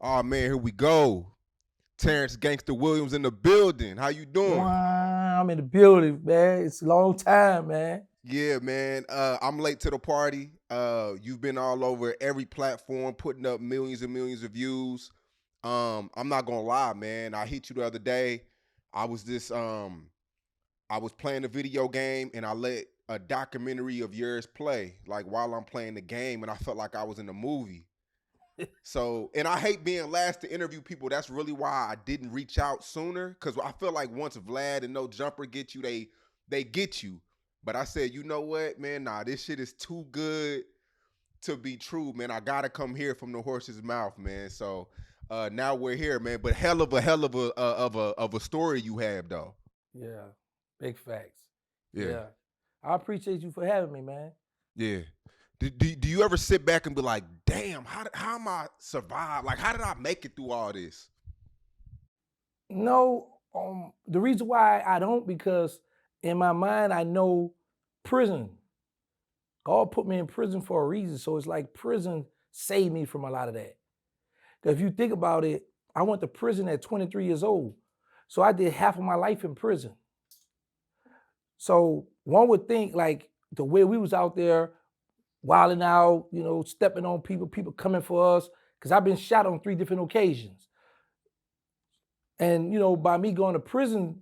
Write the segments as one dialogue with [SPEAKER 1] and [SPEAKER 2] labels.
[SPEAKER 1] Oh man, here we go. Terrence Gangster Williams in the building. How you doing?
[SPEAKER 2] Wow, I'm in the building, man. It's a long time, man.
[SPEAKER 1] Yeah, man. I'm late to the party. You've been all over every platform, putting up millions and millions of views. I'm not gonna lie, man. I hit you the other day. I was I was playing a video game and I let a documentary of yours play, like while I'm playing the game, and I felt like I was in a movie. So, and I hate being last to interview people. That's really why I didn't reach out sooner, because I feel like once Vlad and No Jumper get you, they get you. But I said, you know what, man? Nah, this shit is too good to be true, man. I gotta come here from the horse's mouth, man. So now we're here, man. But hell of a story you have, though.
[SPEAKER 2] Yeah, big facts.
[SPEAKER 1] Yeah,
[SPEAKER 2] I appreciate you for having me, man.
[SPEAKER 1] yeah. Do you ever sit back and be like, damn, how am I survive? Like, how did I make it through all this?
[SPEAKER 2] No, the reason why I don't, because in my mind, I know prison. God put me in prison for a reason. So it's like prison saved me from a lot of that. Because if you think about it, I went to prison at 23 years old. So I did half of my life in prison. So one would think like the way we was out there wilding out, stepping on people coming for us, because I've been shot on 3 different occasions. And, by me going to prison,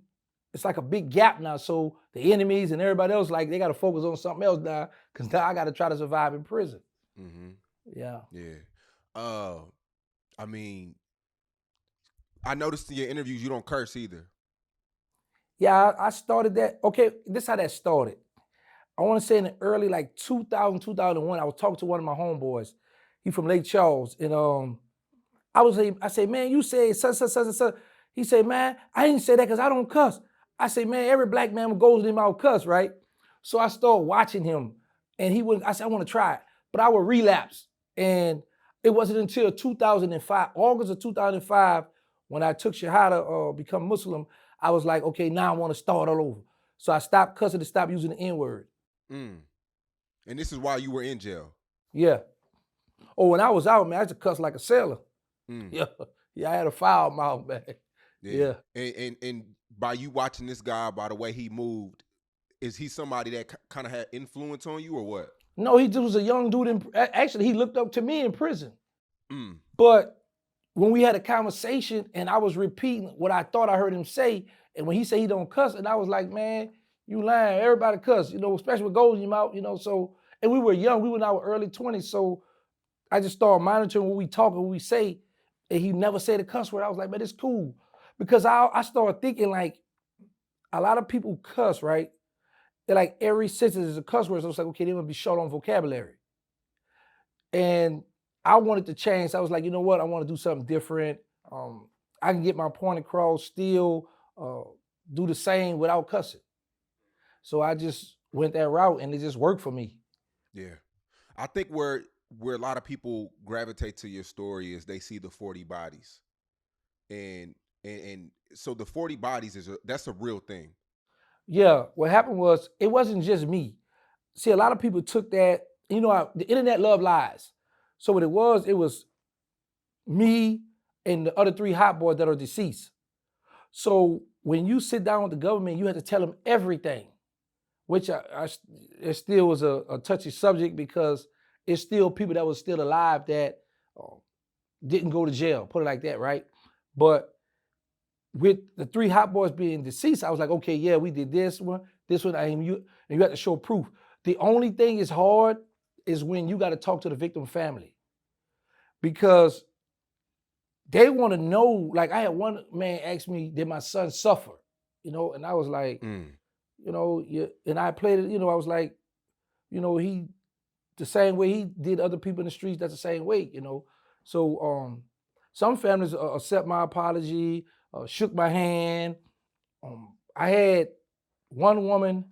[SPEAKER 2] it's like a big gap now. So the enemies and everybody else, like, they got to focus on something else now, because now I got to try to survive in prison.
[SPEAKER 1] Mm-hmm.
[SPEAKER 2] Yeah.
[SPEAKER 1] Yeah. I mean, I noticed in your interviews you don't curse either.
[SPEAKER 2] Yeah, I started that. Okay, this is how that started. I want to say in the early, like 2000, 2001, I was talking to one of my homeboys. He from Lake Charles. And I said, man, you say such, such, such, such. He said, man, I didn't say that because I don't cuss. I said, man, every black man goes to him out cuss, right? So I started watching him, and I said, I want to try it. But I would relapse. And it wasn't until 2005, August of 2005, when I took Shahada, become Muslim, I was like, okay, now I want to start all over. So I stopped cussing and stopped using the N-word.
[SPEAKER 1] And this is why you were in jail.
[SPEAKER 2] Yeah. Oh, when I was out, man, I used to cuss like a sailor. Yeah, I had a foul mouth, man. Yeah.
[SPEAKER 1] And by you watching this guy, by the way he moved, is he somebody that kind of had influence on you or what?
[SPEAKER 2] No, he just was a young dude. Actually, he looked up to me in prison. But when we had a conversation and I was repeating what I thought I heard him say, and when he said he don't cuss, and I was like, man, you lying. Everybody cuss, especially with gold in your mouth, so, and we were young. We were in our early 20s, so I just started monitoring what we talk and what we say, and he never said a cuss word. I was like, man, it's cool. Because I started thinking, like, a lot of people cuss, right? They're like, every sentence is a cuss word, so it's like, okay, they're gonna be short on vocabulary. And I wanted to change. So I was like, you know what? I want to do something different. I can get my point across, still do the same without cussing. So I just went that route, and it just worked for me.
[SPEAKER 1] Yeah. I think where a lot of people gravitate to your story is they see the 40 bodies. And so the 40 bodies that's a real thing.
[SPEAKER 2] Yeah, what happened was, it wasn't just me. See, a lot of people took that, the internet love lies. So what it was me and the other 3 hot boys that are deceased. So when you sit down with the government, you have to tell them everything, which it still was a touchy subject, because it's still people that was still alive that didn't go to jail, put it like that, right? But with the 3 hot boys being deceased, I was like, okay, yeah, we did this one, and you have to show proof. The only thing is hard is when you got to talk to the victim family, because they want to know. Like, I had one man ask me, did my son suffer? And I was like, and I played it, I was like, he, the same way he did other people in the streets, that's the same way, So some families accept my apology, shook my hand. I had one woman,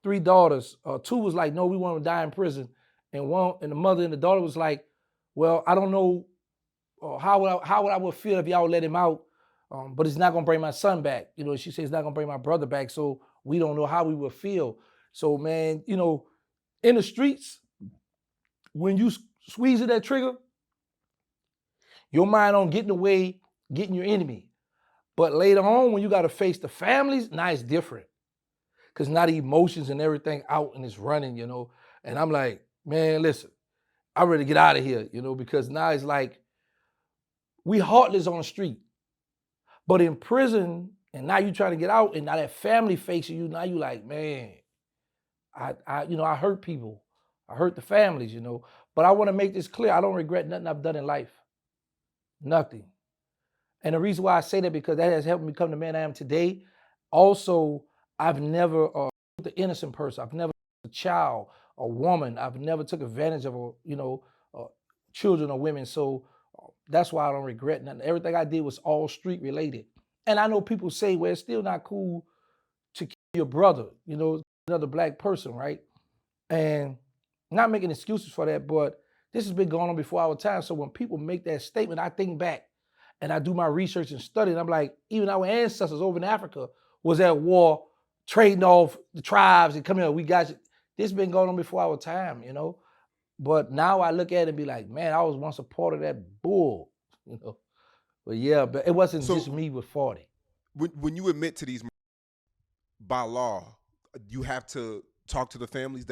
[SPEAKER 2] 3 daughters. 2 was like, no, we want to die in prison. And the mother and the daughter was like, well, I don't know how would I feel if y'all let him out, but it's not gonna bring my son back. She says it's not gonna bring my brother back, so we don't know how we would feel. So, man, In the streets, when you squeezing that trigger, your mind on getting away, getting your enemy. But later on, when you got to face the families, now it's different. Because now the emotions and everything out and it's running, you know. And I'm like, man, listen, I'm ready to get out of here, you know, because now it's like, we heartless on the street. But in prison, and now you trying to get out, and now that family facing you, now you like, man, I hurt people. I hurt the families, you know. But I want to make this clear. I don't regret nothing I've done in life. Nothing. And the reason why I say that, because that has helped me become the man I am today. Also, I've never the innocent person. I've never a child, a woman. I've never took advantage of children or women. So that's why I don't regret nothing. Everything I did was all street related. And I know people say, well, it's still not cool to kill your brother, you know, another black person, right? And not making excuses for that, but this has been going on before our time. So when people make that statement, I think back and I do my research and study, and I'm like, even our ancestors over in Africa was at war, trading off the tribes and coming up. We got you. This has been going on before our time, you know. But now I look at it and be like, man, I was once a part of that bull, you know. But yeah, but it wasn't just me with 40.
[SPEAKER 1] When you admit to these, by law, you have to talk to the families.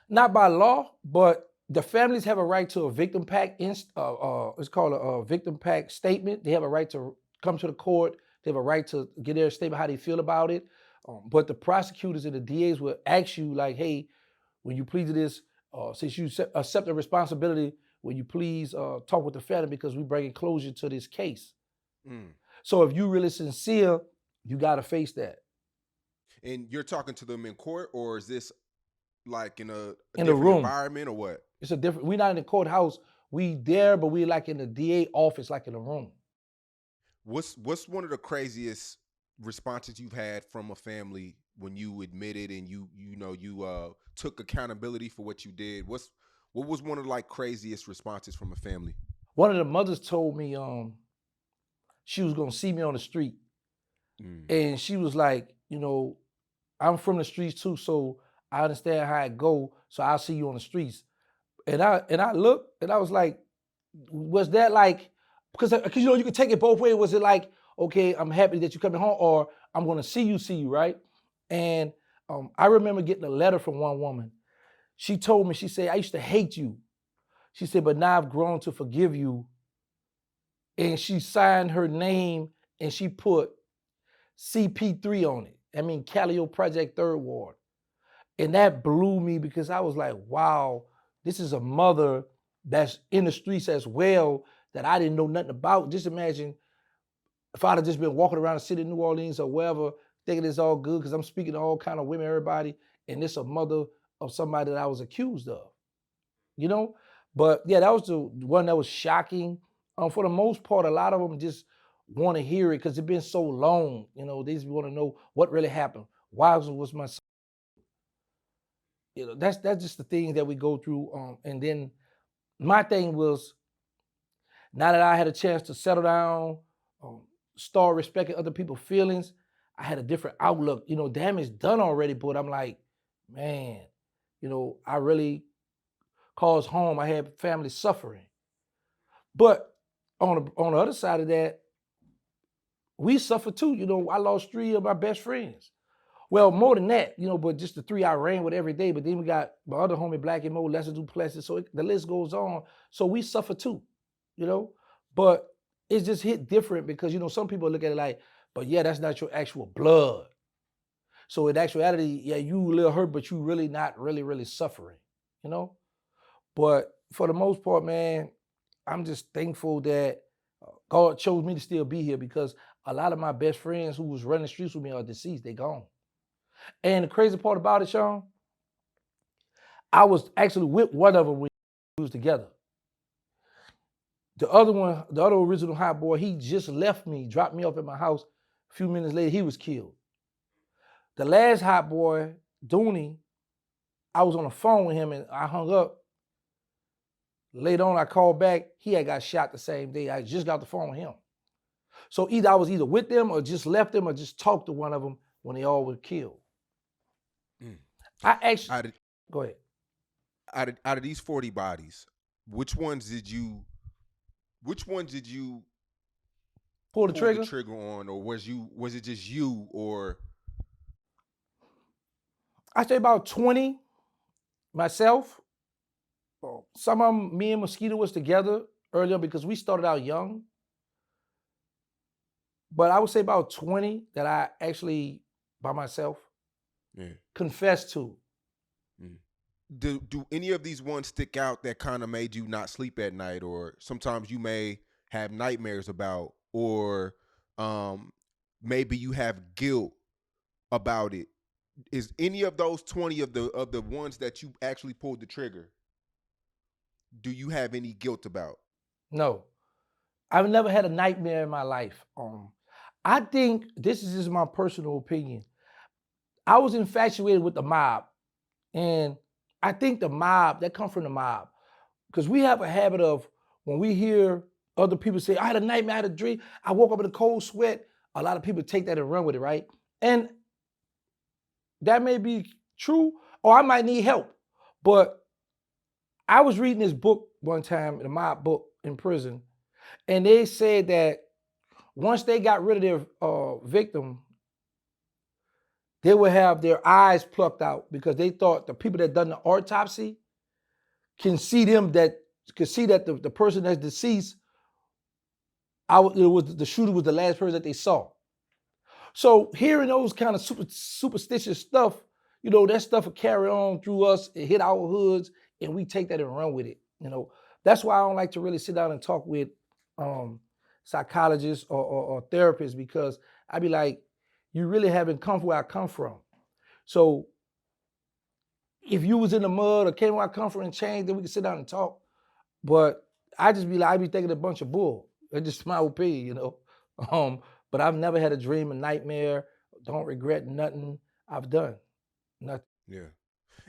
[SPEAKER 2] Not by law, but the families have a right to a victim pact. It's called a victim pact statement. They have a right to come to the court. They have a right to get their statement how they feel about it. But the prosecutors and the DAs will ask you like, hey, when you plead to this, since you accept the responsibility, will you please talk with the family, because we bringing closure to this case. So if you really sincere, you got to face that.
[SPEAKER 1] And you're talking to them in court, or is this like in a
[SPEAKER 2] in
[SPEAKER 1] different
[SPEAKER 2] room
[SPEAKER 1] environment, or what?
[SPEAKER 2] It's a different. We're not in the courthouse. We there, but we like in the DA office, like in a room.
[SPEAKER 1] What's one of the craziest responses you've had from a family when you admitted and you took accountability for what you did? What was one of the like craziest responses from a family?
[SPEAKER 2] One of the mothers told me she was gonna see me on the street, and she was like, you know, I'm from the streets too, so I understand how it go. So I'll see you on the streets. And I looked and I was like, was that like, because you know you can take it both ways. Was it like, okay, I'm happy that you're coming home, or I'm gonna see you, right? And I remember getting a letter from one woman. She told me, she said, I used to hate you. She said, but now I've grown to forgive you. And she signed her name and she put CP3 on it. I mean, Calio Project Third Ward. And that blew me, because I was like, wow, this is a mother that's in the streets as well that I didn't know nothing about. Just imagine if I'd have just been walking around the city of New Orleans or wherever, thinking it's all good, because I'm speaking to all kind of women, everybody, and it's a mother of somebody that I was accused of, you know? But yeah, that was the one that was shocking. For the most part, a lot of them just want to hear it because it's been so long. You know, they just want to know what really happened. Why was my son? You know, that's just the thing that we go through. And then my thing was, now that I had a chance to settle down, start respecting other people's feelings, I had a different outlook. You know, damage done already, but I'm like, man, you know, I really caused harm. I had family suffering. But on the other side of that, we suffer too. You know, I lost 3 of my best friends. Well, more than that, you know, but just the 3 I ran with every day. But then we got my other homie, Black and Mo, Lesser Duplessis. So the list goes on. So we suffer too, you know. But it's just hit different because, you know, some people look at it like, but yeah, that's not your actual blood. So in actuality, yeah, you a little hurt, but you really not really suffering, you know. But for the most part, man, I'm just thankful that God chose me to still be here, because a lot of my best friends who was running the streets with me are deceased. They gone. And the crazy part about it, Sean, I was actually with one of them when we was together. The other one, the other original hot boy, he just left me, dropped me off at my house. A few minutes later, he was killed. The last hot boy, Dooney, I was on the phone with him and I hung up. Later on, I called back. He had got shot the same day. I just got the phone with him. So I was either with them or just left them or just talked to one of them when they all were killed. I actually, Go ahead.
[SPEAKER 1] Out of these 40 bodies, which ones did you
[SPEAKER 2] Pull the
[SPEAKER 1] pull the
[SPEAKER 2] trigger.
[SPEAKER 1] trigger on, or was it just you, or
[SPEAKER 2] I say about 20 myself. Some of them, me and Mosquito was together earlier because we started out young. But I would say about 20 that I actually, by myself, confessed to.
[SPEAKER 1] do any of these ones stick out that kind of made you not sleep at night, or sometimes you may have nightmares about, or maybe you have guilt about it? Is any of those 20 of the ones that you actually pulled the trigger, do you have any guilt about?
[SPEAKER 2] No. I've never had a nightmare in my life. I think this is just my personal opinion. I was infatuated with the mob. And I think the mob, that comes from the mob. Because we have a habit of when we hear other people say, I had a nightmare, I had a dream, I woke up in a cold sweat. A lot of people take that and run with it, right? And that may be true, or I might need help. But I was reading this book one time, in a mob book in prison, and they said that once they got rid of their victim, they would have their eyes plucked out because they thought the people that done the autopsy can see them, that could see that the person that's deceased, the shooter was the last person that they saw. So hearing those kind of superstitious stuff, that stuff will carry on through us, it hit our hoods, and we take that and run with it. That's why I don't like to really sit down and talk with psychologists or therapists, because I'd be like, you really haven't come from where I come from. So if you was in the mud or came where I come from and changed, then we could sit down and talk. But I just be like, I be thinking a bunch of bull. That's just my opinion, But I've never had a dream, a nightmare. Don't regret nothing I've done. Nothing.
[SPEAKER 1] Yeah.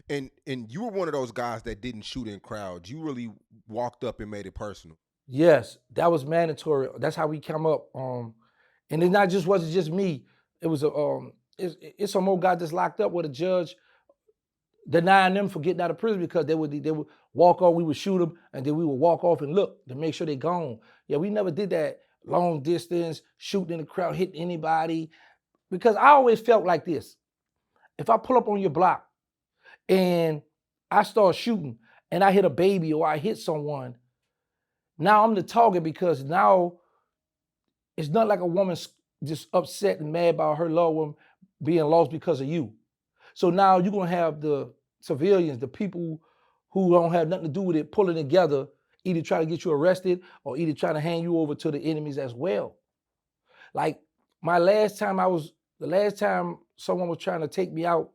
[SPEAKER 1] And you were one of those guys that didn't shoot in crowds. You really walked up and made it personal.
[SPEAKER 2] Yes, that was mandatory. That's how we come up. And it wasn't just me. It was it's some old guy that's locked up with a judge denying them for getting out of prison because they would walk off, we would shoot them, and then we would walk off and look to make sure they gone. Yeah, we never did that long distance, shooting in the crowd, hitting anybody, because I always felt like this. If I pull up on your block and I start shooting and I hit a baby or I hit someone, now I'm the target, because now it's not like a woman's just upset and mad about her loved one being lost because of you. So now you're going to have the civilians, the people who don't have nothing to do with it, pulling together, either trying to get you arrested or either trying to hand you over to the enemies as well. Like the last time someone was trying to take me out,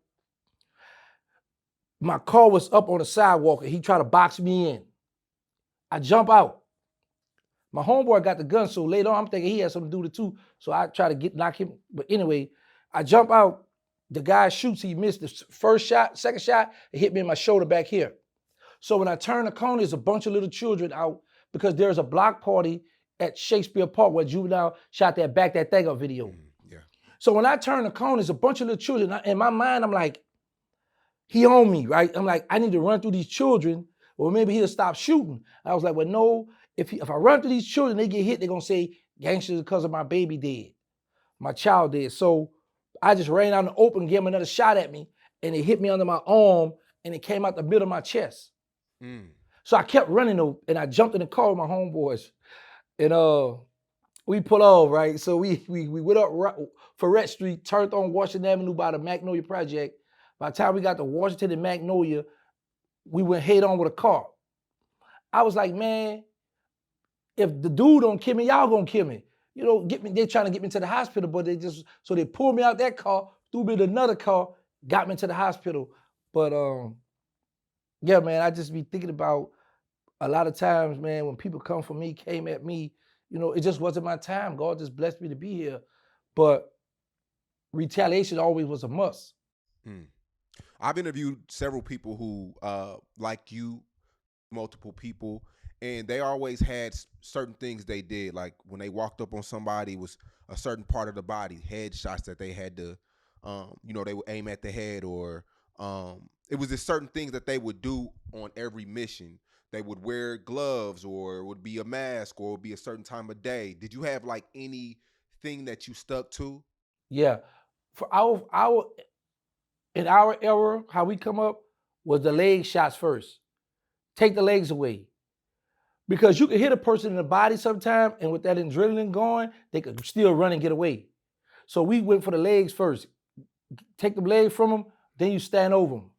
[SPEAKER 2] my car was up on the sidewalk and he tried to box me in. I jump out. My homeboy got the gun, so later on I'm thinking he had something to do with it too. So I try to knock him. But anyway, I jump out. The guy shoots, he missed the first shot, second shot, it hit me in my shoulder back here. So when I turn the corner, there's a bunch of little children out because there's a block party at Shakespeare Park where Juvenile shot that Back That Thing Up video.
[SPEAKER 1] Yeah.
[SPEAKER 2] So when I turn the corner, there's a bunch of little children. In my mind, I'm like, he on me, right? I'm like, I need to run through these children, or maybe he'll stop shooting. I was like, well, no, if I run through these children, they get hit, they're going to say, gangsters because of my baby dead, my child dead. So I just ran out in the open, gave him another shot at me, and it hit me under my arm, and it came out the middle of my chest. So I kept running, and I jumped in the car with my homeboys, and we pulled off, right? So we went up Ferret Street, turned on Washington Avenue by the Magnolia Project. By the time we got to Washington and Magnolia, we went head on with a car. I was like, man, if the dude don't kill me, y'all gonna kill me. They're trying to get me to the hospital, but they pulled me out that car, threw me in another car, got me to the hospital. But yeah, man, I just be thinking about a lot of times, man, when people come for me, came at me, it just wasn't my time. God just blessed me to be here. But retaliation always was a must.
[SPEAKER 1] I've interviewed several people who, like you, multiple people, and they always had certain things they did. Like when they walked up on somebody, it was a certain part of the body, headshots that they had to, they would aim at the head, or It was just certain things that they would do on every mission. They would wear gloves, or it would be a mask, or it would be a certain time of day. Did you have like anything that you stuck to?
[SPEAKER 2] Yeah. For our in our era, how we come up was the leg shots first. Take the legs away. Because you can hit a person in the body sometime, and with that adrenaline going, they could still run and get away. So we went for the legs first. Take the leg from them, then you stand over them.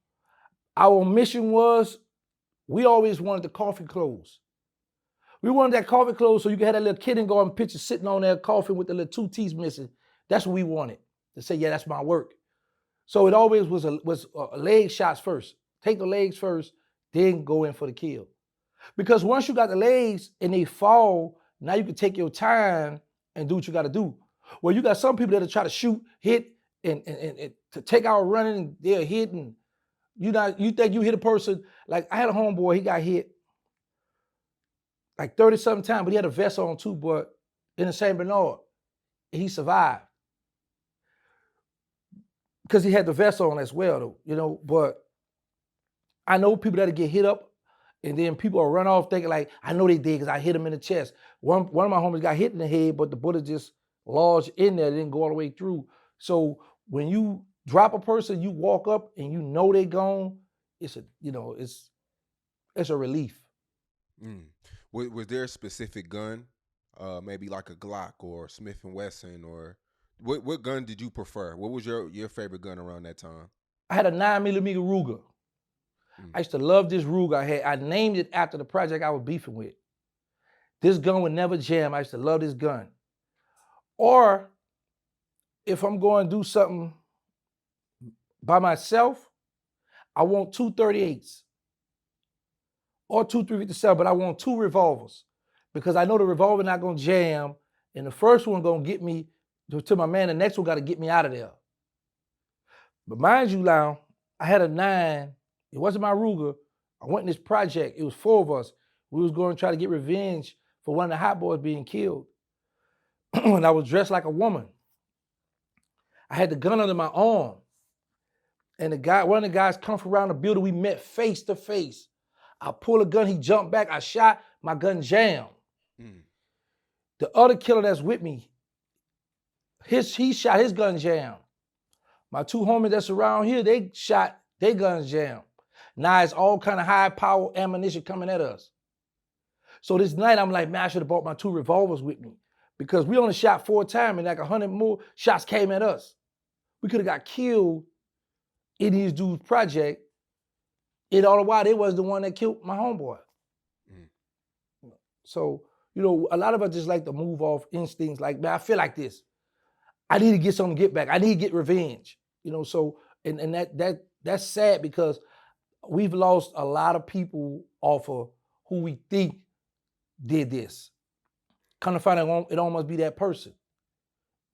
[SPEAKER 2] Our mission was, we always wanted the coffin closed. We wanted that coffin closed so you could have that little kindergarten picture sitting on that coffin with the little 2 teeth missing. That's what we wanted, to say, yeah, that's my work. So it always was leg shots first. Take the legs first, then go in for the kill. Because once you got the legs and they fall, now you can take your time and do what you got to do. Well, you got some people that'll try to shoot, hit, and to take out running, and they're hitting. You think you hit a person, like I had a homeboy, he got hit like 30-something times, but he had a vest on too, but in the St. Bernard, he survived. Because he had the vest on as well, though, but I know people that'll get hit up, and then people will run off thinking like, I know they did because I hit him in the chest. One of my homies got hit in the head, but the bullet just lodged in there, didn't go all the way through. So when you drop a person, you walk up and you know they gone, it's a relief.
[SPEAKER 1] Was there a specific gun, maybe like a Glock or Smith and Wesson, or what gun did you prefer? What was your favorite gun around that time?
[SPEAKER 2] I had a 9mm Ruger. I used to love this Ruger. I named it after the project I was beefing with. This gun would never jam. I used to love this gun. Or if I'm going to do something by myself, I want 2 38s or 2 357, but I want 2 revolvers because I know the revolver not going to jam, and the first one going to get me to my man. The next one got to get me out of there. But mind you now, I had a 9. It wasn't my Ruger. I went in this project. It was 4 of us. We was going to try to get revenge for one of the hot boys being killed. And I was dressed like a woman. I had the gun under my arm. And one of the guys come from around the building. We met face to face. I pulled a gun. He jumped back. I shot. My gun jammed. The other killer that's with me, he shot, his gun jammed. My 2 homies that's around here, they shot, their guns jammed. Now it's all kind of high power ammunition coming at us. So this night I'm like, man, I should have brought my 2 revolvers with me because we only shot 4 times and like 100 more shots came at us. We could have got killed in these dudes' project. And all the while they was the one that killed my homeboy. So, a lot of us just like to move off instincts like, man, I feel like this. I need to get something to get back. I need to get revenge. So and that's sad because we've lost a lot of people off of who we think did this. Kind of find out it almost be that person.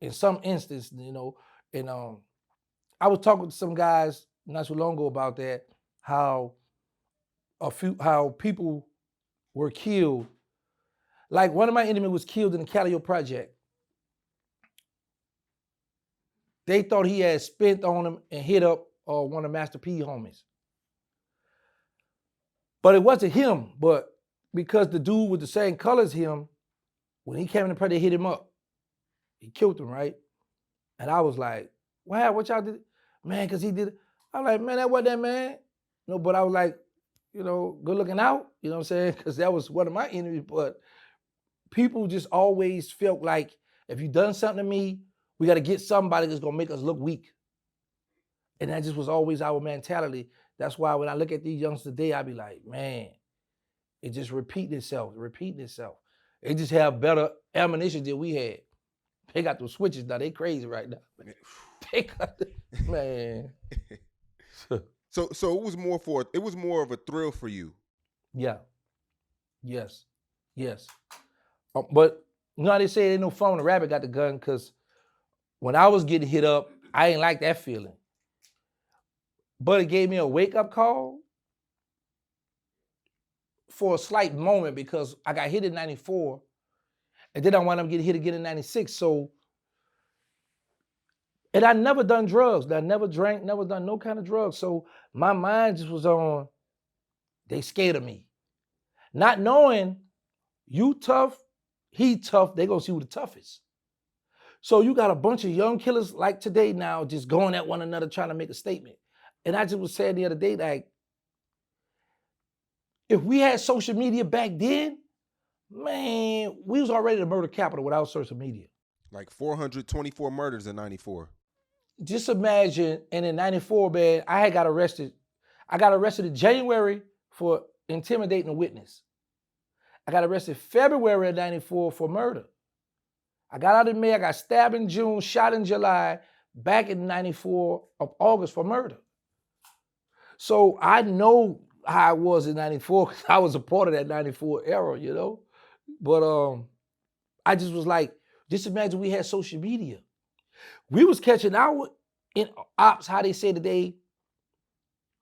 [SPEAKER 2] In some instance, and I was talking to some guys not so long ago about that, how people were killed. Like one of my enemies was killed in the Calio project. They thought he had spent on him and hit up one of Master P homies. But it wasn't him, but because the dude with the same color as him, when he came in the project, they hit him up. He killed him, right? And I was like, wow, what y'all did? Man, because he did it. I was like, man, that wasn't that man. But I was like, good looking out, you know what I'm saying? Because that was one of my enemies. But people just always felt like if you done something to me, we got to get somebody that's going to make us look weak. And that just was always our mentality. That's why when I look at these youngsters today, I be like, man, it just repeating itself. They just have better ammunition than we had. They got those switches now. They crazy right now. They got man.
[SPEAKER 1] So it was more of a thrill for you.
[SPEAKER 2] Yeah. Yes. But they say ain't no fun when a rabbit got the gun, because when I was getting hit up, I ain't like that feeling. But it gave me a wake-up call for a slight moment because I got hit in 94, and then I wound up getting hit again in 96. So And I never done drugs. I never drank, never done no kind of drugs. So my mind just was on, they scared of me. Not knowing you tough, he tough, they gonna see who the toughest. So you got a bunch of young killers like today now just going at one another trying to make a statement. And I just was saying the other day, like, if we had social media back then, man, we was already the murder capital without social media.
[SPEAKER 1] Like 424 murders in 94.
[SPEAKER 2] Just imagine, and in 94, man, I got arrested. I got arrested in January for intimidating a witness. I got arrested February of 94 for murder. I got out in May, I got stabbed in June, shot in July, back in 94 of August for murder. So I know how I was in 94 because I was a part of that 94 era, you know? But I just was like, just imagine we had social media. We was catching our in ops, how they say today,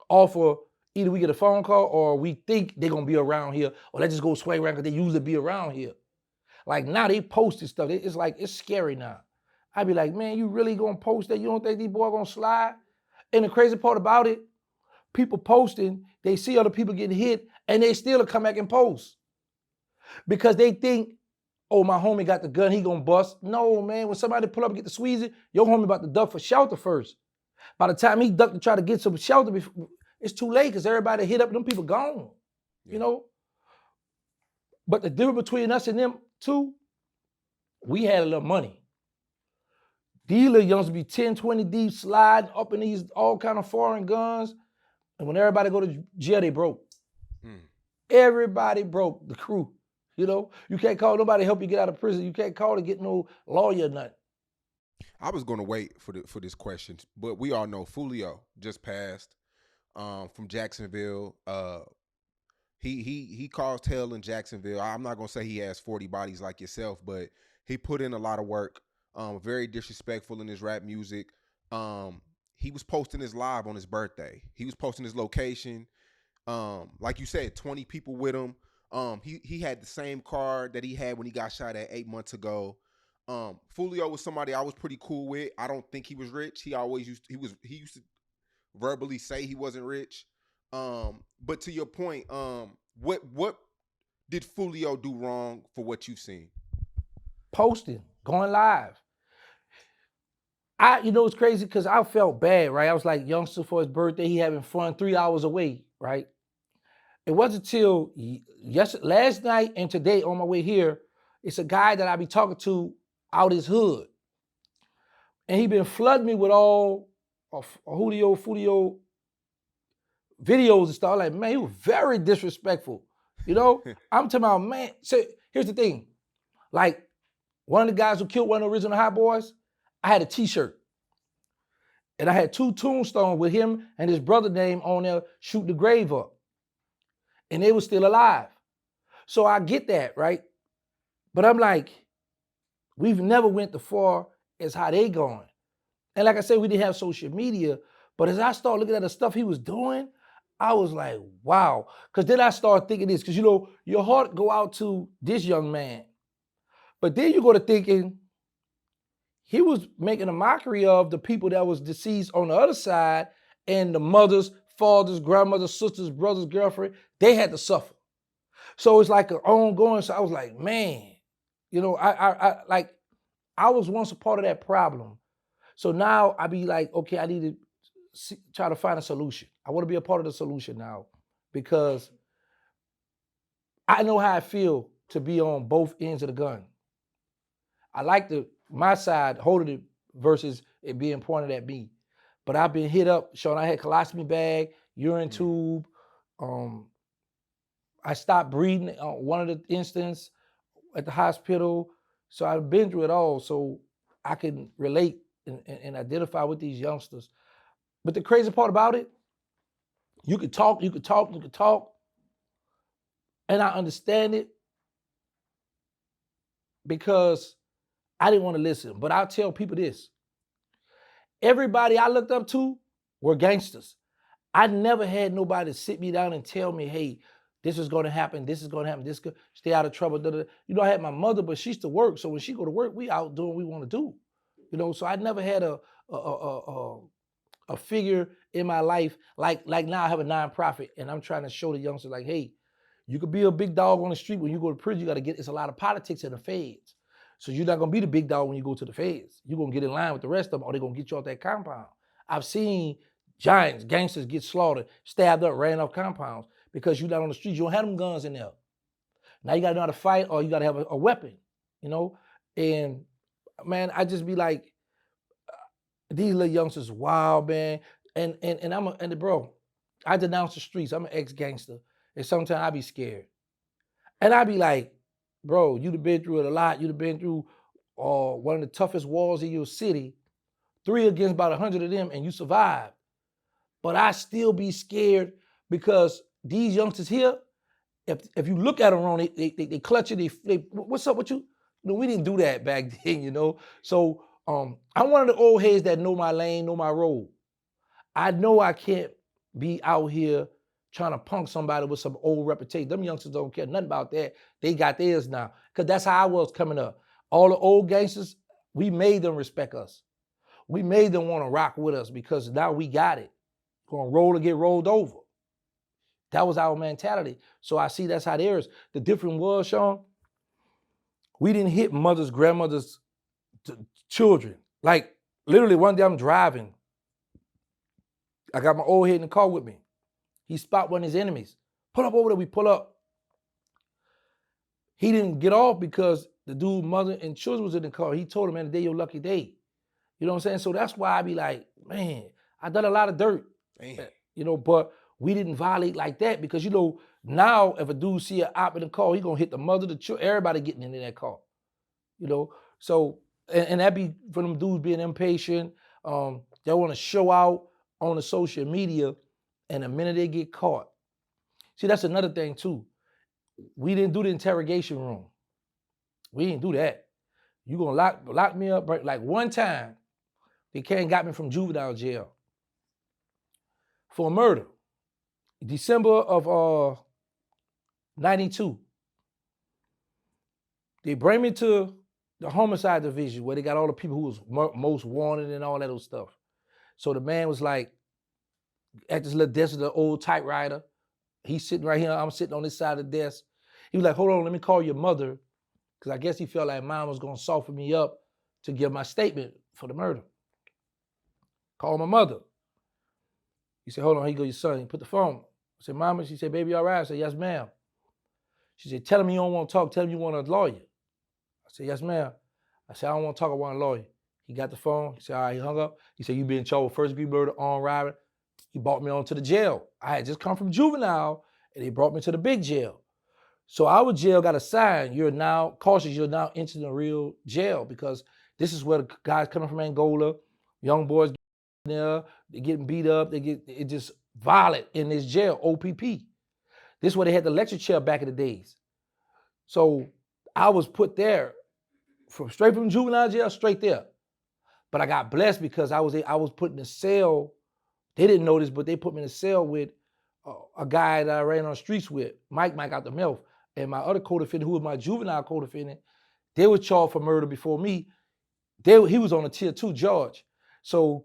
[SPEAKER 2] offer either we get a phone call or we think they're gonna be around here, or let's just go swing around because they usually be around here. Like now they posted stuff. It's like, it's scary now. I'd be like, man, you really gonna post that? You don't think these boys gonna slide? And the crazy part about it, people posting, they see other people getting hit, and they still come back and post. Because they think, oh, my homie got the gun, he gonna bust. No, man, when somebody pull up and get the squeezy, your homie about to duck for shelter first. By the time he ducked to try to get some shelter, it's too late because everybody hit up, them people gone, you know? But the difference between us and them two, we had a little money. These little youngsters be 10, 20 deep, sliding up in these all kind of foreign guns. And when everybody go to jail, they broke. Everybody broke, the crew. You know, you can't call nobody to help you get out of prison. You can't call to get no lawyer or nothing.
[SPEAKER 1] I was gonna wait for this question, but we all know Foolio just passed from Jacksonville. He caused hell in Jacksonville. I'm not gonna say he has 40 bodies like yourself, but he put in a lot of work. Very disrespectful in his rap music. He was posting his live on his birthday. He was posting his location. Like you said, 20 people with him. He had the same car that he had when he got shot at 8 months ago. Foolio was somebody I was pretty cool with. I don't think he was rich. He used to verbally say he wasn't rich. But to your point, what did Foolio do wrong for what you've seen?
[SPEAKER 2] Posting, going live. You know, it's crazy because I felt bad, right? I was like, youngster for his birthday, he having fun 3 hours away, right? It wasn't until last night and today on my way here, it's a guy that I be talking to out his hood. And he been flooding me with all of Foolio videos and stuff. I'm like, man, he was very disrespectful. You know? I'm talking about, man, so here's the thing. Like, one of the guys who killed one of the original Hot Boys, I had a t-shirt. And I had 2 tombstones with him and his brother name on there, shoot the grave up. And they were still alive. So I get that, right? But I'm like, we've never went as far as how they going. And like I said, we didn't have social media, but as I started looking at the stuff he was doing, I was like, wow. Because then I started thinking this, because you know, your heart go out to this young man. But then you go to thinking, he was making a mockery of the people that was deceased on the other side, and the mothers, fathers, grandmothers, sisters, brothers, girlfriend, they had to suffer. So it's like an ongoing, so I was like, man, you know, I was once a part of that problem. So now I be like, okay, I need to try to find a solution. I want to be a part of the solution now because I know how I feel to be on both ends of the gun. I like my side holding it versus it being pointed at me. But I've been hit up, Sean, I had colostomy bag, urine tube. I stopped breathing on one of the instances at the hospital. So I've been through it all. So I can relate and identify with these youngsters. But the crazy part about it, you could talk, and I understand it because I didn't want to listen. But I'll tell people this. Everybody I looked up to were gangsters. I never had nobody sit me down and tell me, hey, this is going to happen, this is going to happen, this could stay out of trouble. You know, I had my mother, but she used to work. So when she go to work, we out doing what we want to do. You know, so I never had a a figure in my life. Like now I have a nonprofit and I'm trying to show the youngsters like, hey, you could be a big dog on the street. When you go to prison, you got to get, it's a lot of politics in the feds. So you're not going to be the big dog when you go to the feds. You're going to get in line with the rest of them or they're going to get you off that compound. I've seen giants, gangsters get slaughtered, stabbed up, ran off compounds because you're not on the street. You don't have them guns in there. Now you got to know how to fight or you got to have a weapon, you know? And man, I just be like, these little youngsters, wild, man. And bro, I denounce the streets. I'm an ex-gangster. And sometimes I be scared. And I be like, bro, you'd have been through it a lot. You'd have been through one of the toughest wars in your city, 3 against about 100 of them, and you survived. But I still be scared because these youngsters here, if you look at them wrong, they clutch it. They what's up with you? We didn't do that back then, you know. So I'm one of the old heads that know my lane, know my role. I know I can't be out here trying to punk somebody with some old reputation. Them youngsters don't care nothing about that. They got theirs now. Because that's how I was coming up. All the old gangsters, we made them respect us. We made them want to rock with us because now we got it. Gonna roll or get rolled over. That was our mentality. So I see that's how theirs. The difference was, Sean, we didn't hit mothers, grandmothers, children. Like literally one day I'm driving. I got my old head in the car with me. He spot one of his enemies. Pull up over there, we pull up. He didn't get off because the dude, mother and children was in the car. He told him, man, today your lucky day. You know what I'm saying? So that's why I be like, man, I done a lot of dirt. Man. You know, but we didn't violate like that because, you know, now if a dude see an op in the car, he gonna hit the mother, the children, everybody getting into that car. You know, so, and that be for them dudes being impatient. They want to show out on the social media, and the minute they get caught. See, that's another thing too. We didn't do the interrogation room. We didn't do that. You gonna lock me up, like one time, they came and got me from juvenile jail for a murder. December of 92. They bring me to the homicide division where they got all the people who was most wanted and all that old stuff. So the man was like, at this little desk, the old typewriter. He's sitting right here. I'm sitting on this side of the desk. He was like, hold on, let me call your mother. Because I guess he felt like mom was going to soften me up to give my statement for the murder. Call my mother. He said, hold on, here you go, your son. He put the phone. I said, mama, she said, baby, all right? I said, yes, ma'am. She said, tell him you don't want to talk. Tell him you want a lawyer. I said, yes, ma'am. I said, I don't want to talk. I want a lawyer. He got the phone. He said, all right, he hung up. He said, you been in trouble with first-degree murder, armed robbery. He brought me on to the jail. I had just come from juvenile, and he brought me to the big jail. So our jail got a sign, you're now cautious, you're now entering a real jail because this is where the guys coming from Angola, young boys getting there, they're getting beat up, it just violent in this jail, OPP. This is where they had the lecture chair back in the days. So I was put there, straight from juvenile jail, straight there. But I got blessed because I was put in a cell. They didn't know this, but they put me in a cell with a guy that I ran on the streets with, Mike out the mouth, and my other co-defendant, who was my juvenile co-defendant. They were charged for murder before me. He was on a tier 2 charge. So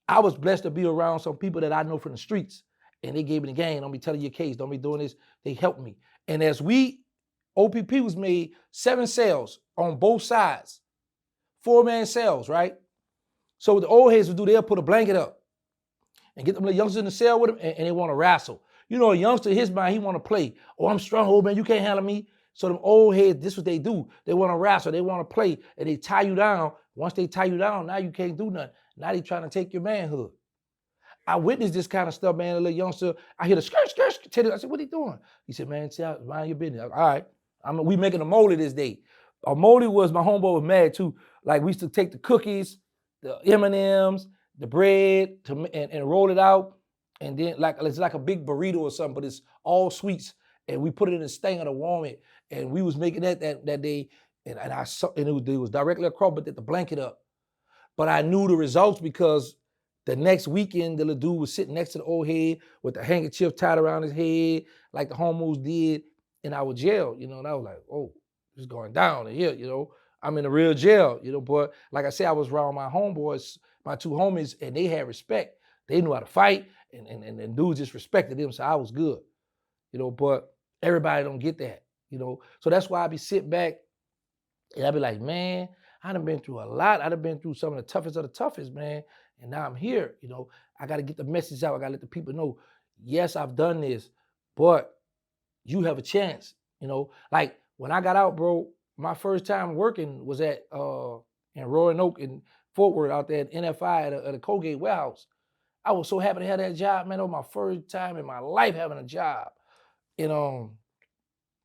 [SPEAKER 2] I was blessed to be around some people that I know from the streets, and they gave me the game. Don't be telling your case. Don't be doing this. They helped me. And as OPP was made 7 cells on both sides, 4-man cells, right? So what the old heads would do, they'll put a blanket up and get them little youngsters in the cell with them, and they want to wrestle. You know, a youngster, his mind, he want to play. Oh, I'm strong, old man, you can't handle me. So them old heads, this is what they do. They want to wrestle, they want to play, and they tie you down. Once they tie you down, now you can't do nothing. Now they trying to take your manhood. I witnessed this kind of stuff, man. A little youngster, I hear the skirt. I said, what are you doing? He said, man, mind your business. All right, we making a moldy this day. A moldy was, my homeboy was mad too. Like we used to take the cookies, the M&Ms, the bread, and roll it out. And then it's like a big burrito or something, but it's all sweets. And we put it in a stanger to warm it. And we was making that day. And I saw, and it was directly across, but the blanket up. But I knew the results because the next weekend, the little dude was sitting next to the old head with the handkerchief tied around his head, like the homos did in our jail, you know. And I was like, oh, this is going down in here, you know. I'm in a real jail, you know. But like I said, I was around my homeboys, my two homies, and they had respect. They knew how to fight, and dudes just respected them, so I was good. But everybody don't get that. So that's why I be sitting back and I be like, man, I done been through a lot. I done been through some of the toughest, man. And now I'm here. I got to get the message out. I got to let the people know, yes, I've done this, but you have a chance. Like when I got out, bro, my first time working was at in Roanoke in Fort Worth out there at NFI at a Colgate warehouse. I was so happy to have that job, man. It was my first time in my life having a job. And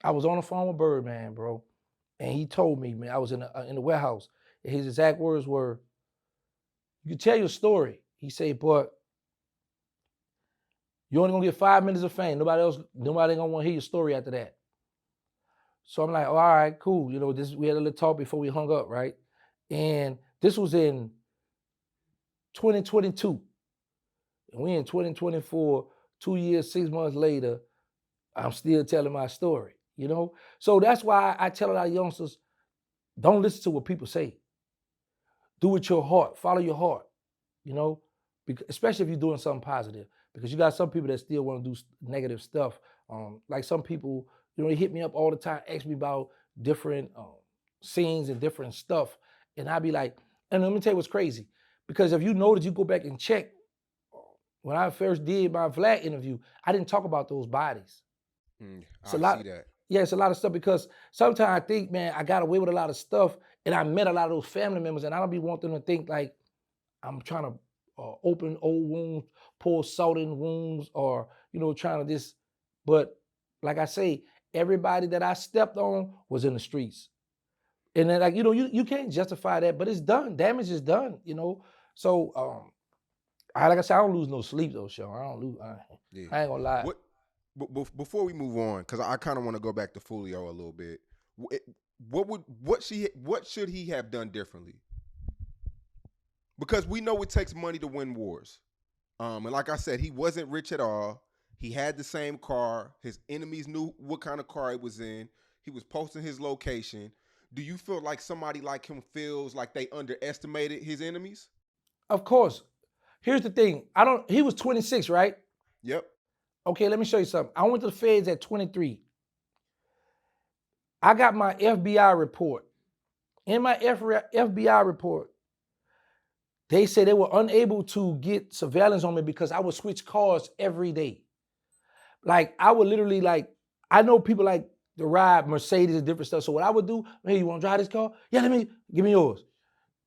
[SPEAKER 2] I was on the phone with Birdman, bro. And he told me, man, I was in the warehouse. And his exact words were, you can tell your story. He said, but you're only gonna get 5 minutes of fame. Nobody gonna wanna hear your story after that. So I'm like, oh, all right, cool. We had a little talk before we hung up, right? And this was in 2022. And we in 2024, 2 years, 6 months later, I'm still telling my story, So that's why I tell a lot of youngsters, don't listen to what people say. Do with your heart, follow your heart, especially if you're doing something positive. Because you got some people that still want to do negative stuff. Like some people, they hit me up all the time, ask me about different scenes and different stuff. And I be like, and let me tell you what's crazy. Because if you notice, you go back and check, when I first did my Vlad interview, I didn't talk about those bodies.
[SPEAKER 1] I see that.
[SPEAKER 2] Yeah, it's a lot of stuff because sometimes I think, man, I got away with a lot of stuff and I met a lot of those family members and I don't be wanting them to think like I'm trying to open old wounds, pour salt in wounds or, trying to just, but like I say, everybody that I stepped on was in the streets. And then like, you can't justify that, but it's done. Damage is done, So, like I said, I don't lose no sleep though, Sean. I don't lose. I ain't gonna lie.
[SPEAKER 1] Before we move on, because I kind of want to go back to Foolio a little bit. What should he have done differently? Because we know it takes money to win wars. And like I said, he wasn't rich at all. He had the same car. His enemies knew what kind of car it was in. He was posting his location. Do you feel like somebody like him feels like they underestimated his enemies?
[SPEAKER 2] Of course. Here's the thing. He was 26, right?
[SPEAKER 1] Yep.
[SPEAKER 2] Okay, let me show you something. I went to the feds at 23. I got my FBI report. In my FBI report, they said they were unable to get surveillance on me because I would switch cars every day. Like, I would literally, I know people like to ride Mercedes and different stuff. So what I would do, hey, you want to drive this car? Yeah, give me yours.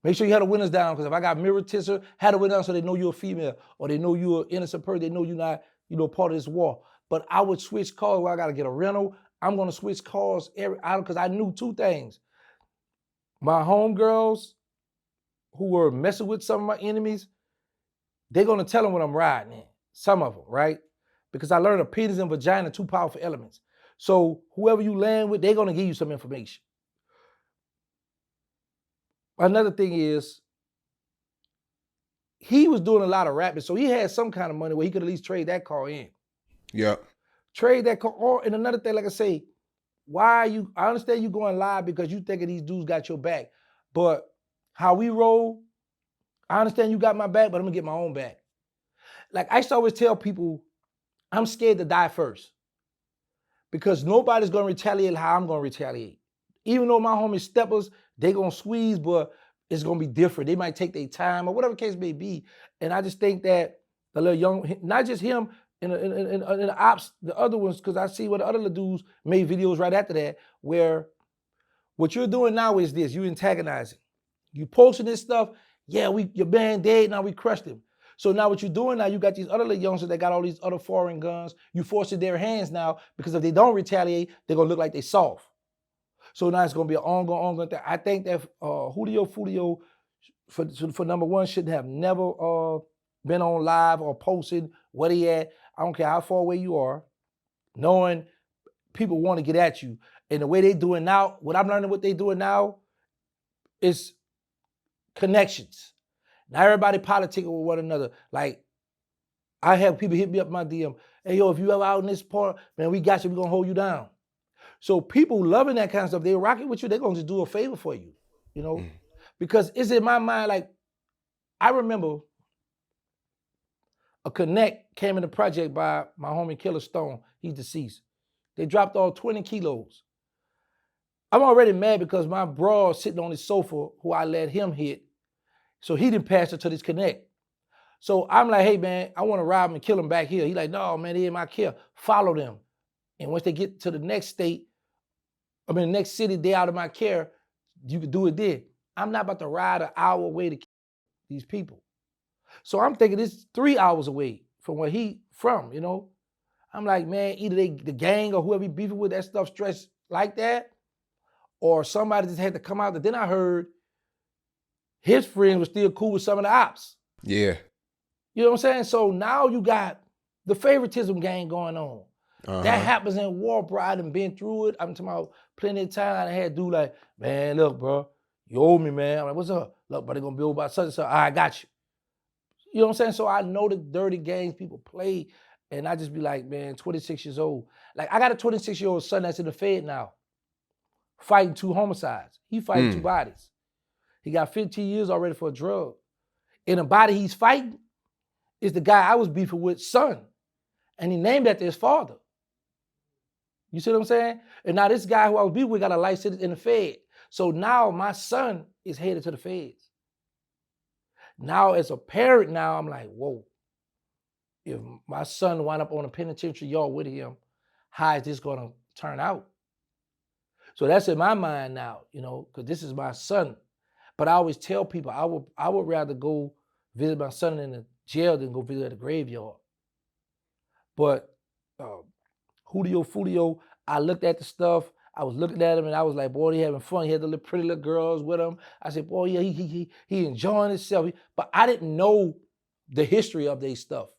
[SPEAKER 2] Make sure you had the windows down because if I got mirror tisser, had the windows down so they know you're a female or they know you're an innocent person, they know you're not, part of this war. But I would switch cars where I got to get a rental. I'm going to switch cars because I knew two things. My homegirls who were messing with some of my enemies, they're going to tell them what I'm riding in. Some of them, right? Because I learned a penis and vagina, two powerful elements. So whoever you land with, they're going to give you some information. Another thing is, he was doing a lot of rapping, so he had some kind of money where he could at least trade that car in.
[SPEAKER 1] Yeah.
[SPEAKER 2] Trade that car. And another thing, like I say, I understand you going live because you thinking these dudes got your back. But how we roll, I understand you got my back, but I'm going to get my own back. Like I used to always tell people, I'm scared to die first. Because nobody's going to retaliate how I'm going to retaliate. Even though my homies steppers, they going to squeeze, but it's going to be different. They might take their time or whatever the case may be. And I just think that the little young, not just him, in the ops, the other ones, because I see what the other little dudes made videos right after that, where what you're doing now is this, you antagonizing. You posting this stuff, yeah, your man dead, now we crushed him. So now what you're doing now, you got these other little youngsters that got all these other foreign guns. You forcing their hands now because if they don't retaliate, they're going to look like they soft. So now it's going to be an ongoing thing. I think that Foolio, for number one, should have never been on live or posted what he at. I don't care how far away you are, knowing people want to get at you. And the way they doing now, what I'm learning what they doing now is connections. Now everybody politicking with one another. Like, I have people hit me up in my DM, hey, yo, if you ever out in this part, man, we got you, we going to hold you down. So people loving that kind of stuff, they rocking with you, they're going to just do a favor for you, Because it's in my mind, like, I remember a connect came in the project by my homie Killer Stone. He's deceased. They dropped all 20 kilos. I'm already mad because my bro sitting on his sofa, who I let him hit, so he didn't pass it to this connect. So I'm like, hey man, I want to rob him and kill him back here. He like, no man, they in my care. Follow them. And once they get to the next state, the next city, they out of my care, you can do it then. I'm not about to ride an hour away to kill these people. So I'm thinking it's 3 hours away from where he from, you know? I'm like, man, either the gang or whoever he beefing with, that stuff stretched like that, or somebody just had to come out. But then I heard his friend was still cool with some of the ops.
[SPEAKER 1] Yeah.
[SPEAKER 2] You know what I'm saying? So now you got the favoritism game going on. That happens in war, bro. I done been through it. I'm talking about plenty of time. I had dude like, man, look, bro, you owe me, man. I'm like, what's up? Look, bro, they gonna build about such and such. I got you. You know what I'm saying? So I know the dirty games people play, and I just be like, man, 26 years old. Like, I got a 26-year-old son that's in the Fed now, fighting 2 homicides. He fighting 2 bodies. He got 15 years already for a drug. And the body he's fighting is the guy I was beefing with, son. And he named after his father. You see what I'm saying? And now this guy who I was beefing with got a life sentence in the Fed. So now my son is headed to the Feds. Now as a parent now, I'm like, whoa. If my son wind up on a penitentiary yard with him, how is this gonna turn out? So that's in my mind now, you know, because this is my son. But I always tell people I would rather go visit my son in the jail than go visit at the graveyard. But Foolio, I looked at the stuff. I was looking at him and I was like, boy, he having fun. He had the little pretty little girls with him. I said, boy, yeah, he enjoying himself. But I didn't know the history of their stuff,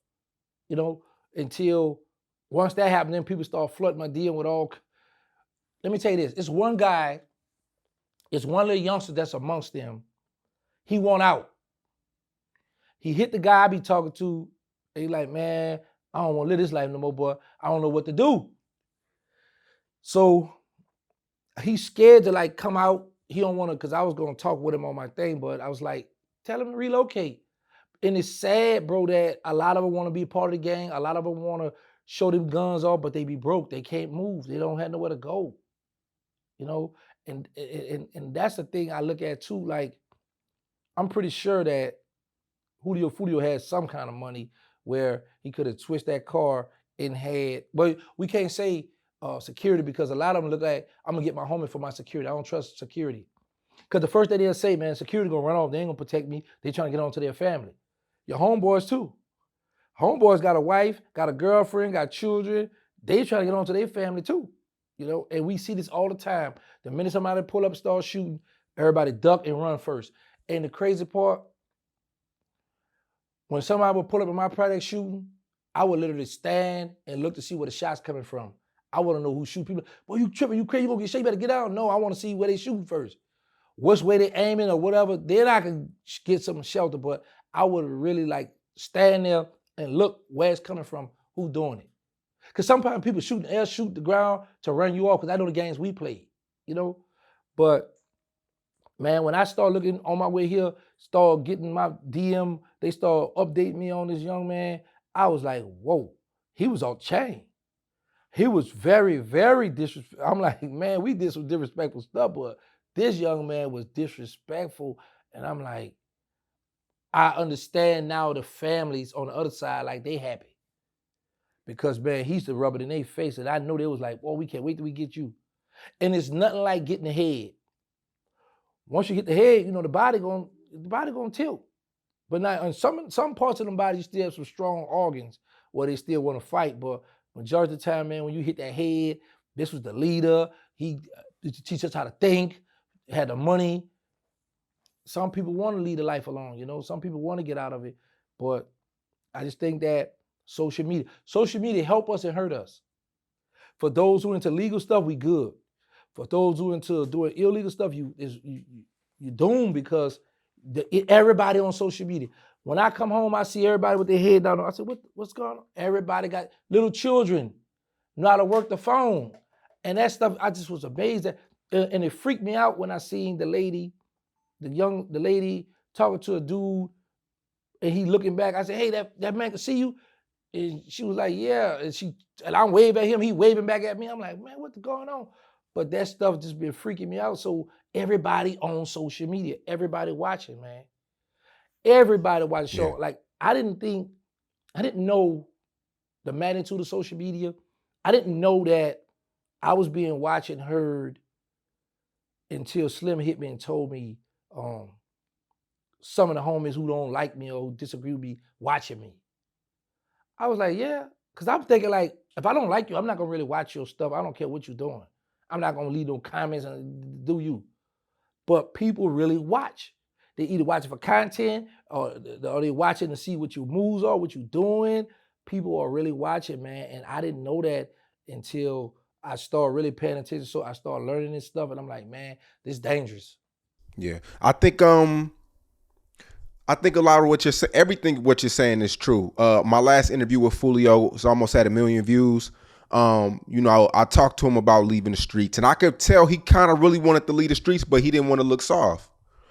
[SPEAKER 2] you know, until once that happened, then people start flooding my DM with all. Let me tell you this. It's one guy, it's one little youngster that's amongst them. He won out. He hit the guy I be talking to. And he like, man, I don't want to live this life no more, boy. I don't know what to do. So he's scared to like come out. He don't want to, because I was going to talk with him on my thing, but I was like, tell him to relocate. And it's sad, bro, that a lot of them want to be a part of the gang. A lot of them want to show them guns off, but they be broke. They can't move. They don't have nowhere to go. You know, and that's the thing I look at too. Like, I'm pretty sure that Foolio had some kind of money where he could have switched that car and had, but we can't say security because a lot of them look like, I'm gonna get my homie for my security. I don't trust security. Because the first thing they'll say, man, security gonna run off. They ain't gonna protect me. They trying to get on to their family. Your homeboys too. Homeboys got a wife, got a girlfriend, got children. They trying to get on to their family too. You know, and we see this all the time. The minute somebody pull up and start shooting, everybody duck and run first. And the crazy part, when somebody would pull up in my project shooting, I would literally stand and look to see where the shot's coming from. I want to know who shoot people. Boy, you tripping, you crazy, you gonna get shot, you better get out. No, I want to see where they shooting first. Which way they aiming or whatever. Then I can get some shelter, but I would really like stand there and look where it's coming from, who doing it. Because sometimes people shoot the ground to run you off, because I know the games we played, you know? But man, when I start looking on my way here, start getting my DM, they start updating me on this young man, I was like, whoa, he was off chain. He was very, very disrespectful. I'm like, man, we did some disrespectful stuff, but this young man was disrespectful. And I'm like, I understand now the families on the other side, like they happy. Because, man, he used to rub it in their face. And I know they was like, well, we can't wait till we get you. And it's nothing like getting the head. Once you get the head, you know, the body gonna tilt. But now, in some parts of the body, you still have some strong organs where they still want to fight. But majority of the time, man, when you hit that head, this was the leader. He teach us how to think, had the money. Some people want to lead a life alone, you know. Some people want to get out of it. But I just think that social media help us and hurt us. For those who into legal stuff, we good. For those who into doing illegal stuff, you doomed, because everybody on social media. When I come home, I see everybody with their head down. I said, what's going on? Everybody got little children, know how to work the phone. And that stuff, I just was amazed at. And it freaked me out when I seen the lady talking to a dude And he looking back, I said, hey, that man can see you? And she was like, yeah. And I'm waving at him, he waving back at me. I'm like, man, what's going on? But that stuff just been freaking me out. So everybody on social media, everybody watching, man. Everybody watching the show.
[SPEAKER 1] Yeah.
[SPEAKER 2] Like, I didn't know the magnitude of social media. I didn't know that I was being watched and heard until Slim hit me and told me some of the homies who don't like me or who disagree with me watching me. I was like, yeah, because I'm thinking like, if I don't like you, I'm not gonna really watch your stuff. I don't care what you're doing. I'm not gonna leave no comments and do you. But people really watch. They either watch it for content or they watching to see what your moves are, what you're doing. People are really watching, man. And I didn't know that until I started really paying attention. So I started learning this stuff, and I'm like, man, this is dangerous.
[SPEAKER 1] Yeah. I think a lot of what you're saying, everything what you're saying is true. My last interview with Foolio was almost at 1 million views. I talked to him about leaving the streets, and I could tell he kind of really wanted to leave the streets, but he didn't want to look soft.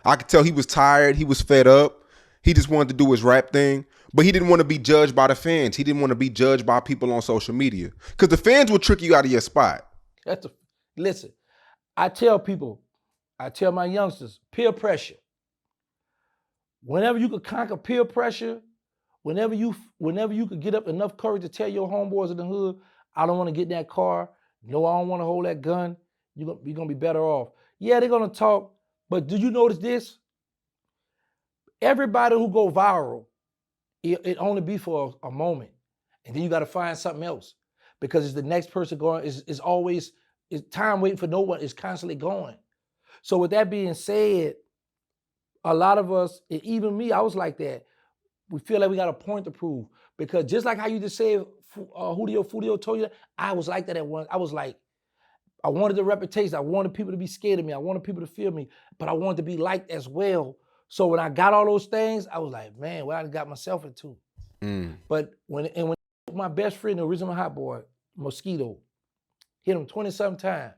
[SPEAKER 1] I could tell he was tired. He was fed up. He just wanted to do his rap thing, but he didn't want to be judged by the fans. He didn't want to be judged by people on social media because the fans will trick you out of your spot.
[SPEAKER 2] Listen, I tell my youngsters, peer pressure. Whenever you could conquer peer pressure, whenever you could get up enough courage to tell your homeboys in the hood, I don't want to get in that car. No, I don't want to hold that gun. You're gonna be better off. Yeah, they're gonna talk, but do you notice this? Everybody who go viral, it only be for a moment, and then you got to find something else because it's the next person going. Is always time waiting for no one. Is constantly going. So with that being said, a lot of us, and even me, I was like that. We feel like we got a point to prove because just like how you just said, Foolio told you that, I was like that at once. I was like, I wanted the reputation. I wanted people to be scared of me. I wanted people to feel me, but I wanted to be liked as well. So when I got all those things, I was like, man, what I got myself into. But when my best friend, the original hot boy, Mosquito, hit him 20-something times,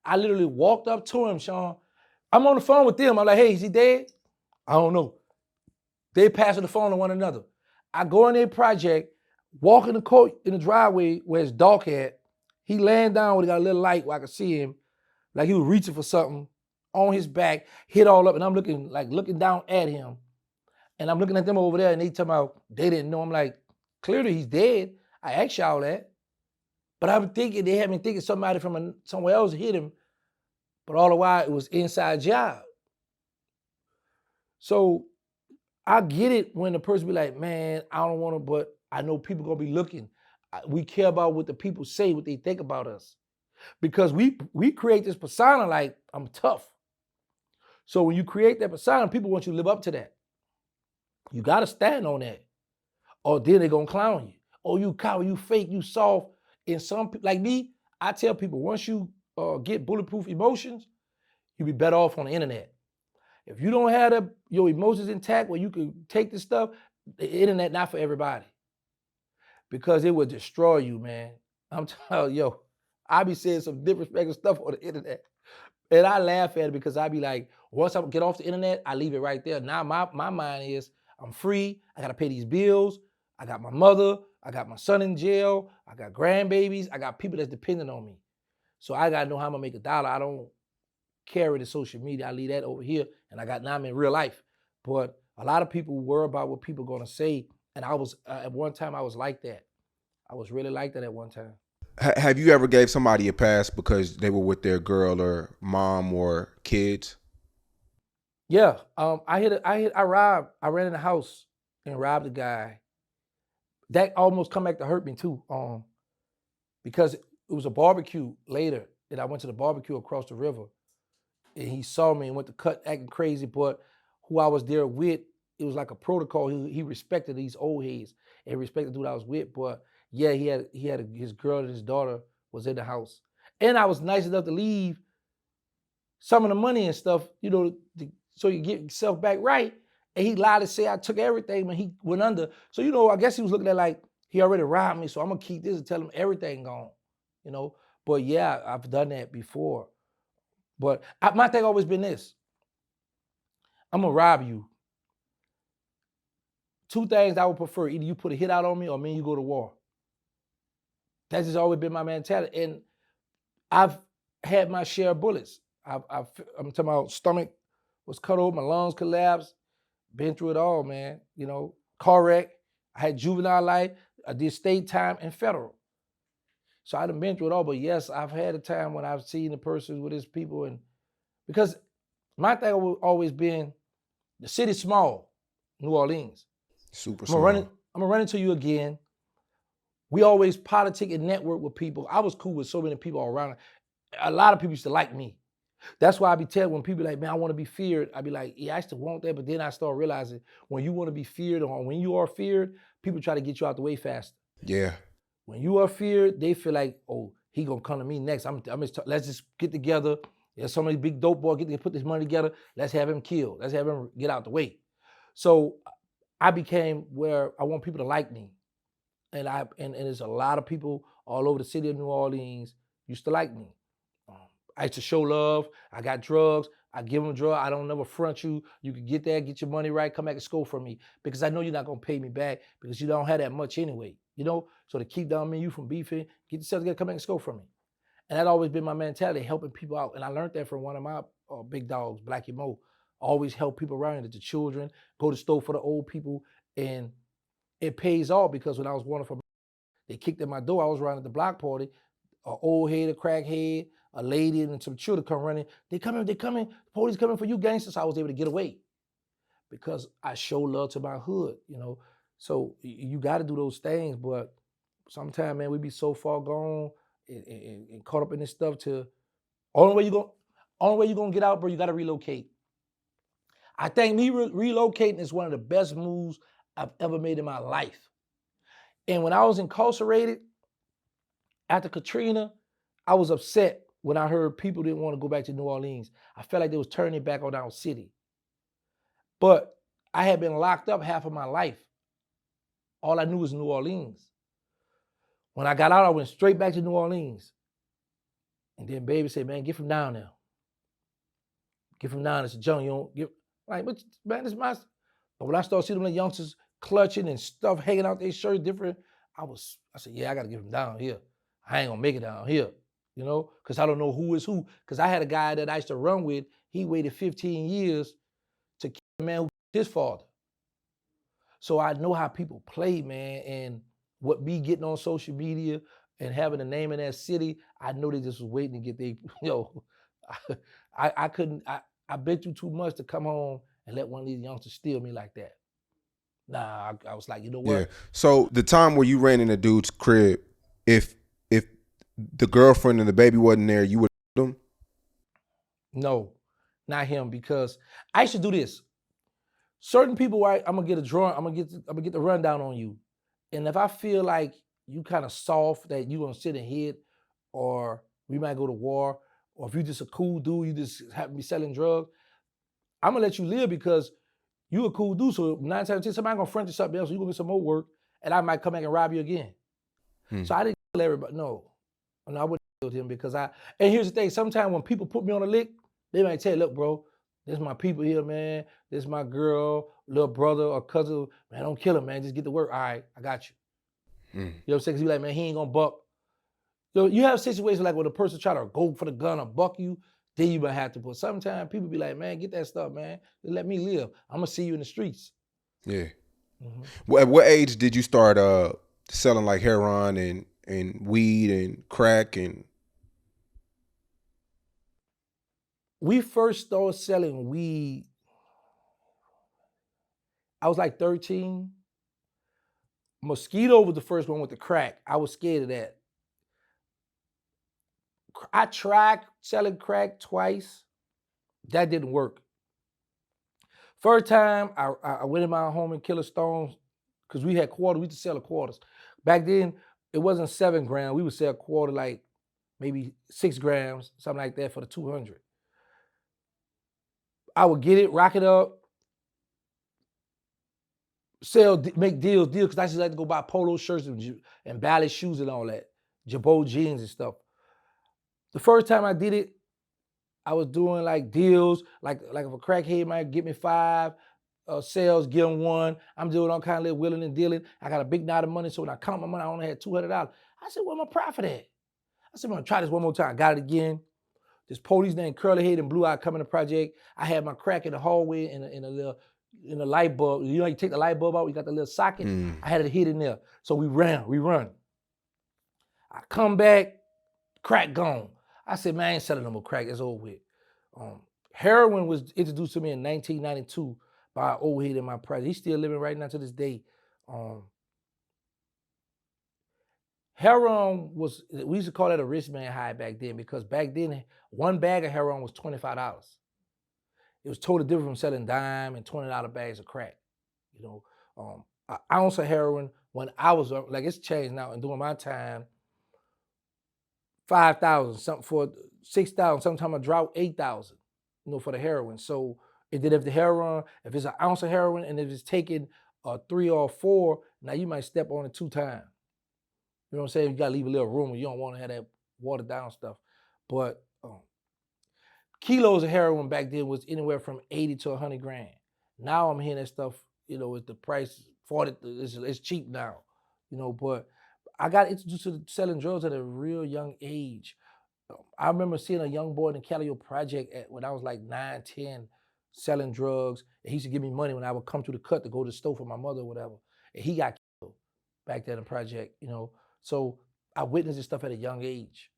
[SPEAKER 2] I literally walked up to him, Sean. I'm on the phone with them. I'm like, hey, is he dead? I don't know. They passing the phone to one another. I go in their project, walk in the driveway where it's dark at. He laying down, he got a little light where I could see him, like he was reaching for something on his back, hit all up, and I'm looking down at him. And I'm looking at them over there, and they talking about they didn't know. I'm like, clearly he's dead. I asked y'all that. But I'm thinking, they had me thinking somebody from somewhere else hit him, but all the while it was inside job. So I get it when the person be like, man, I don't want to, but I know people gonna be looking. We care about what the people say, what they think about us. Because we create this persona like, I'm tough. So when you create that persona, people want you to live up to that. You gotta stand on that. Or then they're gonna clown you. Oh, you coward, you fake, you soft. And some people, like me, I tell people, once you get bulletproof emotions, you'll be better off on the internet. If you don't have your emotions intact where you can take this stuff, the internet not for everybody. Because it will destroy you, man. I'm telling you, I be saying some disrespectful stuff on the internet. And I laugh at it because I be like, once I get off the internet, I leave it right there. Now my mind is, I'm free. I got to pay these bills. I got my mother. I got my son in jail. I got grandbabies. I got people that's dependent on me. So I got to know how I'm going to make a dollar. I don't carry the social media. I leave that over here. And now I'm in real life. But a lot of people worry about what people are going to say. And I was, at one time, I was like that. I was really like that at one time.
[SPEAKER 1] Have you ever gave somebody a pass because they were with their girl or mom or kids?
[SPEAKER 2] Yeah, I ran in the house and robbed a guy. That almost come back to hurt me too, because it was a barbecue later, and I went to the barbecue across the river, and he saw me and went to cut acting crazy, but who I was there with, it was like a protocol. He respected these old heads and respected the dude I was with, but yeah, his girl and his daughter was in the house, and I was nice enough to leave some of the money and stuff, so you get yourself back right. And he lied to say I took everything when he went under. So, I guess he was looking at like, he already robbed me, so I'm gonna keep this and tell him everything gone, But yeah, I've done that before. But my thing always been this: I'm gonna rob you. two things I would prefer. Either you put a hit out on me or me and you go to war. That's just always been my mentality. And I've had my share of bullets. I'm talking about stomach was cut open, my lungs collapsed, been through it all, man. You know, car wreck. I had juvenile life. I did state time and federal. So I done been through it all. But yes, I've had a time when I've seen the person with his people. And because my thing always been, the city's small, New Orleans.
[SPEAKER 1] Super
[SPEAKER 2] I'm
[SPEAKER 1] small.
[SPEAKER 2] gonna run into you again. We always politic and network with people. I was cool with so many people all around. A lot of people used to like me. That's why I be telling when people like, man, I want to be feared. I be like, yeah, I used to want that, but then I start realizing when you want to be feared or when you are feared, people try to get you out the way faster.
[SPEAKER 1] Yeah.
[SPEAKER 2] When you are feared, they feel like, oh, he gonna come to me next. Let's just get together. There's so many big dope boys put this money together. Let's have him killed. Let's have him get out the way. So I became where I want people to like me. And there's a lot of people all over the city of New Orleans used to like me. I used to show love. I got drugs. I give them a drug. I don't never front you. You can get that, get your money right, come back and score from me. Because I know you're not going to pay me back because you don't have that much anyway. You know? So to keep down me and you from beefing, get yourself together, come back and score from me. And that's always been my mentality, helping people out. And I learned that from one of my big dogs, Blackie Mo. Always help people around, the children, go to the store for the old people. And it pays off because when I was wanted for, they kicked at my door. I was running at the block party. An old head, a crackhead, a lady, and some children come running. They coming. The police coming for you, gangsters. So I was able to get away because I show love to my hood, you know. So you got to do those things, but sometimes, man, we be so far gone and caught up in this stuff. Only way you gonna get out, bro. You got to relocate. I think me relocating is one of the best moves I've ever made in my life. And when I was incarcerated after Katrina, I was upset when I heard people didn't want to go back to New Orleans. I felt like they was turning back on our city. But I had been locked up half of my life. All I knew was New Orleans. When I got out, I went straight back to New Orleans. And then baby said, man, get from down there. Get from down, it's a jungle. You don't get, like, but man, it's my, but when I started seeing them youngsters clutching and stuff hanging out their shirts different, I said, yeah, I got to get from down here. I ain't going to make it down here, you know, because I don't know who is who. Because I had a guy that I used to run with, he waited 15 years to kill a man who killed his father. So I know how people play, man, and what me getting on social media and having a name in that city, I know they just was waiting to get their, I couldn't, I've been through too much to come home and let one of these youngsters steal me like that. Nah, I was like, you know what?
[SPEAKER 1] Yeah. So the time where you ran in a dude's crib, if the girlfriend and the baby wasn't there, you would have them?
[SPEAKER 2] No, not him, because I used to do this. Certain people, I'm gonna get a drawing, I'm gonna get the rundown on you. And if I feel like you kind of soft, that you gonna sit and hit, or we might go to war, or if you just a cool dude, you just happen to be selling drugs, I'm gonna let you live because you a cool dude. So 9 times out of 10, somebody gonna front you something else, so you gonna get some more work, and I might come back and rob you again. So I didn't kill everybody. No, I wouldn't kill him because and here's the thing, sometimes when people put me on a lick, they might tell you, look, bro, this is my people here, man. This is my girl, little brother or cousin. Man, don't kill him, man. Just get to work. All right, I got you. You know what I'm saying? Because you like, man, he ain't gonna buck. You have situations like when a person try to go for the gun or buck you, then you might have to put. Sometimes people be like, man, get that stuff, man. Just let me live. I'm gonna see you in the streets.
[SPEAKER 1] Yeah. Well, at what age did you start selling like heroin and weed and crack and?
[SPEAKER 2] We first started selling weed, I was like 13. Mosquito was the first one with the crack. I was scared of that. I tried selling crack twice. That didn't work. First time, I went in my home in Killer Stones because we had quarters. We used to sell the quarters. Back then, it wasn't 7 grams. We would sell quarter like maybe 6 grams, something like that for the 200. I would get it, rock it up, sell, make deals, because I just like to go buy polo shirts and ballet shoes and all that, Jabot jeans and stuff. The first time I did it, I was doing like deals, like if a crackhead might get me 5, sales, give them one. I'm doing all kind of little wheeling and dealing. I got a big knot of money, so when I count my money, I only had $200. I said, where my profit at? I said, I'm gonna try this one more time. Got it again. This police named Curly Head and Blue Eye coming to the project. I had my crack in the hallway in a light bulb. You know, you take the light bulb out, you got the little socket. I had it hit in there. So we run. I come back, crack gone. I said, man, I ain't selling no more crack. It's over with. Heroin was introduced to me in 1992 by an old head in my project. He's still living right now to this day. Heroin was, we used to call that a rich man high back then, because back then, one bag of heroin was $25. It was totally different from selling dime and $20 bags of crack. You know, an ounce of heroin, when I was, like, it's changed now, and during my time, 5,000, something for 6,000, sometimes I dropped 8,000, you know, for the heroin. So, and then if the heroin, if it's an ounce of heroin and if it's taken 3 or 4, now you might step on it 2 times. You know what I'm saying? You gotta leave a little room. You don't want to have that watered down stuff. But kilos of heroin back then was anywhere from 80 to 100 grand. Now I'm hearing that stuff, you know, with the price 40, it's cheap now, you know. But I got introduced to selling drugs at a real young age. I remember seeing a young boy in the Callio Project when I was like 9, 10, selling drugs. And he used to give me money when I would come to the cut to go to the store for my mother or whatever. And he got killed back there in the project, you know. So I witnessed this stuff at a young age,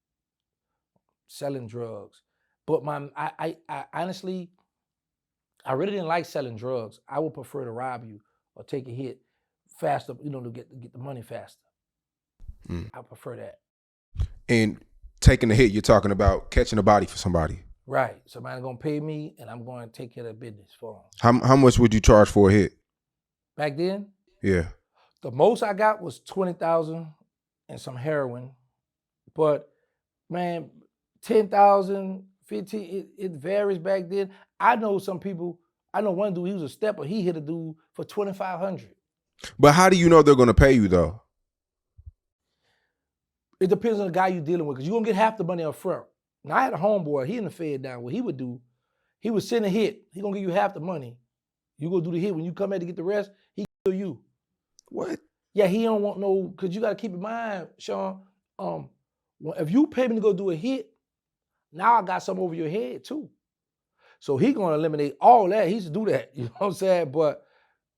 [SPEAKER 2] selling drugs. But I honestly, I really didn't like selling drugs. I would prefer to rob you or take a hit faster, you know, to get the money faster. I prefer that.
[SPEAKER 1] And taking the hit, you're talking about catching a body for somebody.
[SPEAKER 2] Right. Somebody gonna pay me, and I'm going to take care of the business for them.
[SPEAKER 1] How much would you charge for a hit?
[SPEAKER 2] Back then?
[SPEAKER 1] Yeah.
[SPEAKER 2] The most I got was 20,000 and some heroin. But man, 10,000, 15, it varies back then. I know some people, I know one dude, he was a stepper, he hit a dude for 2,500.
[SPEAKER 1] But how do you know they're gonna pay you though?
[SPEAKER 2] It depends on the guy you're dealing with, because you're gonna get half the money up front. Now I had a homeboy, he in the Fed down. What he would do, he would send a hit, he gonna give you half the money. You go do the hit, when you come back to get the rest, he kill you.
[SPEAKER 1] What?
[SPEAKER 2] Yeah, he don't want no, because you got to keep in mind, Sean, if you pay me to go do a hit, now I got something over your head too. So he going to eliminate all that. He used to do that, you know what I'm saying? But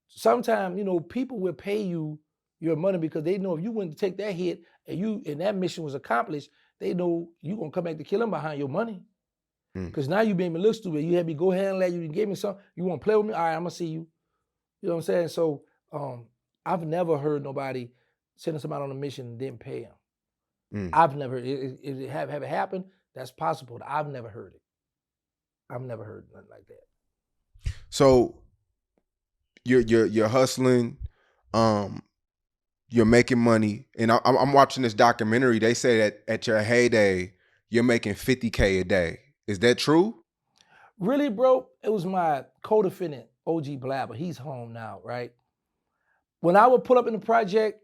[SPEAKER 2] sometimes, you know, people will pay you your money because they know if you went to take that hit and that mission was accomplished, they know you going to come back to kill them behind your money. Because now you made me look stupid. You had me go ahead and let you gave me something. You want to play with me? All right, I'm going to see you. You know what I'm saying? So, I've never heard nobody sending somebody on a mission and didn't pay him. I've never, if it have it happened, that's possible. But I've never heard it. I've never heard nothing like that.
[SPEAKER 1] So you're hustling, you're making money, and I'm watching this documentary. They say that at your heyday, you're making $50K a day. Is that true?
[SPEAKER 2] Really, bro? It was my co-defendant, OG Blabber. He's home now, right? When I would pull up in the project,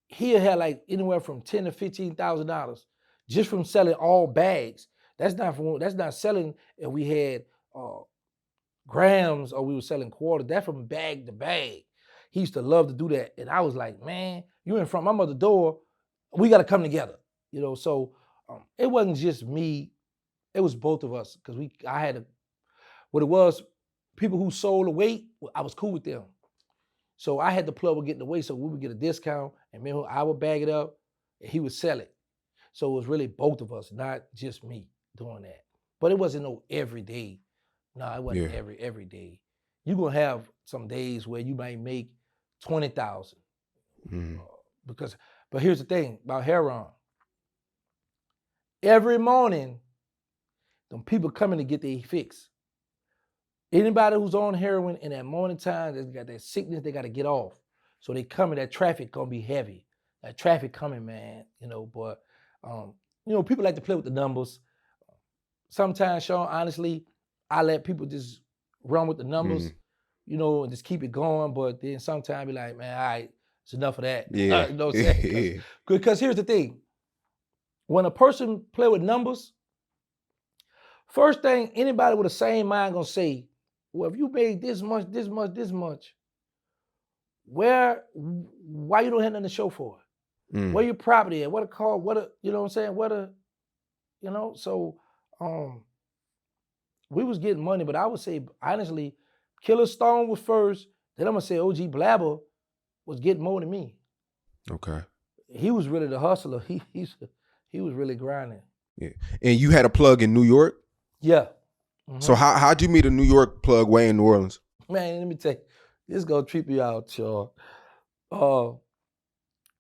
[SPEAKER 2] he had like anywhere from $10,000 to $15,000 just from selling all bags. That's not selling if we had grams or we were selling quarters. That's from bag to bag. He used to love to do that. And I was like, man, you in front of my mother's door, we got to come together. You know, so it wasn't just me. It was both of us, because what it was, people who sold the weight, I was cool with them. So I had the plug with getting the weight, so we would get a discount, and I would bag it up, and he would sell it. So it was really both of us, not just me doing that. But it wasn't no every day. No, it wasn't every day. You're going to have some days where you might make 20,000. But here's the thing about heroin. Every morning, them people coming to get their fix. Anybody who's on heroin in that morning time, they got that sickness, they got to get off. So they coming, that traffic gonna be heavy. That traffic coming, man, you know, but, you know, people like to play with the numbers. Sometimes, Sean, honestly, I let people just run with the numbers, you know, and just keep it going. But then sometimes be like, man, all right, it's enough of that.
[SPEAKER 1] Yeah.
[SPEAKER 2] You know what I'm saying? Because here's the thing. When a person play with numbers, first thing anybody with the same mind gonna say, well, if you made this much, why you don't have nothing to show for it?
[SPEAKER 1] Mm.
[SPEAKER 2] Where your property at? What a car? You know what I'm saying? So we was getting money, but I would say, honestly, Killer Stone was first. Then I'm going to say OG Blabber was getting more than me.
[SPEAKER 1] Okay.
[SPEAKER 2] He was really the hustler. He was really grinding.
[SPEAKER 1] Yeah. And you had a plug in New York?
[SPEAKER 2] Yeah.
[SPEAKER 1] Mm-hmm. So how'd you meet a New York plug way in New Orleans?
[SPEAKER 2] Man, let me tell you, this is going to trip you out, y'all.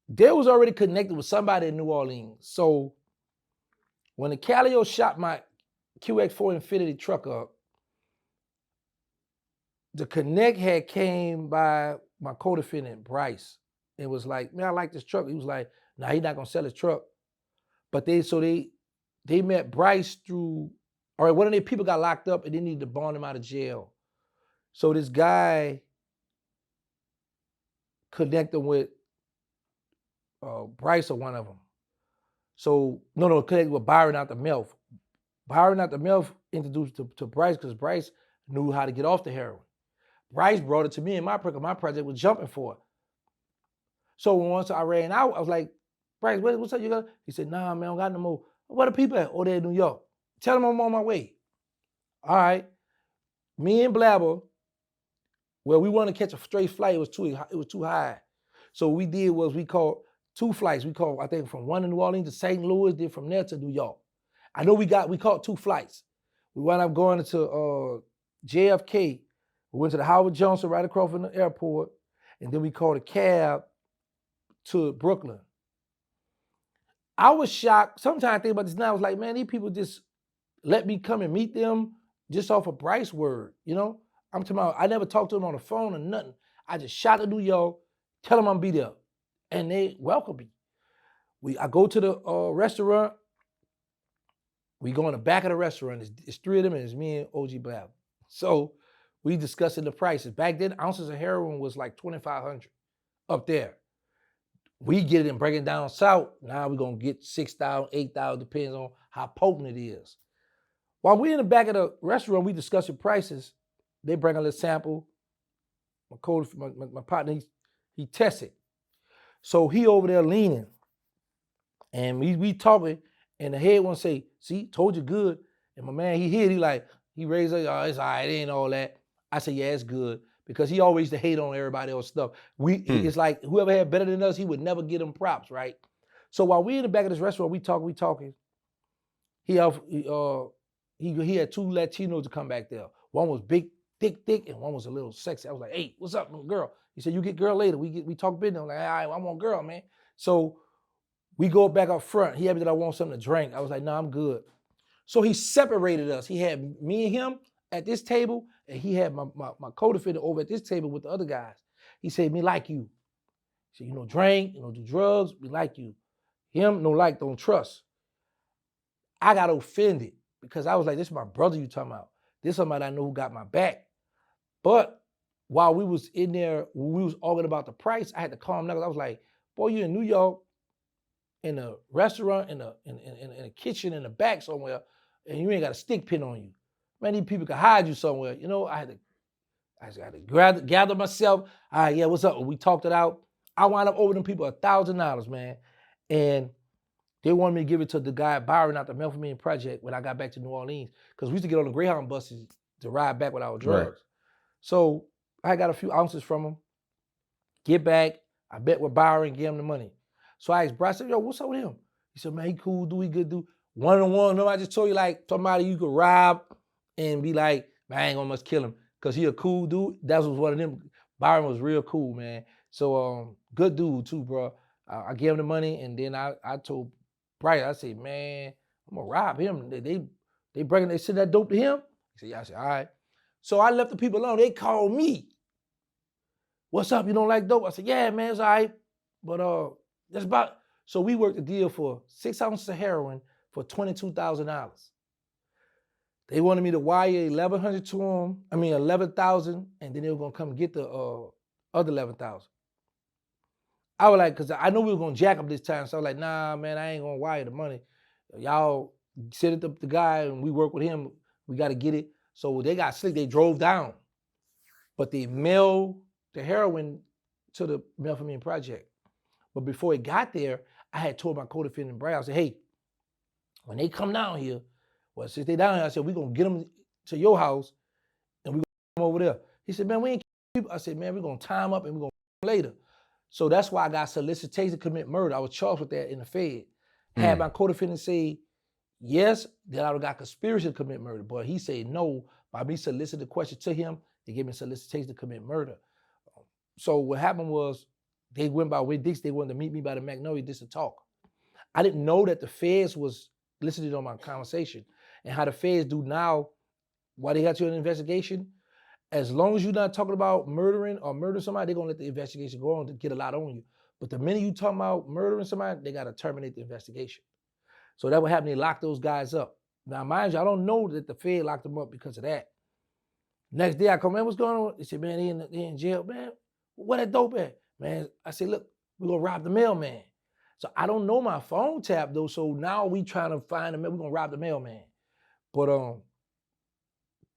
[SPEAKER 2] They was already connected with somebody in New Orleans. So when the Calio shot my QX4 Infinity truck up, the connect had came by my co-defendant, Bryce. It was like, man, I like this truck. He was like, nah, he's not gonna sell his truck. But they met Bryce through, all right, one of their people got locked up and they needed to bond him out of jail. So this guy connected with Bryce or one of them. So, connected with Byron out the Melf. Byron out the Melf introduced to Bryce because Bryce knew how to get off the heroin. Bryce brought it to me and my project was jumping for it. So once I ran out, I was like, Bryce, what's up? You got? He said, nah, man, I don't got no more. Where the people at? Oh, they're in New York. Tell them I'm on my way. All right. Me and Blabber, well, we wanted to catch a straight flight. It was too high. So what we did was we called 2 flights. We called, I think, from one in New Orleans to St. Louis, then from there to New York. I know we caught 2 flights. We wound up going to JFK. We went to the Howard Johnson right across from the airport, and then we called a cab to Brooklyn. I was shocked. Sometimes I think about this now. I was like, man, these people just let me come and meet them just off of Bryce word, I'm talking about, I never talked to them on the phone or nothing. I just shot to New York, tell them I'm be there. And they welcome me. I go to the restaurant. We go in the back of the restaurant. It's 3 of them, and it's me and OG Blab. So we discussing the prices. Back then, ounces of heroin was like $2,500 up there. We get it and break it down south. Now we're going to get $6,000, $8,000, depends on how potent it is. While we're in the back of the restaurant, we discussing prices. They bring a little sample. My partner, he tests it. So he over there leaning. And we talking, and the head one say, see, told you good. And my man, he raised it, oh, it's all right, it ain't all that. I say, yeah, it's good. Because he always used to hate on everybody else stuff. It's like whoever had better than us, he would never get them props, right? So while we in the back of this restaurant, we talking. He had 2 Latinos to come back there. One was big, thick, and one was a little sexy. I was like, hey, what's up, girl? He said, you get girl later. We talk business. I'm like, all right, I want girl, man. So we go back up front. He had me that I want something to drink. I was like, nah, I'm good. So he separated us. He had me and him at this table, and he had my co-defendant over at this table with the other guys. He said, me like you. He said, you don't drink, you don't do drugs, we like you. Him, no like, don't trust. I got offended because I was like, this is my brother you talking about. This is somebody I know who got my back. But while we was in there, when we was arguing about the price, I had to calm down. I was like, boy, you in New York, in a restaurant, in a kitchen in the back somewhere, and you ain't got a stick pin on you. Man, these people can hide you somewhere. I had to gather myself. All right, yeah, what's up? We talked it out. I wound up owing them people $1,000, man. And they wanted me to give it to the guy Byron out the Methamphetamine Project when I got back to New Orleans. Because we used to get on the Greyhound buses to ride back with our drugs. Right. So I got a few ounces from him. Get back. I bet with Byron, give him the money. So I asked Bryce, I said, yo, what's up with him? He said, man, he cool, he good, do. One-on-one, I just told you, like, somebody you could rob and be like, man, I ain't gonna much kill him. Because he a cool dude. That was one of them. Byron was real cool, man. So good dude too, bro. I gave him the money, and then I told Bryce, I said, man, I'm gonna rob him. They send that dope to him? He said, yeah. I said, all right. So I left the people alone. They called me. What's up? You don't like dope? I said, yeah, man, it's all right. But that's about. So we worked a deal for 6 ounces of heroin for $22,000. They wanted me to wire 1,100 to them. I mean 11,000, and then they were gonna come get the other 11,000. I was like, cause I know we were gonna jack up this time, so I was like, nah, man, I ain't gonna wire the money. Y'all send it to the guy, and we work with him. We got to get it. So they got slick. They drove down. but they mailed the heroin to the methamphetamine project. But before it got there, I had told my co-defendant Brad, I said, hey, when they come down here, well, since they down here, I said, we're going to get them to your house and we're going to come over there. He said, man, we ain't people. I said, man, we're going to tie them up and we're going to later. So that's why I got solicitation to commit murder. I was charged with that in the Fed. Had my co-defendant say yes, then I would have got conspiracy to commit murder. But he said no. By me soliciting the question to him, they gave me solicitation to commit murder. So what happened was they went by Wade Dix. They wanted to meet me by the Magnolia just to talk. I didn't know that the feds was listening on my conversation and how the feds do now. Why they got you in an investigation? As long as you're not talking about murdering or murdering somebody, they're gonna let the investigation go on to get a lot on you. But the minute you talking about murdering somebody, they gotta terminate the investigation. So that what happened. They locked those guys up. Now, mind you, I don't know that the Fed locked them up because of that. Next day I come, man, what's going on? They said, man, they in jail, man. What that dope at? Man, I said, look, we're gonna rob the mailman. So I don't know my phone tap though. So now we trying to find him. We're gonna rob the mailman. But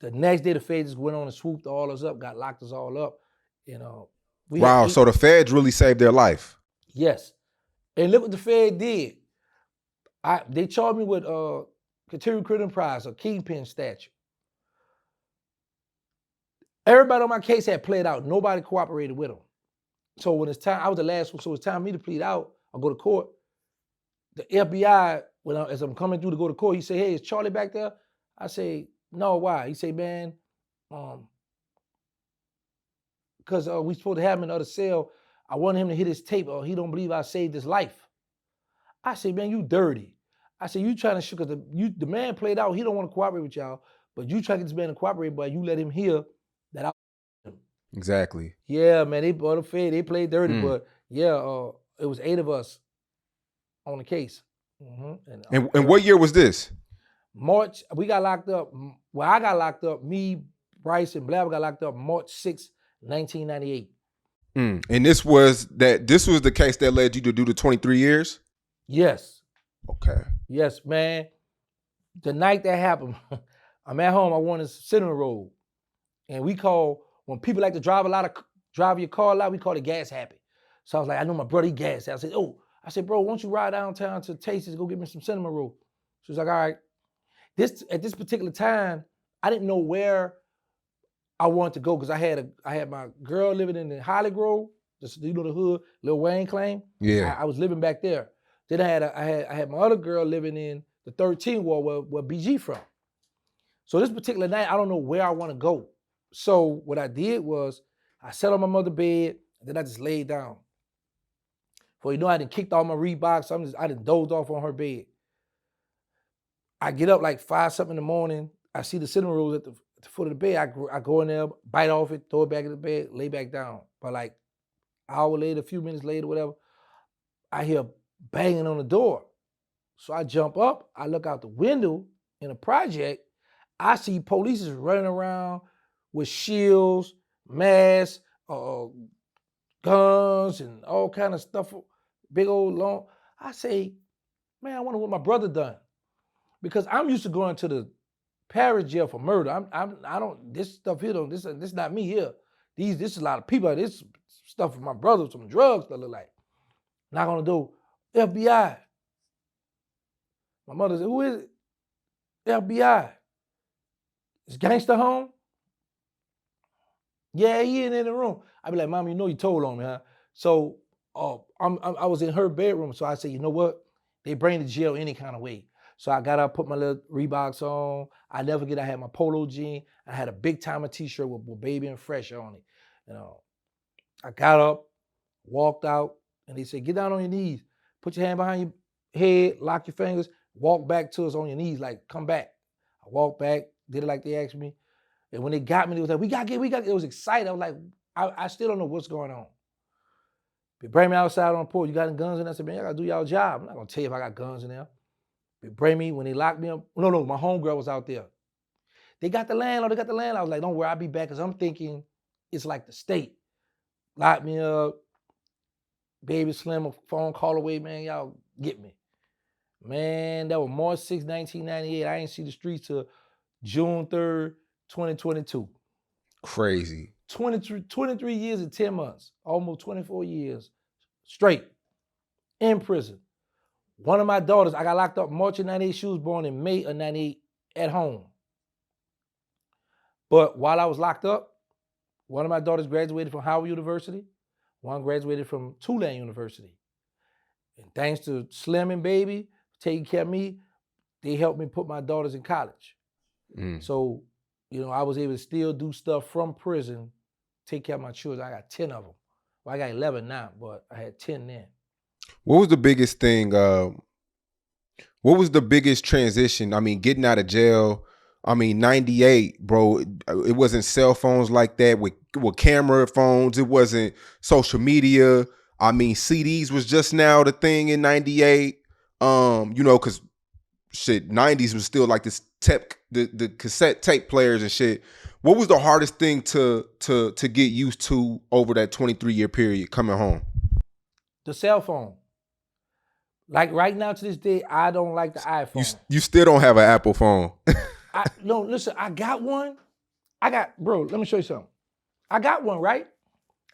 [SPEAKER 2] the next day the feds just went on and swooped all us up, got locked us all up. You know,
[SPEAKER 1] wow. So the feds really saved their life.
[SPEAKER 2] Yes. And look what the Fed did. They charged me with continuing criminal enterprise, a Kingpin statute. Everybody on my case had played out. Nobody cooperated with them. So when it's time, I was the last one, so it's time for me to plead out or go to court. The FBI, as I'm coming through to go to court, he said, hey, is Charlie back there? I say, no, why? He say, man, because we supposed to have him in the other cell. I wanted him to hit his tape or he don't believe I saved his life. I say, man, you dirty. I say, you trying to shoot, because the man played out, he don't want to cooperate with y'all, but you try to get this man to cooperate, but you let him hear that I.
[SPEAKER 1] Exactly.
[SPEAKER 2] Yeah, man, they played dirty, but yeah, it was 8 of us on the case.
[SPEAKER 1] And what year was this?
[SPEAKER 2] March, we got locked up. Well, I got locked up, me, Bryce, and Blab got locked up March 6, 1998.
[SPEAKER 1] And this was the case that led you to do the 23 years?
[SPEAKER 2] Yes.
[SPEAKER 1] Okay.
[SPEAKER 2] Yes, man. The night that happened, I'm at home, I wanted cinnamon roll. And we call, when people like to drive your car a lot, we call it gas happy. So I was like, I know my brother, he gas happy. I said, bro, why don't you ride downtown to Tasty's, go get me some cinnamon roll. She was like, all right. At this particular time, I didn't know where I wanted to go because I had my girl living in the Holly Grove, just, the hood, Lil Wayne claim.
[SPEAKER 1] Yeah.
[SPEAKER 2] I was living back there. Then I had my other girl living in the 13th ward where BG from. So this particular night, I don't know where I want to go. So what I did was I sat on my mother's bed, and then I just laid down. For I done kicked all my Reeboks. I done dozed off on her bed. I get up like 5-something in the morning. I see the cinnamon rolls at the foot of the bed. I go in there, bite off it, throw it back in the bed, lay back down. But like an hour later, a few minutes later, whatever, I hear banging on the door. So I jump up, I look out the window in the project, I see police running around with shields, masks, guns, and all kind of stuff, big old long. I say, man, I wonder what my brother done. Because I'm used to going to the parish jail for murder. I don't, this stuff here, this not me here. This is a lot of people, this stuff for my brother, some drugs that look like. Knock on the door, FBI. My mother said, who is it? FBI. Is Gangster home? Yeah, he in the room. I be like, Mom, you told on me, huh? So I was in her bedroom, so I said, you know what? They bring to jail any kind of way. So I got up, put my little Reeboks on. I never forget, I had my polo jean. I had a Big Timer t-shirt with Baby and Fresh on it. I got up, walked out, and they said, get down on your knees. Put your hand behind your head, lock your fingers, walk back to us on your knees, like, come back. I walked back, did it like they asked me. And when they got me, they was like, we got to get. It was exciting. I was like, I still don't know what's going on. They bring me outside on the porch. You got any guns in there? I said, man, I got to do y'all job. I'm not going to tell you if I got guns in there. They bring me, when they locked me up. No, my homegirl was out there. They got the landlord. I was like, don't worry, I'll be back. Because I'm thinking it's like the state. Locked me up. Baby Slim, a phone call away, man, y'all get me. Man, that was March 6, 1998. I ain't see the streets till June 3rd, 2022.
[SPEAKER 1] Crazy.
[SPEAKER 2] 23 years and 10 months, almost 24 years straight in prison. One of my daughters, I got locked up March of 98. She was born in May of 98 at home. But while I was locked up, one of my daughters graduated from Howard University. One graduated from Tulane University. And thanks to Slim and Baby taking care of me, they helped me put my daughters in college. So, I was able to still do stuff from prison, take care of my children. I got 10 of them. Well, I got 11 now, but I had 10 then.
[SPEAKER 1] What was the biggest thing? What was the biggest transition? I mean, getting out of jail. I mean, 98, bro, it wasn't cell phones like that with camera phones. It wasn't social media. I mean, CDs was just now the thing in 98. Because shit, 90s was still like this the cassette tape players and shit. What was the hardest thing to get used to over that 23-year period coming home?
[SPEAKER 2] The cell phone. Like right now to this day, I don't like the iPhone.
[SPEAKER 1] You still don't have an Apple phone.
[SPEAKER 2] No, listen, I got one. Bro, let me show you something. I got one, right?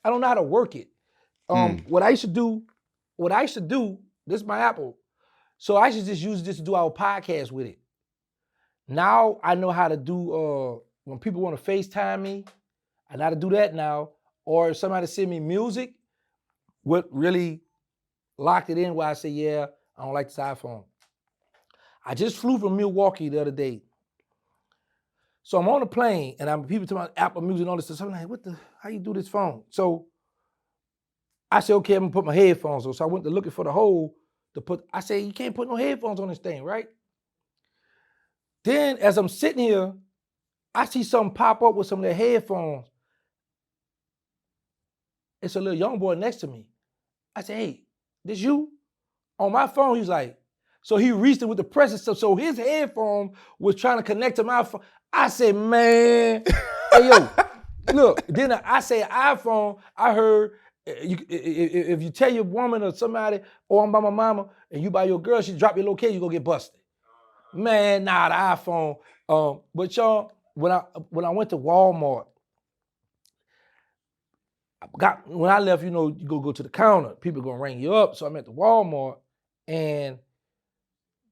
[SPEAKER 2] I don't know how to work it. What I used to do, this is my Apple. So I should just use this to do our podcast with it. Now I know how to do, when people want to FaceTime me, I know how to do that now. Or if somebody send me music, what really locked it in where I say, yeah, I don't like this iPhone. I just flew from Milwaukee the other day. So I'm on a plane and people talking about Apple Music and all this stuff. So I'm like, how you do this phone? So I said, okay, I'm gonna put my headphones on. So I went to looking for the hole to put, I said, you can't put no headphones on this thing, right? Then as I'm sitting here, I see something pop up with some of their headphones. It's a little young boy next to me. I said, hey, this you? On my phone, he's like, so he reached it with the press and stuff. So his headphone was trying to connect to my phone. I said, man, hey, yo, look. Then I say iPhone, I heard, if you tell your woman or somebody, I'm by my mama, and you by your girl, she drop your location, you gonna get busted. Man, nah, the iPhone. But y'all, when I went to Walmart, when I left, you go to the counter, people gonna ring you up. So I'm at the Walmart, and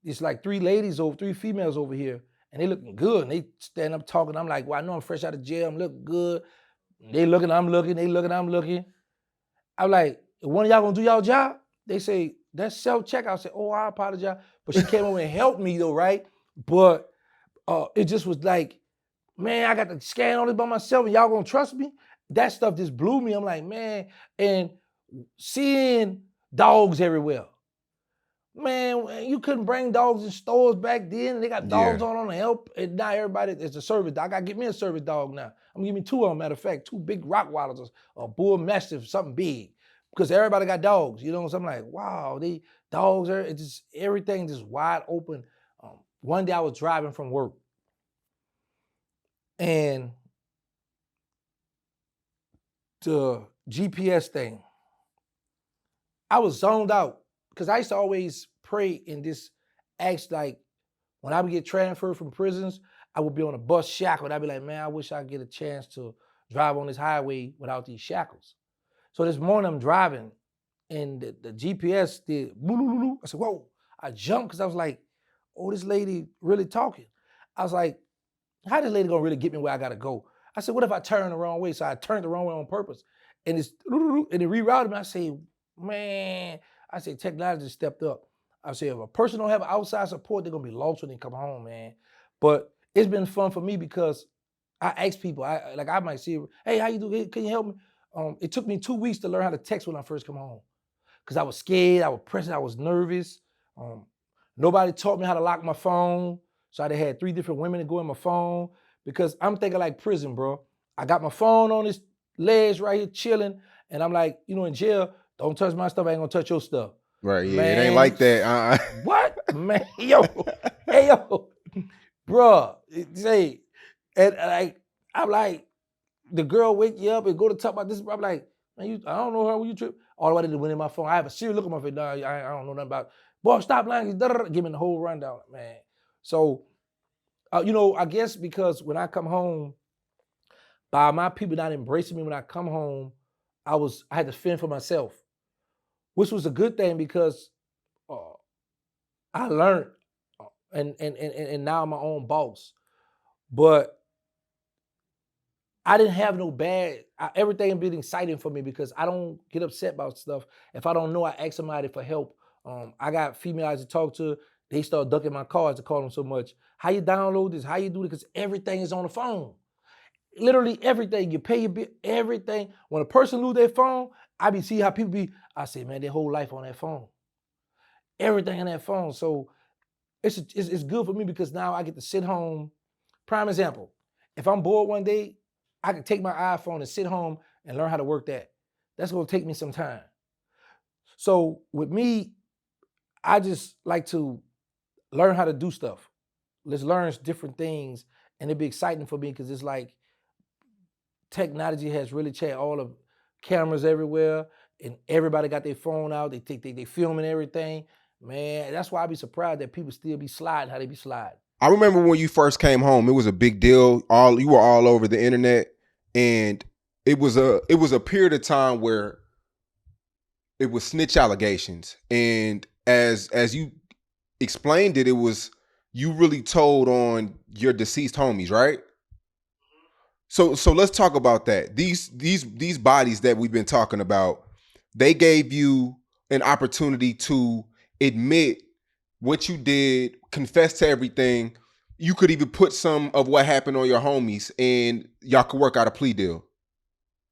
[SPEAKER 2] it's like three females over here, and they looking good, and they stand up talking. I'm like, well, I know I'm fresh out of jail, I'm looking good. They looking, I'm looking, they looking, I'm looking. I'm like, one of y'all gonna do y'all job? They say, that's self-checkout. I said, I apologize. But she came over and helped me though, right? But it just was like, man, I got to scan all this by myself and y'all gonna trust me? That stuff just blew me. I'm like, man, and seeing dogs everywhere. Man, you couldn't bring dogs in stores back then, and they got dogs on the help, and now everybody is a service dog. I gotta get me a service dog now. I'm gonna give me two of them, matter of fact, two big Rottweilers, a bull mastiff, something big, because everybody got dogs, So I'm like, wow, dogs are, everything just wide open. One day I was driving from work, and the GPS thing, I was zoned out. Because I used to always pray in this act, like when I would get transferred from prisons, I would be on a bus shackled. I'd be like, man, I wish I get a chance to drive on this highway without these shackles. So this morning I'm driving and the GPS did, I said, whoa. I jumped because I was like, this lady really talking. I was like, how this lady gonna really get me where I gotta go? I said, what if I turn the wrong way? So I turned the wrong way on purpose. And it rerouted me. I say, man, technology stepped up. I say, if a person don't have outside support, they're gonna be lost when they come home, man. But it's been fun for me because I ask people, I might see, hey, how you do? Can you help me? It took me 2 weeks to learn how to text when I first come home. Because I was scared, I was pressed, I was nervous. Nobody taught me how to lock my phone. So I had 3 different women to go in my phone because I'm thinking like prison, bro. I got my phone on this ledge right here chilling, and I'm like, in jail, don't touch my stuff, I ain't gonna touch your stuff.
[SPEAKER 1] Right, yeah, man, it ain't like that.
[SPEAKER 2] What? Man, hey, bro, say, and I'm like, the girl wake you up and go to talk about this, I'm like, man, I don't know her when you trip. All the way to the win in my phone. I have a serious look on my face, nah, I don't know nothing about, boy, stop lying, give me the whole rundown, man. So, I guess because when I come home, by my people not embracing me when I come home, I had to fend for myself, which was a good thing because I learned, and now I'm my own boss. But I didn't have no everything been exciting for me because I don't get upset about stuff. If I don't know, I ask somebody for help. I got females to talk to. They start ducking my cards to call them so much. How you download this? How you do it? Because everything is on the phone. Literally everything. You pay your bill, everything. When a person lose their phone, I see how people be. I say, man, their whole life on that phone. Everything on that phone. So it's good for me because now I get to sit home. Prime example. If I'm bored one day, I can take my iPhone and sit home and learn how to work that. That's going to take me some time. So with me, I just like to learn how to do stuff. Let's learn different things. And it'd be exciting for me because it's like technology has really changed. All the cameras everywhere and everybody got their phone out. They filming everything. Man, that's why I be surprised that people still be sliding how they be sliding.
[SPEAKER 1] I remember when you first came home, it was a big deal. You were all over the internet, and it was a period of time where it was snitch allegations. And as you explained it, it was you really told on your deceased homies, right? So let's talk about that. These bodies that we've been talking about, they gave you an opportunity to admit what you did, confess to everything. You could even put some of what happened on your homies, and y'all could work out a plea deal.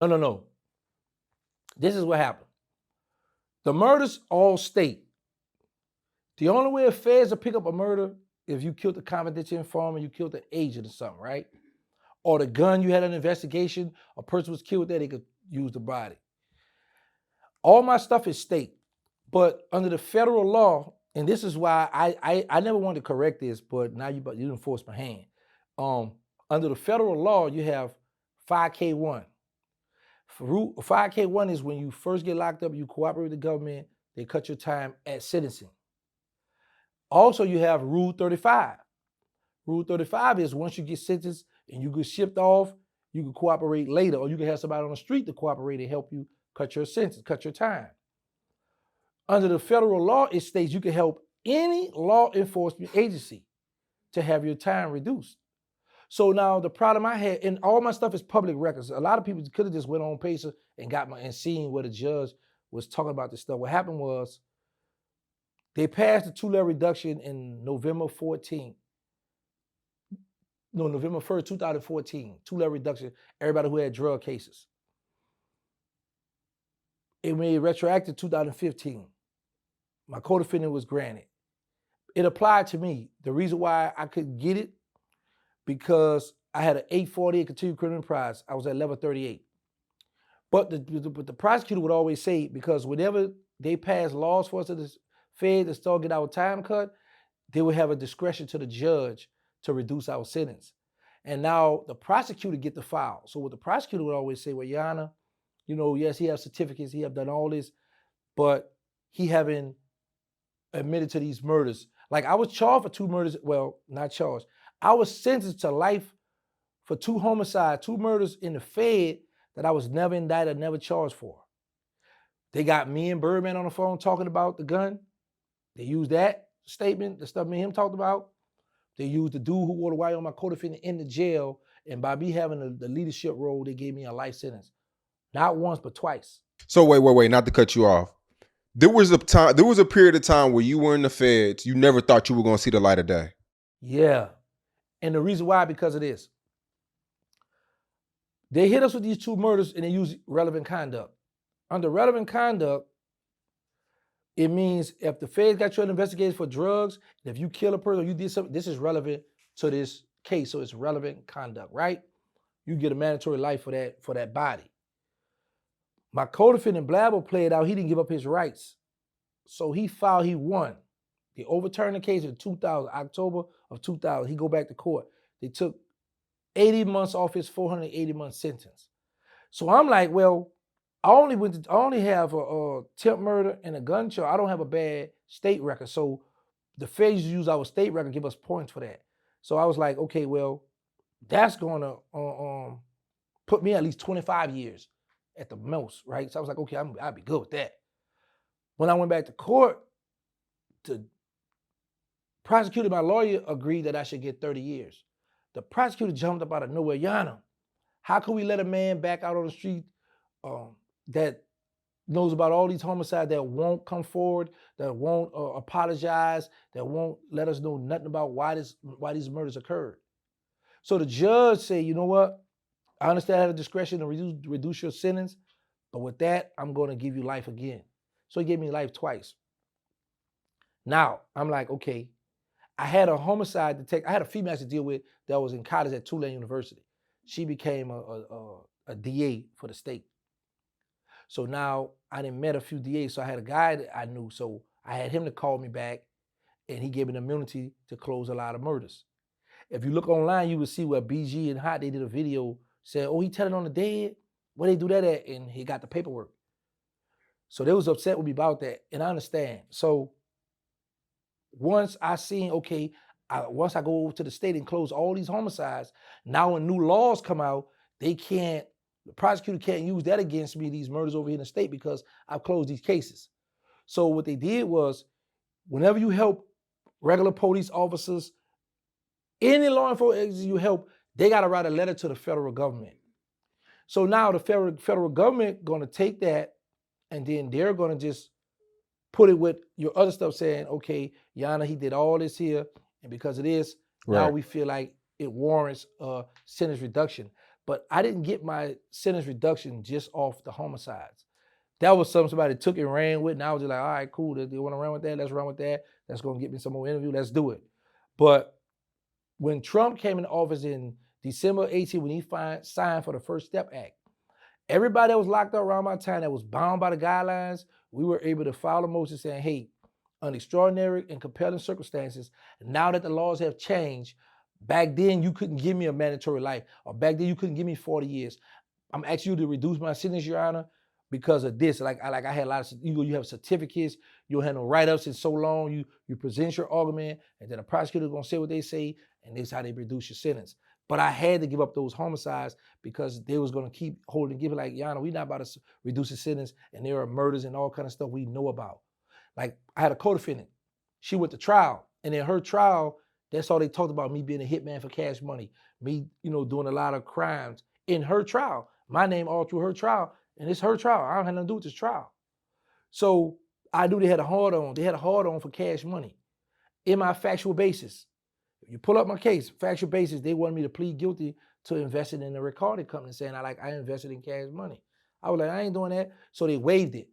[SPEAKER 2] No. This is what happened. The murders all state. The only way a feds will pick up a murder if you killed a confidential informant, you killed an agent or something, right? Or the gun you had an investigation, a person was killed there, they could use the body. All my stuff is state, but under the federal law, and this is why I never wanted to correct this, but now you didn't force my hand. Under the federal law, you have 5K1. 5K1 is when you first get locked up, you cooperate with the government, they cut your time at sentencing. Also, you have Rule 35. Rule 35 is once you get sentenced and you get shipped off, you can cooperate later, or you can have somebody on the street to cooperate and help you cut your sentence, cut your time. Under the federal law, it states you can help any law enforcement agency to have your time reduced. So now the problem I had, and all my stuff is public records. A lot of people could have just went on Pacer and seen where the judge was talking about this stuff. What happened was they passed the 2-level reduction in November 1st, 2014. 2-level reduction, everybody who had drug cases. It made retroactive 2015. My co-defendant was granted. It applied to me. The reason why I couldn't get it, because I had an 848 continued criminal enterprise. I was at level 38. But the prosecutor would always say, because whenever they pass laws for us to the Fed to start get our time cut, they would have a discretion to the judge to reduce our sentence. And now the prosecutor get the file. So what the prosecutor would always say, well, Your Honor, yes, he has certificates, he have done all this, but he haven't admitted to these murders. Like I was charged for 2 murders. Well, not charged. I was sentenced to life for 2 homicides, 2 murders in the Fed that I was never indicted, never charged for. They got me and Birdman on the phone talking about the gun. They used that statement, the stuff me and him talked about. They used the dude who wore the white on my co-defendant in the jail. And by me having the leadership role, they gave me a life sentence. Not once, but twice.
[SPEAKER 1] So wait, not to cut you off. There was a period of time where you were in the feds, you never thought you were going to see the light of day.
[SPEAKER 2] Yeah. And the reason why, because of this. They hit us with these 2 murders and they use relevant conduct. Under relevant conduct, it means if the feds got you investigated for drugs, if you kill a person or you did something, this is relevant to this case. So it's relevant conduct, right? You get a mandatory life for that body. My co-defendant Blabber played out, he didn't give up his rights. So he filed, he won. They overturned the case in October of 2000. He go back to court. They took 80 months off his 480-month sentence. So I'm like, well, I only have a attempt murder and a gun charge. I don't have a bad state record. So the feds use our state record, give us points for that. So I was like, okay, well, that's going to put me at least 25 years at the most, right? So I was like, okay, I'd be good with that. When I went back to court, the prosecutor, my lawyer, agreed that I should get 30 years. The prosecutor jumped up out of nowhere. Yana, how can we let a man back out on the street that knows about all these homicides, that won't come forward, that won't apologize, that won't let us know nothing about why these murders occurred? So the judge said, you know what? I understand I have the discretion to reduce your sentence, but with that, I'm going to give you life again. So he gave me life twice. Now, I'm like, okay, I had a homicide detective. I had a female to deal with that was in college at Tulane University. She became a DA for the state. So now I done met a few DAs. So I had a guy that I knew. So I had him to call me back, and he gave me the immunity to close a lot of murders. If you look online, you will see where BG and Hot, they did a video saying, oh, he telling on the dead? Where they do that at? And he got the paperwork. So they was upset with me about that, and I understand. So once I seen, okay, once I go over to the state and close all these homicides, now when new laws come out, the prosecutor can't use that against me, these murders over here in the state, because I've closed these cases. So what they did was, whenever you help regular police officers, any law enforcement agency you help, they got to write a letter to the federal government. So now the federal government going to take that, and then they're going to just put it with your other stuff saying, okay, Yana, he did all this here, and because of this, now we feel like it warrants a sentence reduction. But I didn't get my sentence reduction just off the homicides. That was something somebody took and ran with, and I was just like, all right, cool, they want to run with that, let's run with that. That's going to get me some more interview, let's do it. But when Trump came into office in December 18, when he signed for the First Step Act, everybody that was locked up around my time that was bound by the guidelines, we were able to file a motion saying, hey, under extraordinary and compelling circumstances, now that the laws have changed, back then you couldn't give me a mandatory life, or back then you couldn't give me 40 years. I'm asking you to reduce my sentence, Your Honor, because of this. Like I had a lot of, you have certificates, you don't have no write-ups in so long, you present your argument, and then the prosecutor is going to say what they say, and this is how they reduce your sentence. But I had to give up those homicides because they was going to keep holding, giving like, Yana, we not about to reduce the sentence, and there are murders and all kind of stuff we know about. Like, I had a co-defendant. She went to trial, and in her trial, that's all they talked about, me being a hitman for cash money, me, doing a lot of crimes. In her trial, my name all through her trial, and it's her trial. I don't have nothing to do with this trial. So I knew they had a hard on. They had a hard on for cash money. In my factual basis, you pull up my case, factual basis, they wanted me to plead guilty to investing in a recording company, saying I invested in cash money. I was like, I ain't doing that. So they waived it.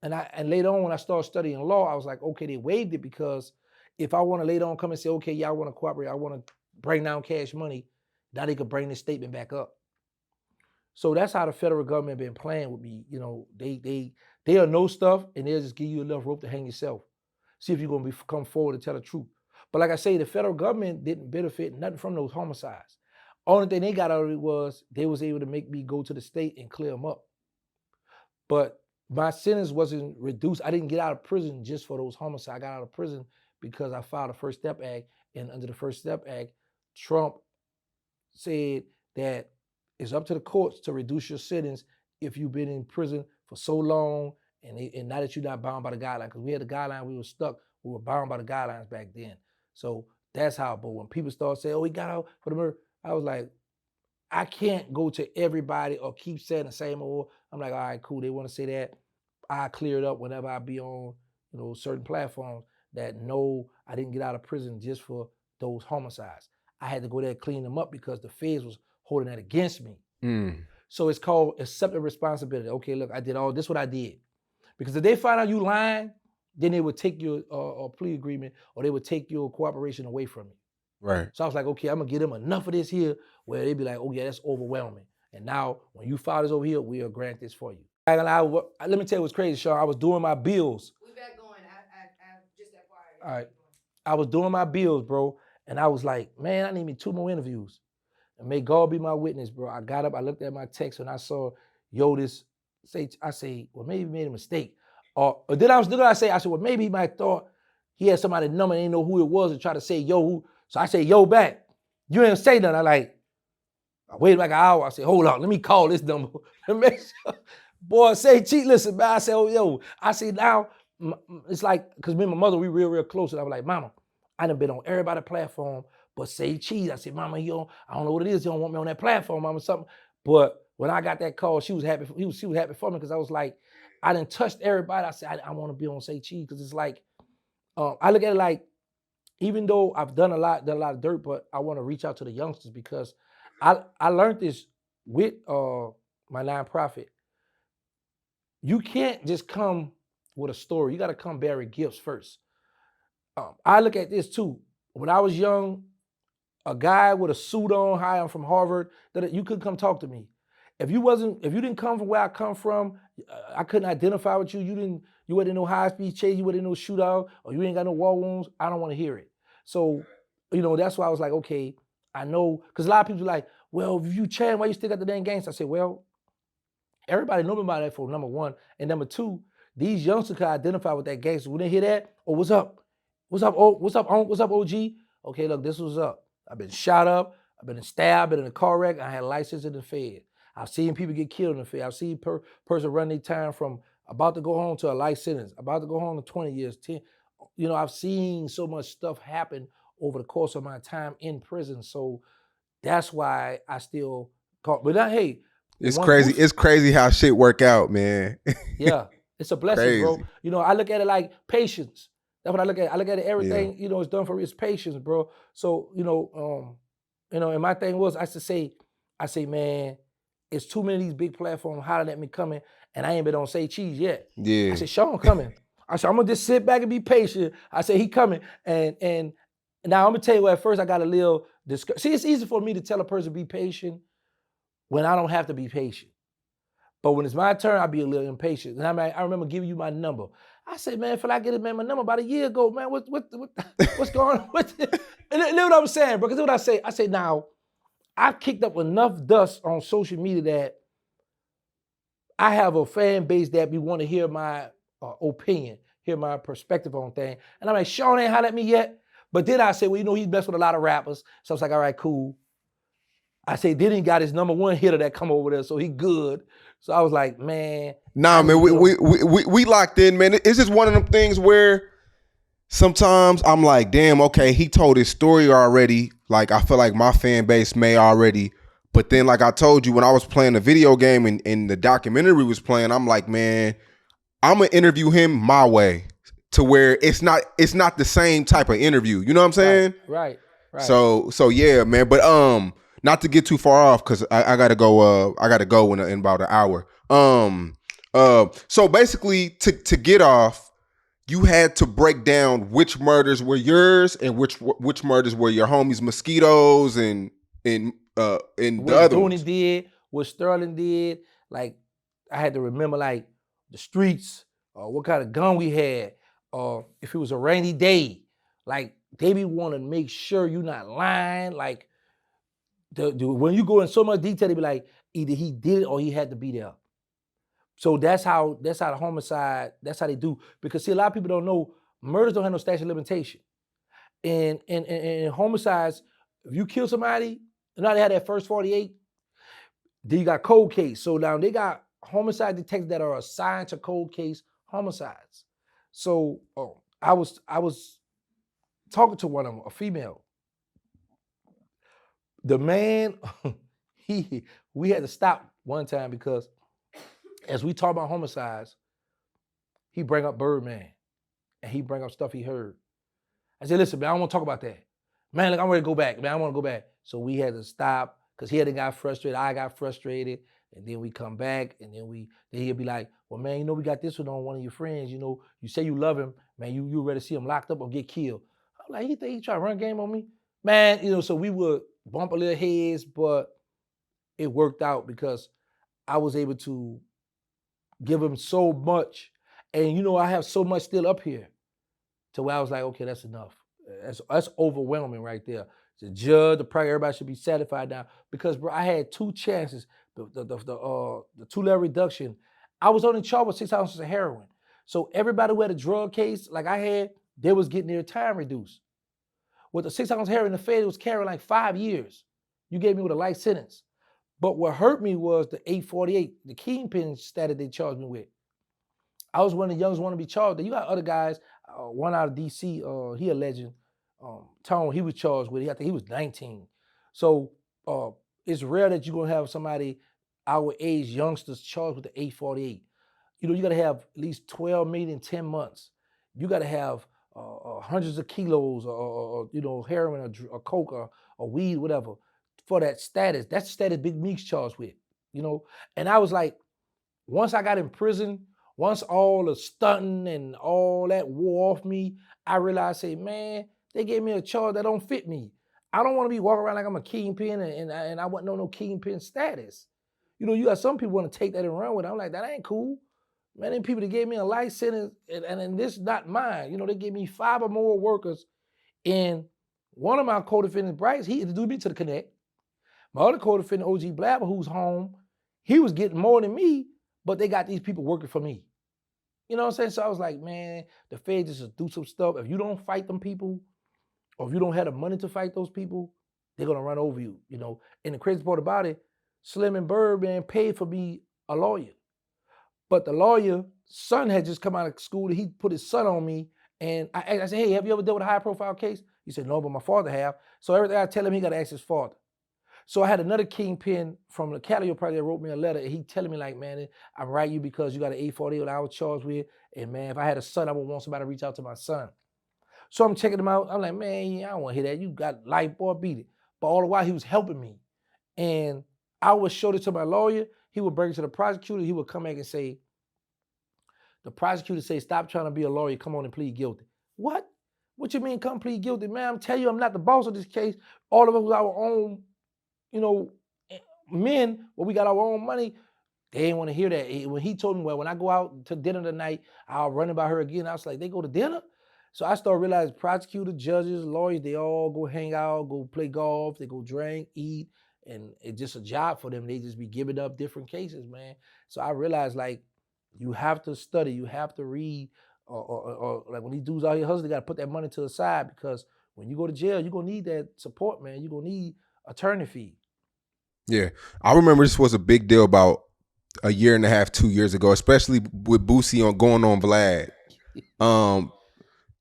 [SPEAKER 2] And later on, when I started studying law, I was like, okay, they waived it because if I want to later on come and say, okay, yeah, I want to cooperate, I want to bring down cash money, now they could bring this statement back up. So that's how the federal government been playing with me. They'll know stuff, and they'll just give you enough rope to hang yourself. See if you're going to come forward and tell the truth. But like I say, the federal government didn't benefit nothing from those homicides. Only thing they got out of it was they was able to make me go to the state and clear them up. But my sentence wasn't reduced. I didn't get out of prison just for those homicides. I got out of prison because I filed a First Step Act, and under the First Step Act, Trump said that it's up to the courts to reduce your sentence if you've been in prison for so long, and now that you're not bound by the guidelines. Because we had the guideline, we were stuck, we were bound by the guidelines back then. So that's how. But when people start saying, oh, he got out for the murder, I was like, I can't go to everybody or keep saying the same old. I'm like, all right, cool. They want to say that. I clear it up whenever I be on, certain platforms that no, I didn't get out of prison just for those homicides. I had to go there and clean them up because the feds was holding that against me. So it's called accepted responsibility. Okay, look, I did all this, what I did. Because if they find out you lying, then they would take your plea agreement, or they would take your cooperation away from you.
[SPEAKER 1] Right.
[SPEAKER 2] So I was like, okay, I'm gonna give them enough of this here where they be like, oh yeah, that's overwhelming. And now when you file this over here, we'll grant this for you. Let me tell you what's crazy, Sean. I was doing my bills.
[SPEAKER 3] We back going. I just that far.
[SPEAKER 2] All right. I was doing my bills, bro, and I was like, man, I need me 2 more interviews. And may God be my witness, bro. I got up, I looked at my text, and I saw, I say, well, maybe he made a mistake. Or then I said, well, maybe he might have thought he had somebody's number and didn't know who it was and try to say, yo, who. So I say, yo, back. You ain't say nothing. I waited like an hour. I said, hold on, let me call this number. Make sure. Boy, say, Cheat, listen, man. I said, oh, yo. I said, now, it's like, because me and my mother, we real close. And I was like, Mama, I done been on everybody's platform, but say Cheat. I said, Mama, I don't know what it is. You don't want me on that platform, Mama, something. But when I got that call, she was happy. She was happy for me because I was like, I done touched everybody. I said, I want to be on Say Cheat because it's like, I look at it like, even though I've done a lot of dirt, but I want to reach out to the youngsters because I learned this with my nonprofit. You can't just come with a story. You got to come bearing gifts first. I look at this too. When I was young, a guy with a suit on, hi, I'm from Harvard, that you could come talk to me. If you didn't come from where I come from, I couldn't identify with you. You wasn't no high speed chase, you wasn't no shootout, or you ain't got no war wounds. I don't want to hear it. So, that's why I was like, okay, I know, because a lot of people are like, well, if you change, why you still got the damn gangster? I said, well, everybody know me about that for number one. And number two, these youngsters can identify with that gangster. When they hear that, oh, what's up? What's up, what's up, OG? Okay, look, this was up. I've been shot up, I've been stabbed, been in a car wreck, I had a license in the Fed. I've seen people get killed in the Fed. I've seen person run their time from about to go home to a life sentence, about to go home to 20 years, 10. I've seen so much stuff happen over the course of my time in prison. So that's why I still call. But now, hey,
[SPEAKER 1] it's crazy. It's crazy how shit work out, man.
[SPEAKER 2] Yeah, it's a blessing, bro. I look at it like patience. That's what I look at. I look at it, everything, it's done for it's patience, bro. So, and my thing was, I say, man, it's too many of these big platforms hollering at me coming, and I ain't been on Say Cheese yet.
[SPEAKER 1] Yeah.
[SPEAKER 2] I said, Sean coming. I said, I'm gonna just sit back and be patient. I said, he coming. And now I'm gonna tell you what, at first I got a little see, it's easy for me to tell a person to be patient when I don't have to be patient. But when it's my turn, I'll be a little impatient. And I remember giving you my number. I said, man, I get it, man, my number about a year ago, man. What's going on with it? And look what I'm saying, bro. Because what I say. I say, now, I've kicked up enough dust on social media that I have a fan base that we want to hear my opinion, hear my perspective on things. And I'm like, Sean ain't hollered at me yet. But then I say, well, he's messed with a lot of rappers. So I was like, all right, cool. I say, then he got his number one hitter that come over there, so he good. So I was like, man.
[SPEAKER 1] Nah, man, we locked in, man. It's just one of them things where sometimes I'm like, damn, okay, he told his story already. Like, I feel like my fan base may already. But then, like I told you, when I was playing the video game and the documentary was playing, I'm like, man, I'm going to interview him my way to where it's not the same type of interview. You know what I'm saying?
[SPEAKER 2] Right.
[SPEAKER 1] So yeah, man. But not to get too far off, because I gotta go. I gotta go in about an hour. So basically, to get off, you had to break down which murders were yours and which murders were your homies Mosquitoes and the other ones.
[SPEAKER 2] What did, what Sterling did. Like, I had to remember, like, the streets, what kind of gun we had, if it was a rainy day. Like, they be want to make sure you're not lying. Like, when you go in so much detail, they be like, either he did it or he had to be there. So that's how the homicide, that's how they do. Because see, a lot of people don't know, murders don't have no statute of limitation. And homicides, if you kill somebody, now they had that first 48, then you got cold case. So now they got homicide detectives that are assigned to cold case homicides. So I was talking to one of them, a female. The man, we had to stop one time because as we talk about homicides, he bring up Birdman and he bring up stuff he heard. I said, listen, man, I don't want to talk about that. Man, look, I'm ready to go back. Man, I want to go back. So we had to stop because he had got frustrated. I got frustrated. And then we come back and then he'll be like, well, man, we got this one of your friends. You say you love him. Man, you ready to see him locked up or get killed. I'm like, he think he trying to run game on me? Man, so we would bump a little heads, but it worked out because I was able to give him so much. And, I have so much still up here to where I was like, okay, that's enough. That's overwhelming right there. The judge, the probably everybody should be satisfied now because, bro, I had 2 chances. The 2-level reduction. I was only charged with 6 ounces of heroin. So everybody who had a drug case like I had, they was getting their time reduced. With the 6 ounces of heroin, the Fed was carrying like 5 years. You gave me with a life sentence. But what hurt me was the 848, the Kingpin status they charged me with. I was one of the youngest want to be charged. You got other guys, one out of DC, he a legend. Tone, he was charged with it. I think he was 19. So it's rare that you're going to have somebody our age, youngsters, charged with the 848. You know, you got to have at least 12 million in 10 months. You got to have hundreds of kilos or you know, heroin or coke or weed, whatever, for that status. That's the status Big Meek's charged with, you know? And I was like, once I got in prison, once all the stunting and all that wore off me, I realized, say, man, they gave me a charge that don't fit me. I don't want to be walking around like I'm a kingpin and I want no kingpin status. You know, you got some people want to take that and run with it. I'm like, that ain't cool. Man, them people that gave me a life sentence, and this is not mine. You know, they gave me 5 or more workers. And one of my co-defendants, Bryce, he introduced me to the Connect. My other co-defendant, OG Blabber, who's home, he was getting more than me, but they got these people working for me. You know what I'm saying? So I was like, man, the feds just do some stuff. If you don't fight them people, or if you don't have the money to fight those people, they're gonna run over you, you know. And the crazy part about it, Slim and Birdman paid for me a lawyer. But the lawyer, son had just come out of school, and he put his son on me. And I said, hey, have you ever dealt with a high profile case? He said, no, but my father have. So everything I tell him, he got to ask his father. So I had another kingpin from the Calio project that wrote me a letter, and he telling me like, man, I'm writing you because you got an 848 that I was charged with. And man, if I had a son, I would want somebody to reach out to my son. So I'm checking him out. I'm like, man, I don't want to hear that. You got life, boy, beat it. But all the while, he was helping me. And I would show this to my lawyer. He would bring it to the prosecutor. He would come back and say, the prosecutor say, stop trying to be a lawyer. Come on and plead guilty. What? What you mean come plead guilty? Man, I'm telling you, I'm not the boss of this case. All of us with our own, you know, men, where we got our own money. They didn't want to hear that. When he told me, well, when I go out to dinner tonight, I'll run it by her again. I was like, they go to dinner? So I started realizing prosecutors, judges, lawyers, they all go hang out, go play golf, they go drink, eat, and it's just a job for them. They just be giving up different cases, man. So I realized, like, you have to study, you have to read, or like when these dudes out here hustling, they got to put that money to the side, because when you go to jail, you're going to need that support, man. You're going to need attorney fee.
[SPEAKER 1] Yeah. I remember this was a big deal about a year and a half, 2 years ago, especially with Boosie on going on Vlad.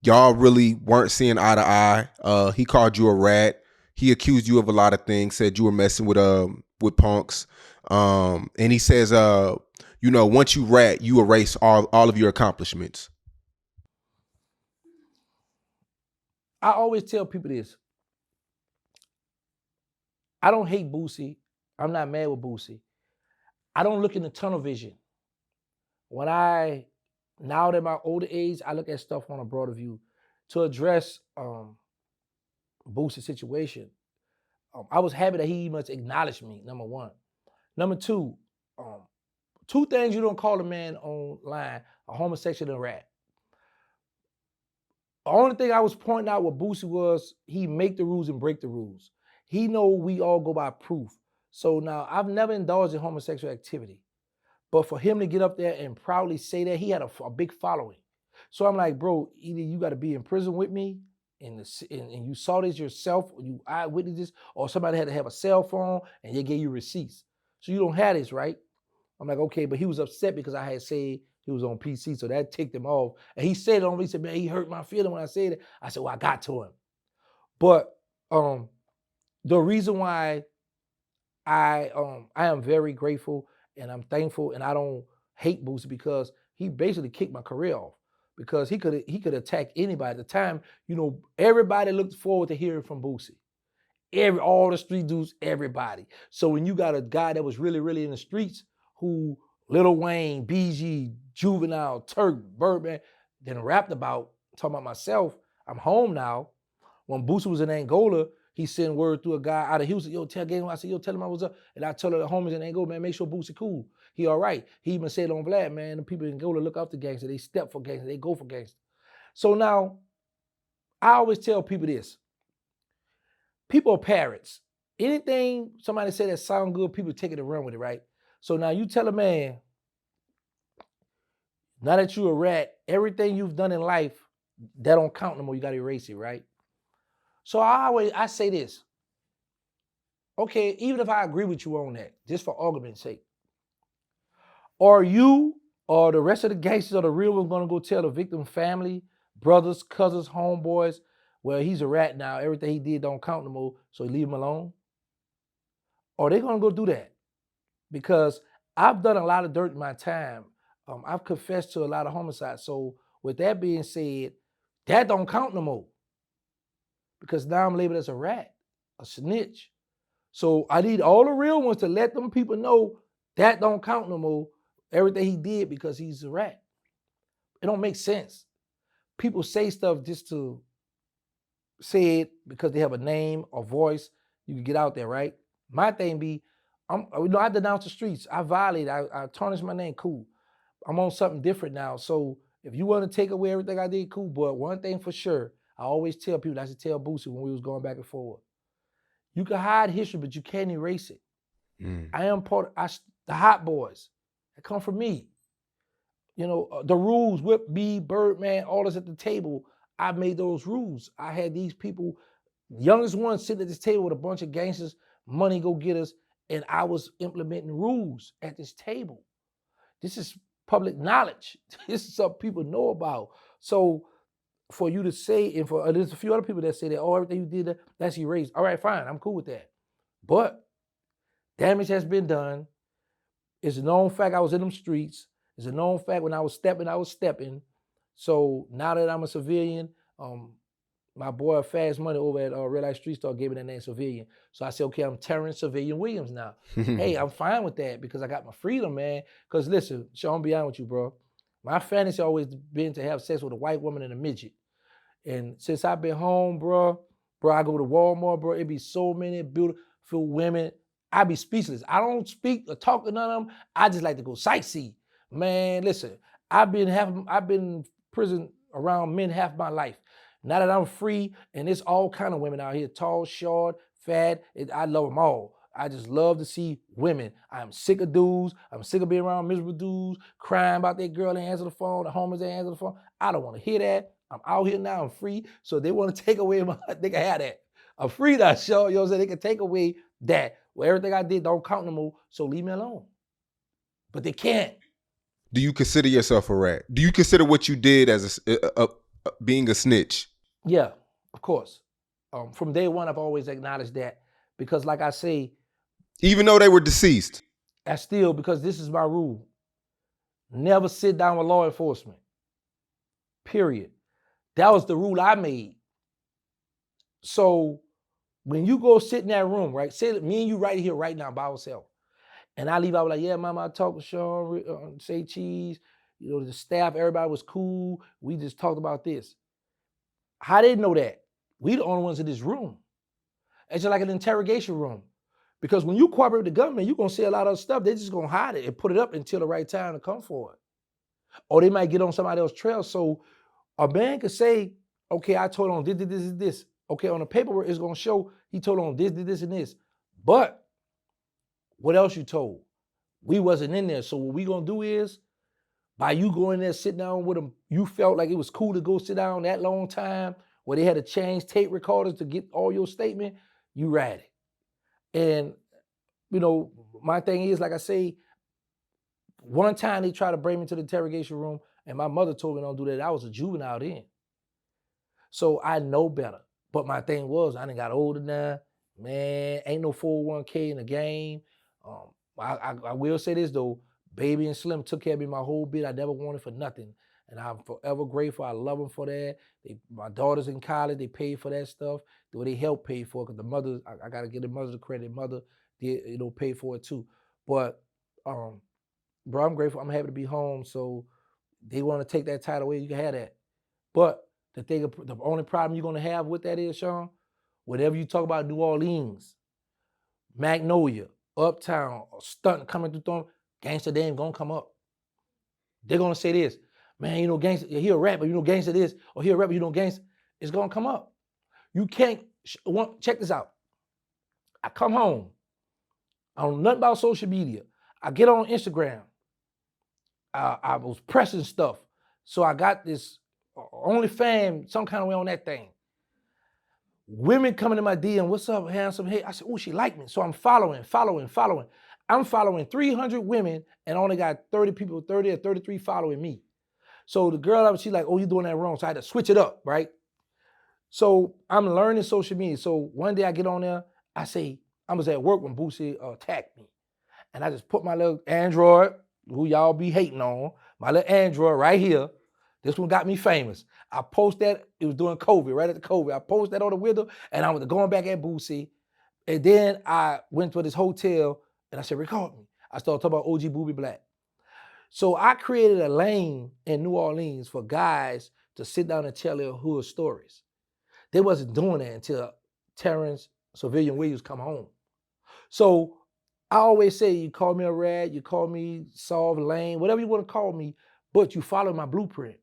[SPEAKER 1] Y'all really weren't seeing eye to eye. He called you a rat. He accused you of a lot of things, said you were messing with punks. And he says, you know, once you rat, you erase all of your accomplishments.
[SPEAKER 2] I always tell people this. I don't hate Boosie. I'm not mad with Boosie. I don't look in the tunnel vision. Now that my older age, I look at stuff on a broader view. To address Boosie's situation, I was happy that he must acknowledge me, number one. Number two, two things you don't call a man online: a homosexual and a rat. The only thing I was pointing out with Boosie was he make the rules and break the rules. He know we all go by proof. So now, I've never indulged in homosexual activity. But for him to get up there and proudly say that, he had a big following. So I'm like, bro, either you got to be in prison with me and you saw this yourself, or you eyewitnessed this, or somebody had to have a cell phone and they gave you receipts. So you don't have this, right? I'm like, okay, but he was upset because I had said he was on PC, so that ticked him off. And he said it on me, he said, man, he hurt my feeling when I said it. I said, well, I got to him. But the reason why I am very grateful and I'm thankful and I don't hate Boosie, because he basically kicked my career off, because he could attack anybody. At the time, you know, everybody looked forward to hearing from Boosie. All the street dudes, everybody. So when you got a guy that was really, really in the streets, who Lil Wayne, BG, Juvenile, Turk, Birdman, then rapped about, talking about myself, I'm home now. When Boosie was in Angola, he sent word through a guy out of Houston, yo, tell Game. I said, yo, tell him I was up. And I told the homies in Angola, man, make sure Boosie cool. He all right. He even said on Vlad, man, the people in Angola look up to gangster. They step for gangster. They go for gangster. So now, I always tell people this. People are parrots. Anything somebody say that sound good, people take it and run with it, right? So now you tell a man, now that you're a rat, everything you've done in life, that don't count no more. You got to erase it, right? So I say this. Okay, even if I agree with you on that, just for argument's sake, are you or the rest of the gangsters or the real ones gonna go tell the victim family, brothers, cousins, homeboys, well, he's a rat now, everything he did don't count no more, so leave him alone? Or they gonna go do that? Because I've done a lot of dirt in my time. I've confessed to a lot of homicides. So with that being said, that don't count no more. Because now I'm labeled as a rat, a snitch. So I need all the real ones to let them people know that don't count no more. Everything he did because he's a rat. It don't make sense. People say stuff just to say it because they have a name or voice. You can get out there, right? My thing be, I denounce the streets. I violate. I tarnish my name. Cool. I'm on something different now. So if you want to take away everything I did, cool. But one thing for sure, I always tell people, I should tell Boosie when we was going back and forth. You can hide history, but you can't erase it. I am part of the hot boys that come from me. You know, the rules, Whip B, Birdman, all this at the table. I made those rules. I had these people, youngest one sitting at this table with a bunch of gangsters, money go getters, and I was implementing rules at this table. This is public knowledge. This is something people know about. So for you to say, and for there's a few other people that say that, oh, everything you did, that's erased. All right, fine, I'm cool with that. But damage has been done. It's a known fact I was in them streets. It's a known fact when I was stepping. So now that I'm a civilian, my boy Fast Money over at Red Light Street Store gave me that name Civilian. So I said, okay, I'm Terrence Civilian Williams now. Hey, I'm fine with that because I got my freedom, man. Because listen, Sean, I'm beyond with you, bro. My fantasy always been to have sex with a white woman and a midget. And since I've been home, bro, I go to Walmart, bro, it be so many beautiful women. I be speechless. I don't speak or talk to none of them. I just like to go sightsee. Man, listen, I've been in prison around men half my life. Now that I'm free, and it's all kind of women out here, tall, short, fat, I love them all. I just love to see women. I'm sick of dudes. I'm sick of being around miserable dudes, crying about their girl that answer the phone, the homies that answer the phone. I don't want to hear that. I'm out here now, I'm free. So they want to take away they can have that. I'm free now, show, you know what I'm saying? They can take away that. Well, everything I did don't count no more, so leave me alone. But they can't.
[SPEAKER 1] Do you consider yourself a rat? Do you consider what you did as being a snitch?
[SPEAKER 2] Yeah, of course. From day one, I've always acknowledged that because, like I say,
[SPEAKER 1] even though they were deceased,
[SPEAKER 2] because this is my rule. Never sit down with law enforcement. Period. That was the rule I made. So when you go sit in that room, right? Say me and you right here, right now, by ourselves. And I leave out like, yeah, mama, I talked with Sean, say cheese. You know, the staff, everybody was cool. We just talked about this. How they know that? We the only ones in this room. It's just like an interrogation room. Because when you cooperate with the government, you're going to say a lot of stuff. They're just going to hide it and put it up until the right time to come for it. Or they might get on somebody else's trail. So a man could say, okay, I told on this. Okay, on the paperwork, it's going to show he told on this, and this. But what else you told? We wasn't in there. So what we going to do is, by you going there, sitting down with them, you felt like it was cool to go sit down that long time where they had to change tape recorders to get all your statement, you ride it. And, you know, my thing is, like I say, one time they tried to bring me to the interrogation room and my mother told me don't do that. I was a juvenile then. So I know better. But my thing was, I done got older now. Man, ain't no 401k in the game. I will say this though, Baby and Slim took care of me my whole bit. I never wanted for nothing. And I'm forever grateful. I love them for that. My daughter's in college. They paid for that stuff. They helped pay for it because the mother, I got to give the mother the credit. Mother did, pay for it too. But, bro, I'm grateful. I'm happy to be home. So they want to take that title away. You can have that. But the only problem you're going to have with that is, Sean, whenever you talk about New Orleans, Magnolia, Uptown, stunt coming through, gangster, they ain't going to come up. They're going to say this, man, gangster, he a rapper, gangster this, or he a rapper, gangster. It's going to come up. You can't, check this out. I come home. I don't know nothing about social media. I get on Instagram. I was pressing stuff. So I got this OnlyFans some kind of way on that thing. Women coming in my DM, what's up, handsome? Hey, I said, oh, she like me. So I'm following. I'm following 300 women and only got 30 people, 30 or 33 following me. So the girl, she's like, oh, you doing that wrong. So I had to switch it up, right? So I'm learning social media. So one day I get on there, I say, I was at work when Boosie attacked me. And I just put my little Android, who y'all be hating on, my little Android right here. This one got me famous. I post that, it was during COVID, right at the COVID. I posted that on the window and I was going back at Boosie. And then I went to this hotel and I said, record me. I started talking about OG Booby Black. So I created a lane in New Orleans for guys to sit down and tell their hood stories. They wasn't doing that until Terrence Civilian Williams come home. So I always say, you call me a rat, you call me soft, lame, whatever you want to call me, but you follow my blueprint.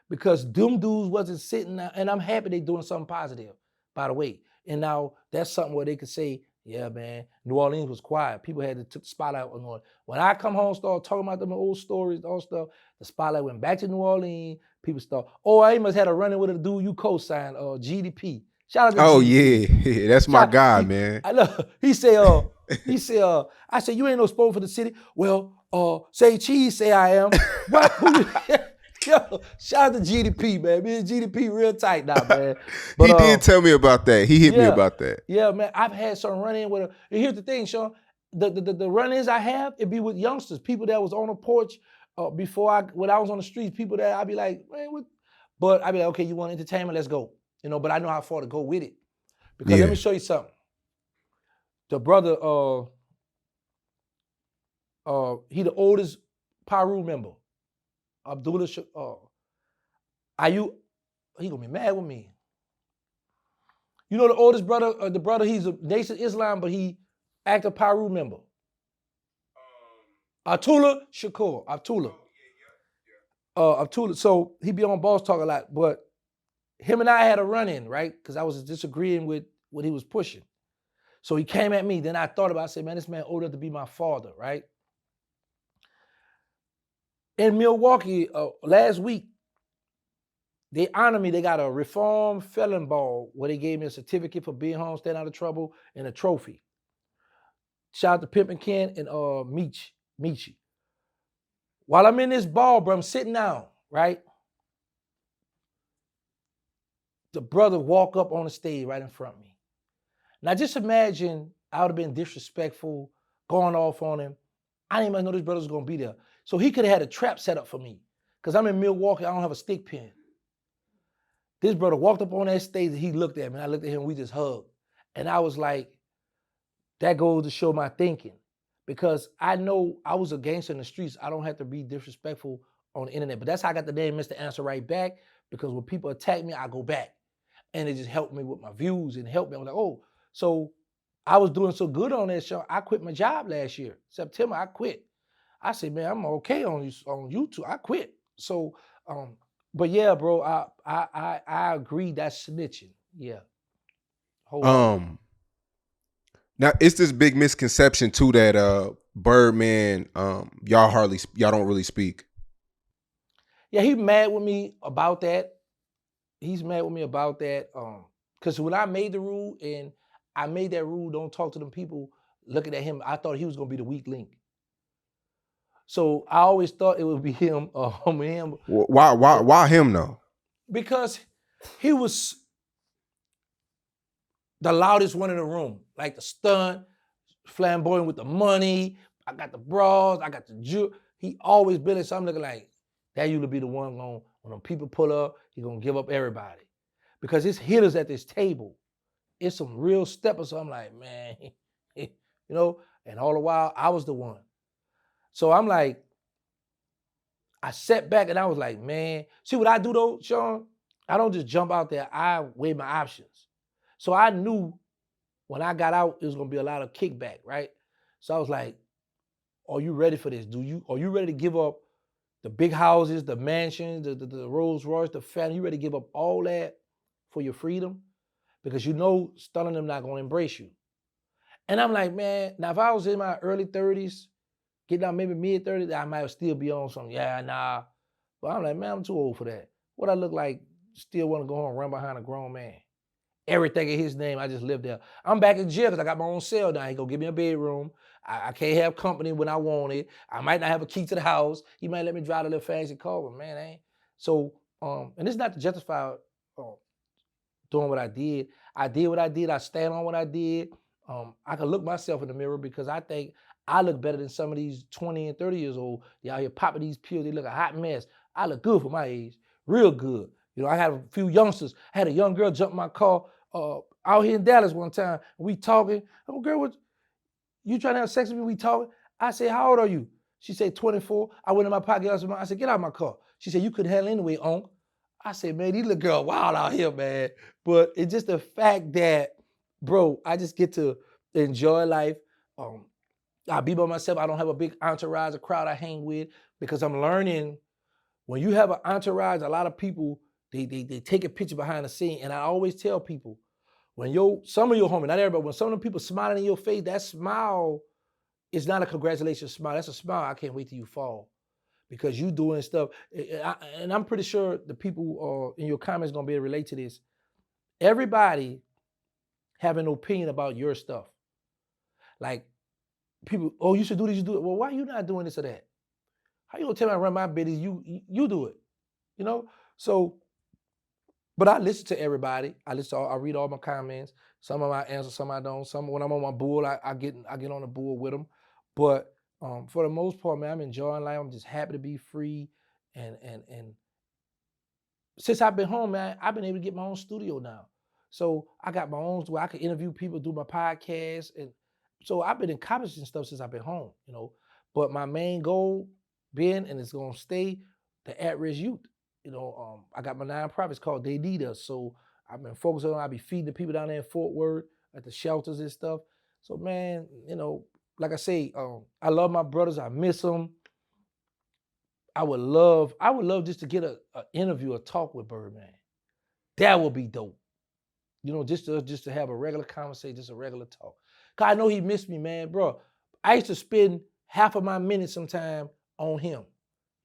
[SPEAKER 2] Because them dudes wasn't sitting there, and I'm happy they doing something positive, by the way. And now that's something where they could say, yeah, man, New Orleans was quiet. People had to take the spotlight on New Orleans. When I come home, start talking about them old stories, all stuff, the spotlight went back to New Orleans. People start, oh, I must have had a run-in with a dude you co-signed, GDP. Shout out to
[SPEAKER 1] Oh
[SPEAKER 2] GDP.
[SPEAKER 1] yeah, that's my guy, man.
[SPEAKER 2] I know. He said, I said, you ain't no spokesman for the city. Well, say cheese, say I am. What? Yo, shout out to GDP, man. Me and GDP real tight now, man. But,
[SPEAKER 1] he did tell me about that. He hit me about that.
[SPEAKER 2] Yeah, man. I've had some run-in with her. And here's the thing, Sean. The run-ins I have, it be with youngsters, people that was on a porch when I was on the streets, people that I'd be like, man, what? But I'd be like, okay, you want entertainment? Let's go. But I know how far to go with it. Because let me show you something. The brother, he the oldest Paru member. Abdullah, he gonna be mad with me. You know the oldest brother, the brother, he's a Nation of Islam, but he active Paru member. Abdullah Shakur, Abdullah. So he be on Boss Talk a lot, but him and I had a run-in, right? Because I was disagreeing with what he was pushing. So he came at me. Then I thought about it. I said, man, this man old enough to be my father, right? In Milwaukee, last week, they honored me. They got a reform felon ball where they gave me a certificate for being home, staying out of trouble, and a trophy. Shout out to Pimp and Ken and Michi. While I'm in this ball, bro, I'm sitting down, right? The brother walk up on the stage right in front of me. Now just imagine I would have been disrespectful, going off on him. I didn't even know this brother was gonna be there. So he could have had a trap set up for me. Because I'm in Milwaukee, I don't have a stick pin. This brother walked up on that stage and he looked at me. And I looked at him, we just hugged. And I was like, that goes to show my thinking. Because I know I was a gangster in the streets. I don't have to be disrespectful on the internet. But that's how I got the name Mr. Answer Right Back. Because when people attack me, I go back. And it just helped me with my views and helped me. I was like, oh, so I was doing so good on that show. I quit my job last year. September, I quit. I said, man, I'm okay on YouTube. I quit. So, but yeah, bro, I agree that's snitching. Yeah.
[SPEAKER 1] Now it's this big misconception too that Birdman, y'all don't really speak.
[SPEAKER 2] Yeah, he's mad with me about that. He's mad with me about that. Because when I made the rule and I made that rule, don't talk to them people looking at him, I thought he was gonna be the weak link. So I always thought it would be him.
[SPEAKER 1] Why him though?
[SPEAKER 2] Because he was the loudest one in the room, like the stunt, flamboyant with the money. I got the bras, I got the jewelry. He always been in something looking like that. You would be the one going, when them people pull up, he gonna give up everybody. Because it's hitters at this table. It's some real steppers. So I'm like, man, and all the while I was the one. So I'm like, I sat back and I was like, man, see what I do though, Sean? I don't just jump out there. I weigh my options. So I knew when I got out, it was gonna be a lot of kickback, right? So I was like, are you ready for this? Are you ready to give up the big houses, the mansions, the Rolls Royce, the family? You ready to give up all that for your freedom? Because stunning them not gonna embrace you. And I'm like, man, now if I was in my early 30s, getting out maybe mid 30s, I might still be on some, yeah, nah. But I'm like, man, I'm too old for that. What I look like, still want to go home and run behind a grown man. everything in his name. I just live there. I'm back in jail because I got my own cell now. He gonna give me a bedroom. I can't have company when I want it. I might not have a key to the house. He might let me drive a little fancy car, but man, I ain't. So, and it's not to justify doing what I did. I did what I did. I stand on what I did. I can look myself in the mirror because I think I look better than some of these 20 and 30 years old. They out here popping these pills. They look a hot mess. I look good for my age, real good. You know, I had a few youngsters. I had a young girl jump in my car out here in Dallas one time. We talking. Oh, girl, what, you trying to have sex with me? We talking. I said, how old are you? She said, 24. I went in my pocket. I said, get out of my car. She said, you couldn't handle anyway, Onk. I said, man, these little girls wild out here, man. But it's just the fact that, bro, I just get to enjoy life. I be by myself. I don't have a big entourage, a crowd I hang with, because I'm learning when you have an entourage, a lot of people, they take a picture behind the scene. And I always tell people, when some of your homies, not everybody, when some of the people smiling in your face, that smile is not a congratulations smile. That's a smile. I can't wait till you fall. Because you doing stuff, and I'm pretty sure the people in your comments gonna be able to relate to this. Everybody have an opinion about your stuff. Like people, oh, you should do this, you do it. Well, why you not doing this or that? How you gonna tell me I run my business? You do it, you know. So, but I listen to everybody. I read all my comments. Some of my answer, some I don't. Some when I'm on my bull, I get on the bull with them. But for the most part, man, I'm enjoying life. I'm just happy to be free. And since I've been home, man, I've been able to get my own studio now. So I got my own where I can interview people, do my podcast. And so I've been accomplishing stuff since I've been home, you know. But my main goal been, and it's gonna stay, the at-risk youth. You know, I got my nonprofit, it's called They Need Us. So I've been focusing on, I be feeding the people down there in Fort Worth at the shelters and stuff. So man, you know, like I say, I love my brothers. I miss them. I would love just to get an interview, a talk with Birdman. That would be dope. You know, just to have a regular conversation, just a regular talk. Cause I know he missed me, man, bro. I used to spend half of my minutes sometime on him.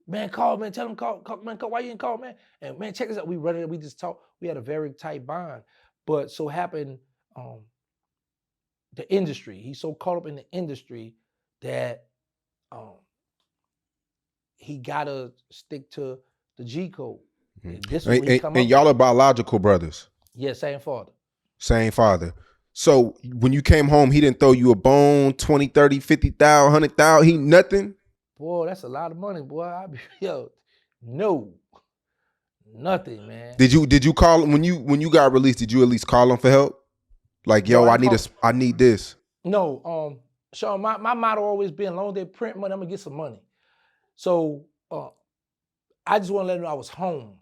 [SPEAKER 2] Man, call, man, tell him call, man, call, why you didn't call, man? And man, check this out. We run it, we just talk. We had a very tight bond. But so happened, the industry. He's so caught up in the industry that he gotta stick to the G code.
[SPEAKER 1] And y'all are biological brothers.
[SPEAKER 2] Yeah, same father.
[SPEAKER 1] Same father. So when you came home, he didn't throw you a bone, 20, 30, 50,000, 100,000, he nothing?
[SPEAKER 2] Boy, that's a lot of money, boy. No. Nothing, man.
[SPEAKER 1] Did you call him when you got released? Did you at least call him for help? Like, yo, I need this.
[SPEAKER 2] No, Sean, my motto always been, as long as they print money, I'm gonna get some money. So I just want to let him know I was home.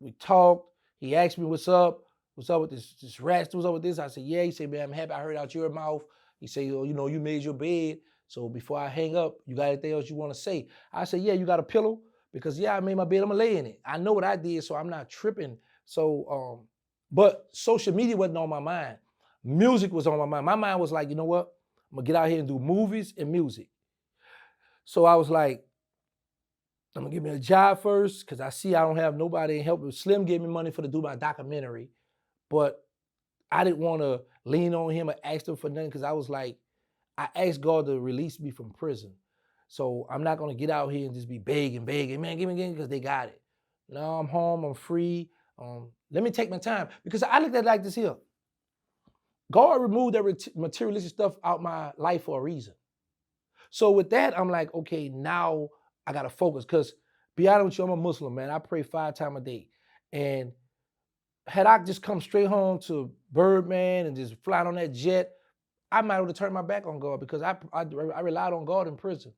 [SPEAKER 2] We talked. He asked me what's up with this rat, what's up with this? I said, yeah. He said, man, I'm happy I heard out your mouth. He said, you know, you made your bed. So before I hang up, you got anything else you want to say? I said, yeah, you got a pillow? Because yeah, I made my bed, I'm gonna lay in it. I know what I did, so I'm not tripping. So, but social media wasn't on my mind. Music was on my mind. My mind was like, you know what? I'm gonna get out here and do movies and music. So I was like, I'm gonna give me a job first, because I see I don't have nobody helping. Slim gave me money to do my documentary, but I didn't want to lean on him or ask him for nothing, because I was like, I asked God to release me from prison. So I'm not gonna get out here and just be begging, man, give me, because they got it. Now I'm home, I'm free. Let me take my time, because I looked at it like this here. God removed that materialistic stuff out my life for a reason. So with that, I'm like, okay, now I gotta focus, because be honest with you, I'm a Muslim, man. I pray 5 times a day. And had I just come straight home to Birdman and just flying on that jet, I might have turned my back on God, because I relied on God in prison.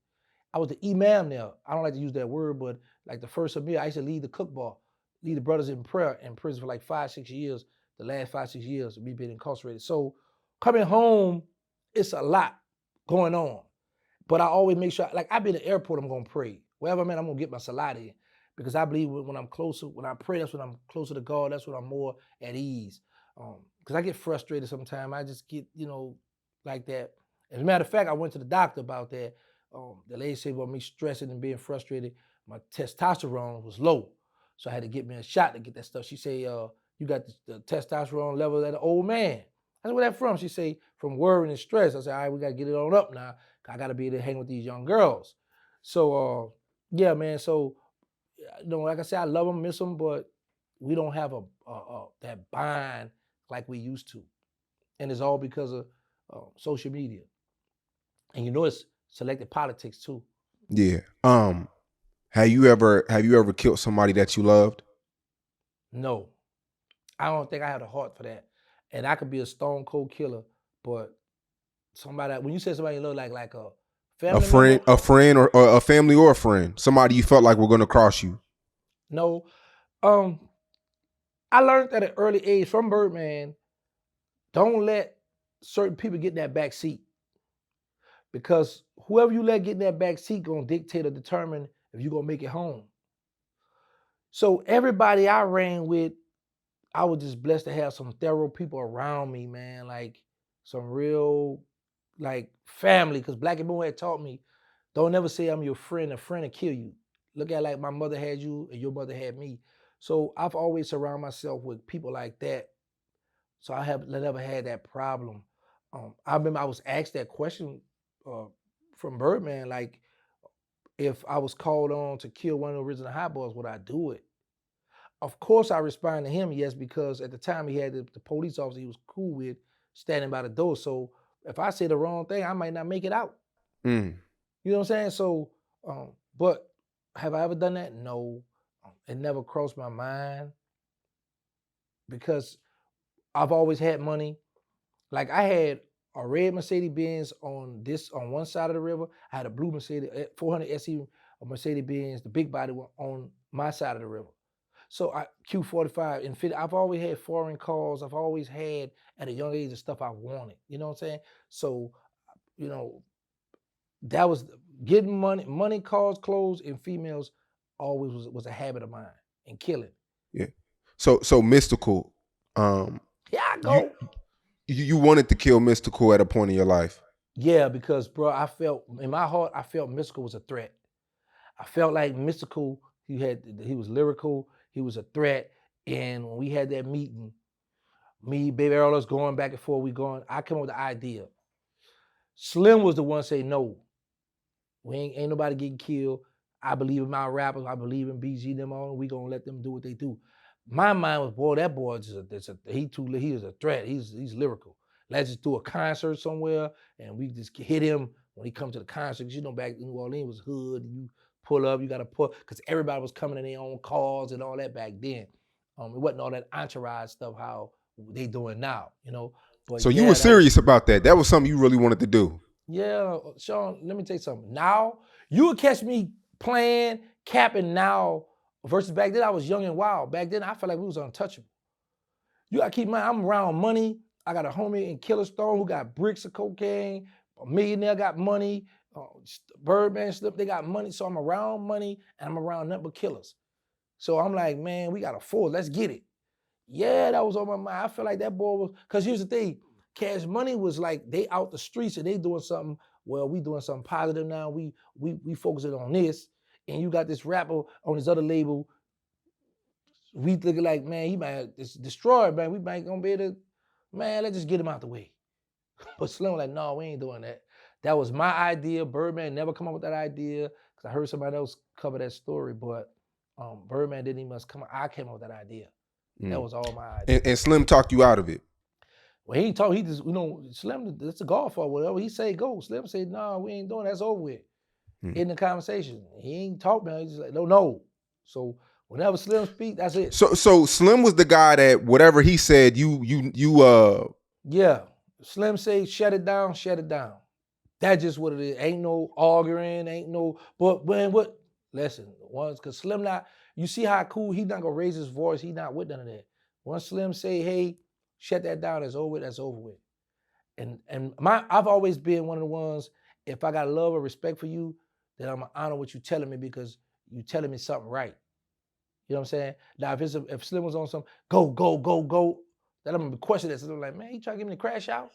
[SPEAKER 2] I was the imam there. I don't like to use that word, but like the first Amir, I used to lead the cookbar, lead the brothers in prayer in prison for like 5-6 years, the last 5-6 years of me being incarcerated. So coming home, it's a lot going on. But I always make sure, like I've been at the airport, I'm gonna pray. Wherever I'm at, I'm gonna get my salat in. Because I believe when I'm closer, when I pray, that's when I'm closer to God, that's when I'm more at ease. Because I get frustrated sometimes. I just get, like that. As a matter of fact, I went to the doctor about that. The lady said about me stressing and being frustrated, my testosterone was low. So I had to get me a shot to get that stuff. She said, you got the testosterone level of the old man. That's where that from. She say, from worry and stress. I said, all right, we got to get it on up now. I got to be able to hang with these young girls. So, yeah, man. So, like I said, I love them, miss them, but we don't have that bind like we used to. And it's all because of social media. And it's selective politics too.
[SPEAKER 1] Yeah. Have you ever killed somebody that you loved?
[SPEAKER 2] No. I don't think I have the heart for that. And I could be a stone cold killer, but somebody, when you say somebody you love, like a family member,
[SPEAKER 1] a friend or a family or a friend, somebody you felt like were going to cross you.
[SPEAKER 2] No. I learned at an early age from Birdman, don't let certain people get in that back seat. Because whoever you let get in that back seat gonna dictate or determine if you're gonna make it home. So everybody I ran with, I was just blessed to have some thorough people around me, man. Like some real, like family. Because Black and Boone had taught me, don't ever say I'm your friend. A friend will kill you. Look at like my mother had you and your mother had me. So I've always surrounded myself with people like that. So I have never had that problem. I remember I was asked that question from Birdman, like if I was called on to kill one of the original hot boys, would I do it? Of course I responded to him, yes, because at the time he had the police officer he was cool with standing by the door. So if I say the wrong thing, I might not make it out.
[SPEAKER 1] Mm.
[SPEAKER 2] You know what I'm saying? So, but have I ever done that? No. It never crossed my mind because I've always had money. Like I had a red Mercedes-Benz on one side of the river. I had a blue Mercedes 400 SE Mercedes-Benz, the big body one on my side of the river. So Q45 and 50, I've always had foreign cars. I've always had at a young age the stuff I wanted. You know what I'm saying? So, that was getting money, cars, clothes, and females always was a habit of mine, and killing.
[SPEAKER 1] Yeah. So Mystikal.
[SPEAKER 2] Yeah, I go.
[SPEAKER 1] You wanted to kill Mystikal at a point in your life.
[SPEAKER 2] Yeah, because bro, I felt in my heart, I felt Mystikal was a threat. I felt like Mystikal, he was lyrical, he was a threat. And when we had that meeting, me, Baby Earl, us going back and forth, I came up with the idea. Slim was the one say no. We ain't nobody getting killed. I believe in my rappers. I believe in BG them all. We gonna let them do what they do. My mind was, boy, that boy he is a threat. He's lyrical. Let's just do a concert somewhere and we just hit him when he comes to the concert. Cause back in New Orleans was hood. And you pull up, you gotta pull, cause everybody was coming in their own cars and all that back then. It wasn't all that entourage stuff how they doing now, But
[SPEAKER 1] so you were serious about that. That was something you really wanted to do.
[SPEAKER 2] Yeah, Sean, let me tell you something. Now, you would catch me playing, capping now versus back then I was young and wild. Back then I felt like we was untouchable. You gotta keep in mind, I'm around money. I got a homie in Killer Stone who got bricks of cocaine. A millionaire got money. Birdman, Slip, they got money. So I'm around money and I'm around nothing but killers. So I'm like, man, we got a four. Let's get it. Yeah, that was on my mind. I feel like that boy was, because here's the thing. Cash Money was like, they out the streets and they doing something, well, we doing something positive now. We focusing on this. And you got this rapper on his other label. We looking like, man, he might destroy, man. We might gonna be able to, man, let's just get him out the way. But Slim was like, no, we ain't doing that. That was my idea. Birdman never come up with that idea because I heard somebody else cover that story, but Birdman didn't even come up. I came up with that idea. That was all my idea.
[SPEAKER 1] And Slim talked you out of it.
[SPEAKER 2] Well, he ain't talk. He just, Slim, that's a golf or whatever. He say go. Slim said, no, we ain't doing that. That's over with. In the conversation. He ain't talk, man. He's just like, no. So whenever Slim speak, that's it.
[SPEAKER 1] So Slim was the guy that whatever he said,
[SPEAKER 2] Yeah. Slim say, shut it down, shut it down. That's just what it is. Ain't no arguing, ain't no, but man, listen, once, because Slim not, you see how cool, he not gonna raise his voice, he not with none of that. Once Slim say, hey, shut that down, that's over with, that's over with. And I've always been one of the ones, if I got love or respect for you, then I'm gonna honor what you telling me because you telling me something right. You know what I'm saying? Now, if Slim was on something, go, then I'm gonna question that. So I'm like, man, he trying to get me to crash out?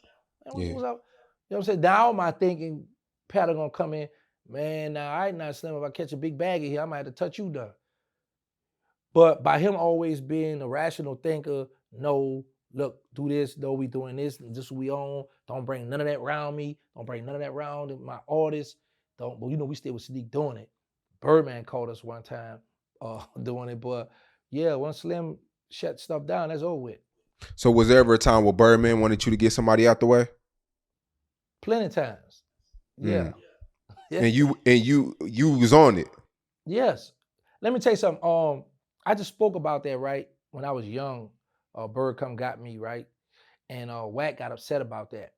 [SPEAKER 2] Man, what's up? You know what I'm saying? Now my thinking pattern gonna come in, man, now I ain't not Slim. If I catch a big bag in here, I might have to touch you down. But by him always being a rational thinker, no, look, do this, no, we doing this, and this is what we own. Don't bring none of that around me. Don't bring none of that around my artists. Don't, but we still with Sneak doing it. Birdman called us one time doing it, but yeah, once Slim shut stuff down, that's over with.
[SPEAKER 1] So was there ever a time where Birdman wanted you to get somebody out the way?
[SPEAKER 2] Plenty times. Yeah.
[SPEAKER 1] Yeah. And you was on it.
[SPEAKER 2] Yes. Let me tell you something. I just spoke about that, right? When I was young, Bird come got me, right? And Wack got upset about that.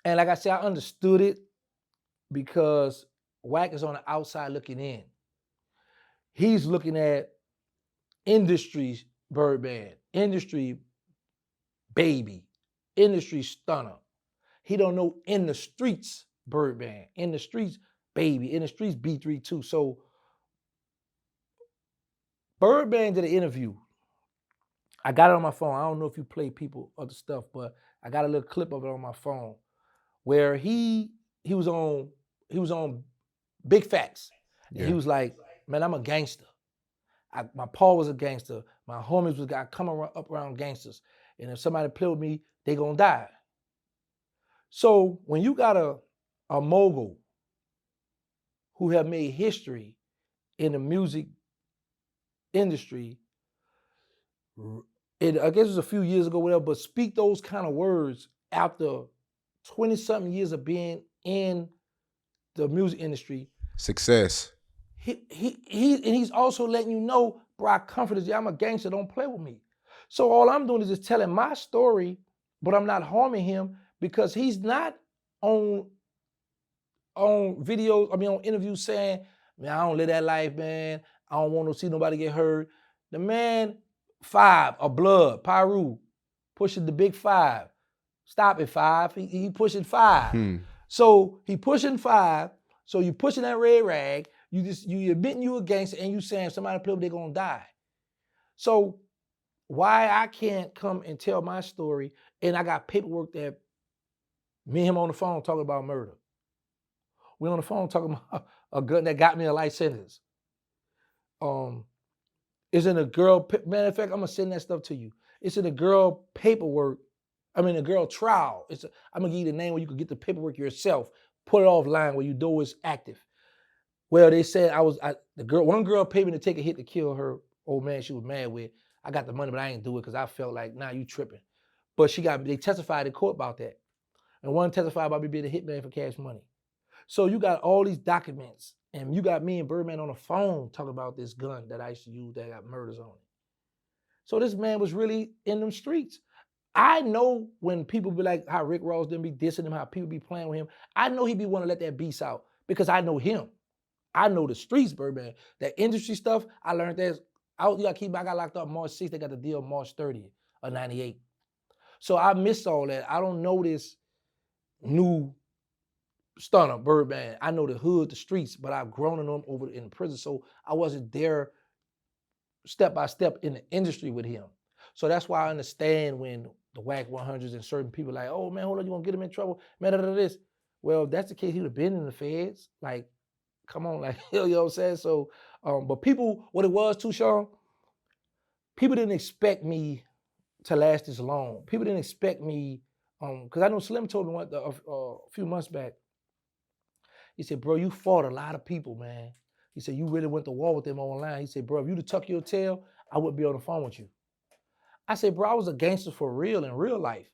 [SPEAKER 2] And like I said, I understood it because Wack is on the outside looking in. He's looking at industry Birdman, industry baby, industry stunner. He don't know in the streets Birdman, in the streets baby, in the streets B32. So Birdman did an interview. I got it on my phone. I don't know if you play people other stuff, but I got a little clip of it on my phone where he was on Big Facts. Yeah. And he was like, man, I'm a gangster. My pa was a gangster. My homies was got come up around gangsters. And if somebody play with me, they gonna die. So when you got a mogul who have made history in the music industry, I guess it was a few years ago, whatever, but speak those kind of words after 20-something years of being in the music industry.
[SPEAKER 1] Success.
[SPEAKER 2] He's also letting you know, bro, I come for this. I'm a gangster, don't play with me. So all I'm doing is just telling my story, but I'm not harming him because he's not on videos, on interviews saying, man, I don't live that life, man. I don't want to see nobody get hurt. The man, 5, a blood, Pyru, pushing the big 5. Stop at 5. He pushing 5. So he pushing 5. So you pushing that red rag. You admitting you a gangster and you saying if somebody play with they gonna die. So why I can't come and tell my story and I got paperwork that me and him on the phone talking about murder. We on the phone talking about a gun that got me a life sentence. It's in a girl, matter of fact, I'm gonna send that stuff to you. It's in a girl paperwork, a girl trial. I'm gonna give you the name where you can get the paperwork yourself, put it offline where you know it's active. Well, they said one girl paid me to take a hit to kill her old man she was mad with. I got the money, but I ain't do it because I felt like, nah, you tripping. But they testified in court about that. And one testified about me being a hitman for cash money. So you got all these documents, and you got me and Birdman on the phone talking about this gun that I used to use that got murders on it. So this man was really in them streets. I know when people be like how Rick Ross didn't be dissing him, how people be playing with him, I know he be wanting to let that beast out because I know him. I know the streets, Birdman. That industry stuff, I learned that I got locked up March 6th. They got the deal March 30th of 98. So I missed all that. I don't know this new stunner, Birdman. I know the hood, the streets, but I've grown in them over in prison. So I wasn't there step by step in the industry with him. So that's why I understand when the Wack 100s and certain people like, oh man, hold on, you gonna get him in trouble? Man, this. Well, if that's the case, he would have been in the feds. Like, come on, like, you know what I'm saying? So, but people, what it was too, Sean, people didn't expect me to last this long. People didn't expect me, because I know Slim told me a few months back, he said, bro, you fought a lot of people, man. He said, you really went to war with them online. He said, bro, if you'd have tucked your tail, I wouldn't be on the phone with you. I said, bro, I was a gangster for real in real life.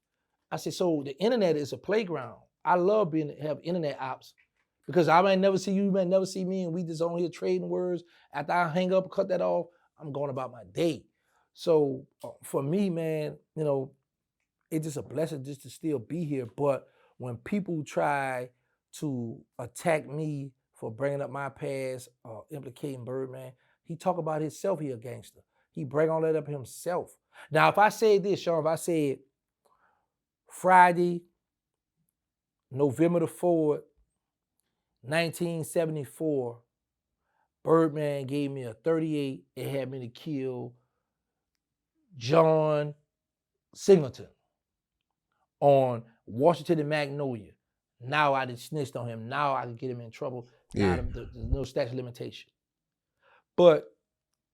[SPEAKER 2] I said, so the internet is a playground. I love have internet ops because I might never see you, you might never see me, and we just on here trading words. After I hang up, cut that off, I'm going about my day. So for me, man, you know, it's just a blessing just to still be here. But when people try to attack me for bringing up my past, implicating Birdman, he talk about himself, he a gangster. He bring all that up himself. Now, if I say this, Sean, if I said Friday, November the 4th, 1974, Birdman gave me a 38 and had me to kill John Singleton on Washington and Magnolia. Now I just snitched on him. Now I can get him in trouble. Yeah. Now there's no statute of limitation. But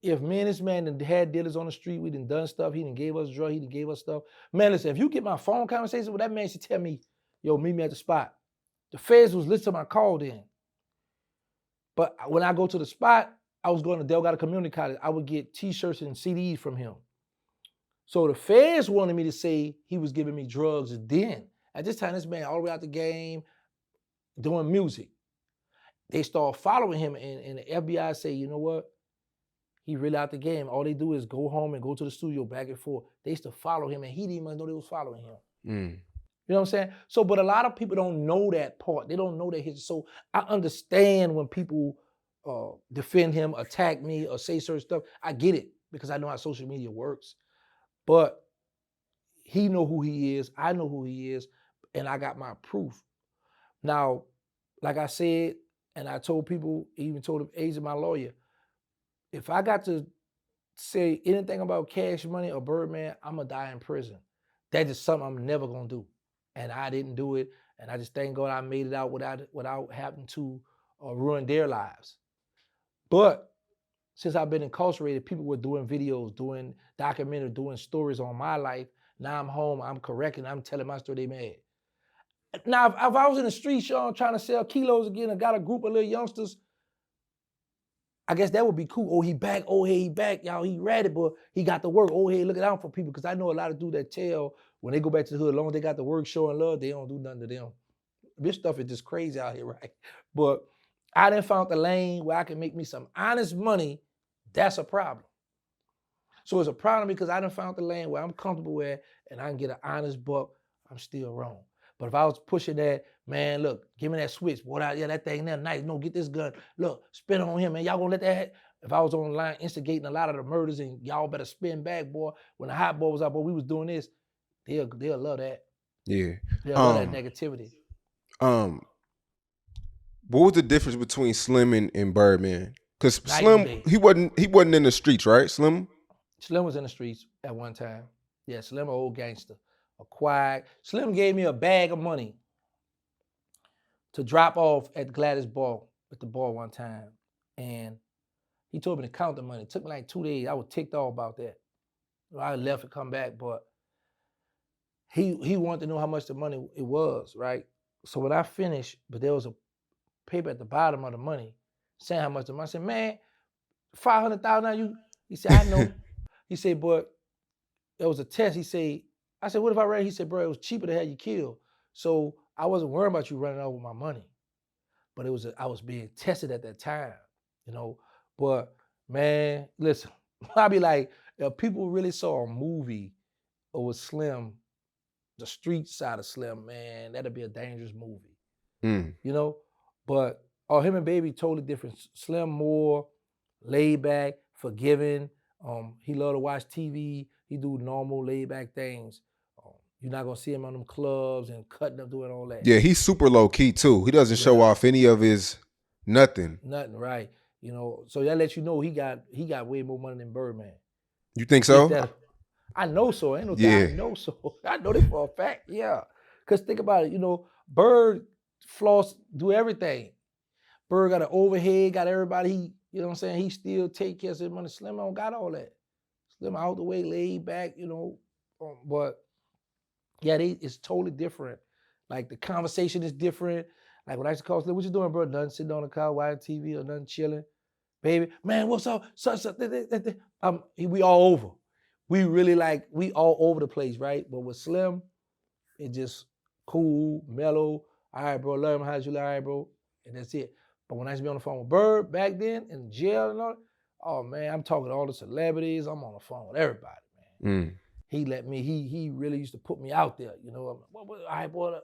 [SPEAKER 2] if me and this man done had dealers on the street, we done stuff, he done gave us drugs, he done gave us stuff. Man, listen, if you get my phone conversation with that man, she tell me, yo, meet me at the spot. The feds was listening to my call then. But when I go to the spot, I was going to Delgado Community College. I would get T-shirts and CDs from him. So the feds wanted me to say he was giving me drugs then. At this time, this man all the way out the game, doing music. They start following him, and the FBI say, you know what? He really out the game. All they do is go home and go to the studio back and forth. They used to follow him, and he didn't even know they was following him. You know what I'm saying? So, but a lot of people don't know that part. They don't know that history. So I understand when people defend him, attack me, or say certain stuff. I get it because I know how social media works. But he know who he is. I know who he is, and I got my proof. Now, like I said, and I told people, even told the agent, my lawyer, if I got to say anything about Cash Money or Birdman, I'm gonna die in prison. That's just something I'm never gonna do. And I didn't do it. And I just thank God I made it out without having to ruin their lives. But since I've been incarcerated, people were doing videos, doing documentaries, doing stories on my life. Now I'm home, I'm correcting, I'm telling my story, they mad. Now, if I was in the street, Sean, trying to sell kilos again and got a group of little youngsters, I guess that would be cool. Oh, he back. Oh, hey, he back. Y'all, he ratted, but he got the work. Oh, hey, look it out for people. Because I know a lot of dudes that tell when they go back to the hood, as long as they got the work, showing love, they don't do nothing to them. This stuff is just crazy out here, right? But I done found the lane where I can make me some honest money. That's a problem. So it's a problem because I done found the lane where I'm comfortable with and I can get an honest buck. I'm still wrong. But if I was pushing that, man, look, give me that switch. Boy, yeah, that thing there, nice. No, get this gun. Look, spin on him, man. Y'all gonna let that, if I was on the line instigating a lot of the murders and y'all better spin back, boy. When the hot boy was out, boy, we was doing this, they'll love that.
[SPEAKER 1] Yeah.
[SPEAKER 2] They'll love that negativity.
[SPEAKER 1] What was the difference between Slim and Birdman? Because
[SPEAKER 2] Night
[SPEAKER 1] Slim,
[SPEAKER 2] and day.
[SPEAKER 1] he wasn't in the streets, right? Slim?
[SPEAKER 2] Slim was in the streets at one time. Yeah, Slim, an old gangster. A quiet. Slim gave me a bag of money to drop off at Gladys Ball, at the bar one time. And he told me to count the money. It took me like 2 days. I was ticked off about that. I left and come back, but he wanted to know how much the money it was, right? So when I finished, but there was a paper at the bottom of the money saying how much the money. I said, man, $500,000 now you? He said, I know. He said, but there was a test. He said, I said, what if I ran? He said, bro, it was cheaper to have you killed. So I wasn't worried about you running over my money. But I was being tested at that time, you know. But man, listen, I be like, if people really saw a movie with Slim, the street side of Slim, man, that'd be a dangerous movie. You know? But him and Baby totally different. Slim more laid back, forgiving. He love to watch TV. He do normal laid back things. You're not gonna see him on them clubs and cutting up, doing all that.
[SPEAKER 1] Yeah, he's super low key too. He doesn't show off any of his nothing.
[SPEAKER 2] Nothing, right? You know, so that lets you know he got way more money than Birdman.
[SPEAKER 1] You think so?
[SPEAKER 2] I know so. Ain't no doubt. I know so. I know this for a fact. Yeah, because think about it. You know, Bird floss do everything. Bird got an overhead, got everybody. You know what I'm saying? He still take care of his money. Slim don't got all that. Slim out the way, laid back. You know, but. Yeah, it's totally different. Like the conversation is different. Like when I used to call Slim, what you doing, bro? Nothing, sitting on the couch, watching TV or nothing, chilling. Baby, man, what's up? We all over. We really we all over the place, right? But with Slim, it just cool, mellow. All right, bro, love him, how's you like, all right, bro? And that's it. But when I used to be on the phone with Bird back then in jail and all, oh man, I'm talking to all the celebrities. I'm on the phone with everybody, man. He let me, he really used to put me out there, you know. All right, boy,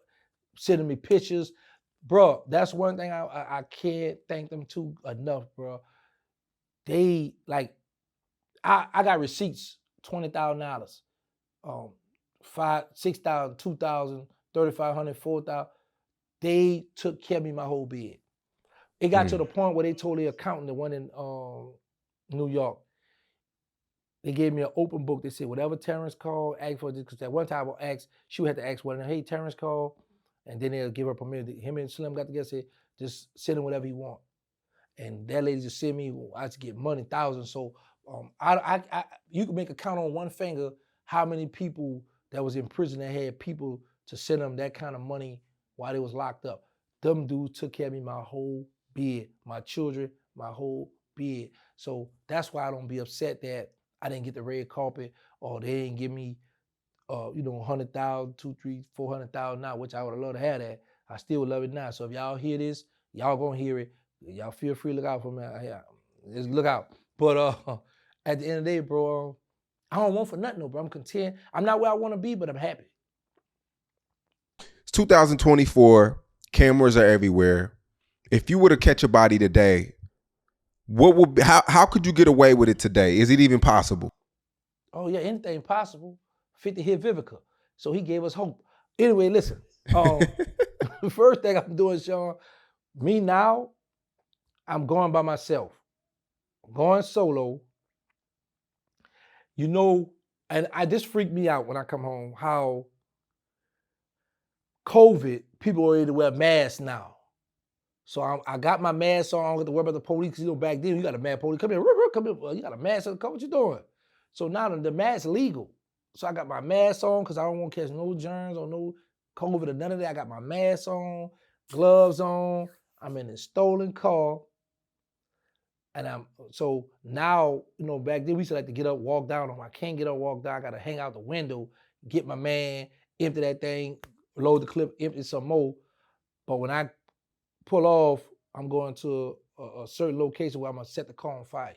[SPEAKER 2] sending me pictures. Bro, that's one thing I can't thank them too enough, bro. They, I got receipts, $20,000, $5,000, $6,000, $2,000, $3,500, $4,000. They took care of me my whole bid. It got to the point where they told the accountant, the one in New York, they gave me an open book. They said, whatever Terrence called, ask for this. Because at one time she would have to ask one of them, hey, Terrence called. And then they'll give her permission. Him and Slim got together, said, just send him whatever he want. And that lady just sent me, I had to get money, thousands. So You can make a count on one finger how many people that was in prison that had people to send them that kind of money while they was locked up. Them dudes took care of me my whole bid, my children, my whole bid. So that's why I don't be upset that I didn't get the red carpet or they didn't give me, 100,000, 2, 3, 400,000 now, which I would have loved to have that. I still would love it now. So if y'all hear this, y'all gonna hear it. Y'all feel free to look out for me. Just look out. But at the end of the day, bro, I don't want for nothing, though, bro. I'm content. I'm not where I want to be, but I'm happy.
[SPEAKER 1] It's 2024. Cameras are everywhere. If you were to catch a body today, how could you get away with it today? Is it even possible?
[SPEAKER 2] Oh yeah, anything possible. 50 hit Vivica. So he gave us hope. Anyway, listen. The first thing I'm doing, Sean, me now, I'm going by myself. I'm going solo. And this freaked me out when I come home, how COVID, people are ready to wear masks now. So I got my mask on, I don't have to worry about the police, because back then, you got a mad police, come here, come here, you got a mask on, what you doing? So now the mask's legal. So I got my mask on, because I don't want to catch no germs or no COVID or none of that. I got my mask on, gloves on, I'm in a stolen car. And so now, back then we used to like to get up, walk down. I can't get up, walk down. I got to hang out the window, get my man, empty that thing, load the clip, empty some more. But when I pull off, I'm going to a certain location where I'm going to set the car on fire.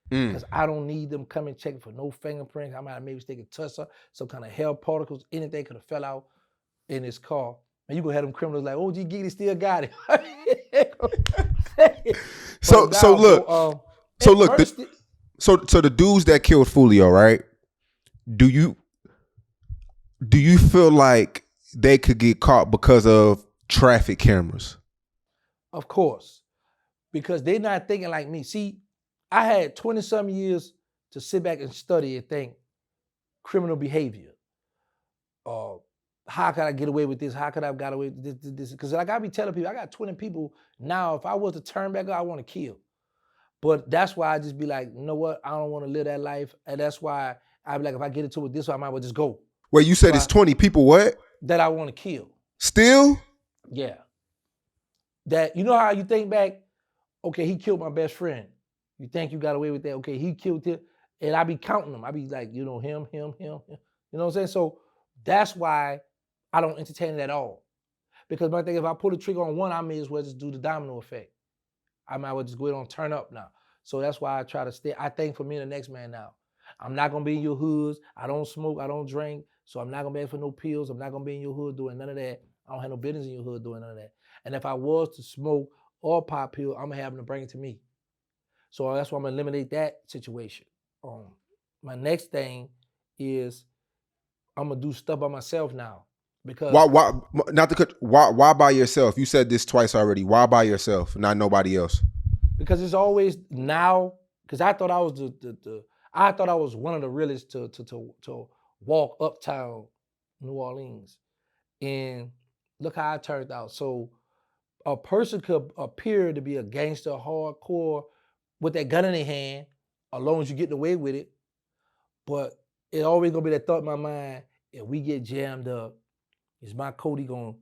[SPEAKER 2] Because I don't need them coming checking for no fingerprints. I might have maybe taken touch some kind of hair particles, anything could have fell out in this car. And you gonna have them criminals like, OG Giggity still got it. So
[SPEAKER 1] the dudes that killed Foolio, right? Do you feel like they could get caught because of traffic cameras?
[SPEAKER 2] Of course, because they're not thinking like me. See, I had 20-some years to sit back and study and think criminal behavior. How could I get away with this? How could I have got away with this? Because like I be telling people, I got 20 people now. If I was to turn back, I want to kill. But that's why I just be like, you know what? I don't want to live that life. And that's why I be like, if I get into it this way, I might as well just go.
[SPEAKER 1] Wait, you said it's 20 people what?
[SPEAKER 2] That I want to kill.
[SPEAKER 1] Still?
[SPEAKER 2] Yeah. That, you know how you think back, okay, he killed my best friend. You think you got away with that? Okay, he killed him. And I be counting them. I be like, him. You know what I'm saying? So that's why I don't entertain it at all. Because my thing, if I pull the trigger on one, I may as well just do the domino effect. I might as well just go ahead and turn up now. So that's why I try to stay. I think for me and the next man now, I'm not going to be in your hoods. I don't smoke. I don't drink. So I'm not going to be for no pills. I'm not going to be in your hood doing none of that. I don't have no business in your hood doing none of that. And if I was to smoke or pop pill, I'm going to have them to bring it to me. So that's why I'm going to eliminate that situation. My next thing is I'm going to do stuff by myself now. Because
[SPEAKER 1] why by yourself? You said this twice already. Why by yourself, not nobody else?
[SPEAKER 2] Because it's always now. Because I thought I was I thought I was one of the realest to walk uptown New Orleans, and look how I turned out. So a person could appear to be a gangster, hardcore, with that gun in their hand, as long as you're getting away with it. But it's always gonna be that thought in my mind: if we get jammed up, is my Cody gonna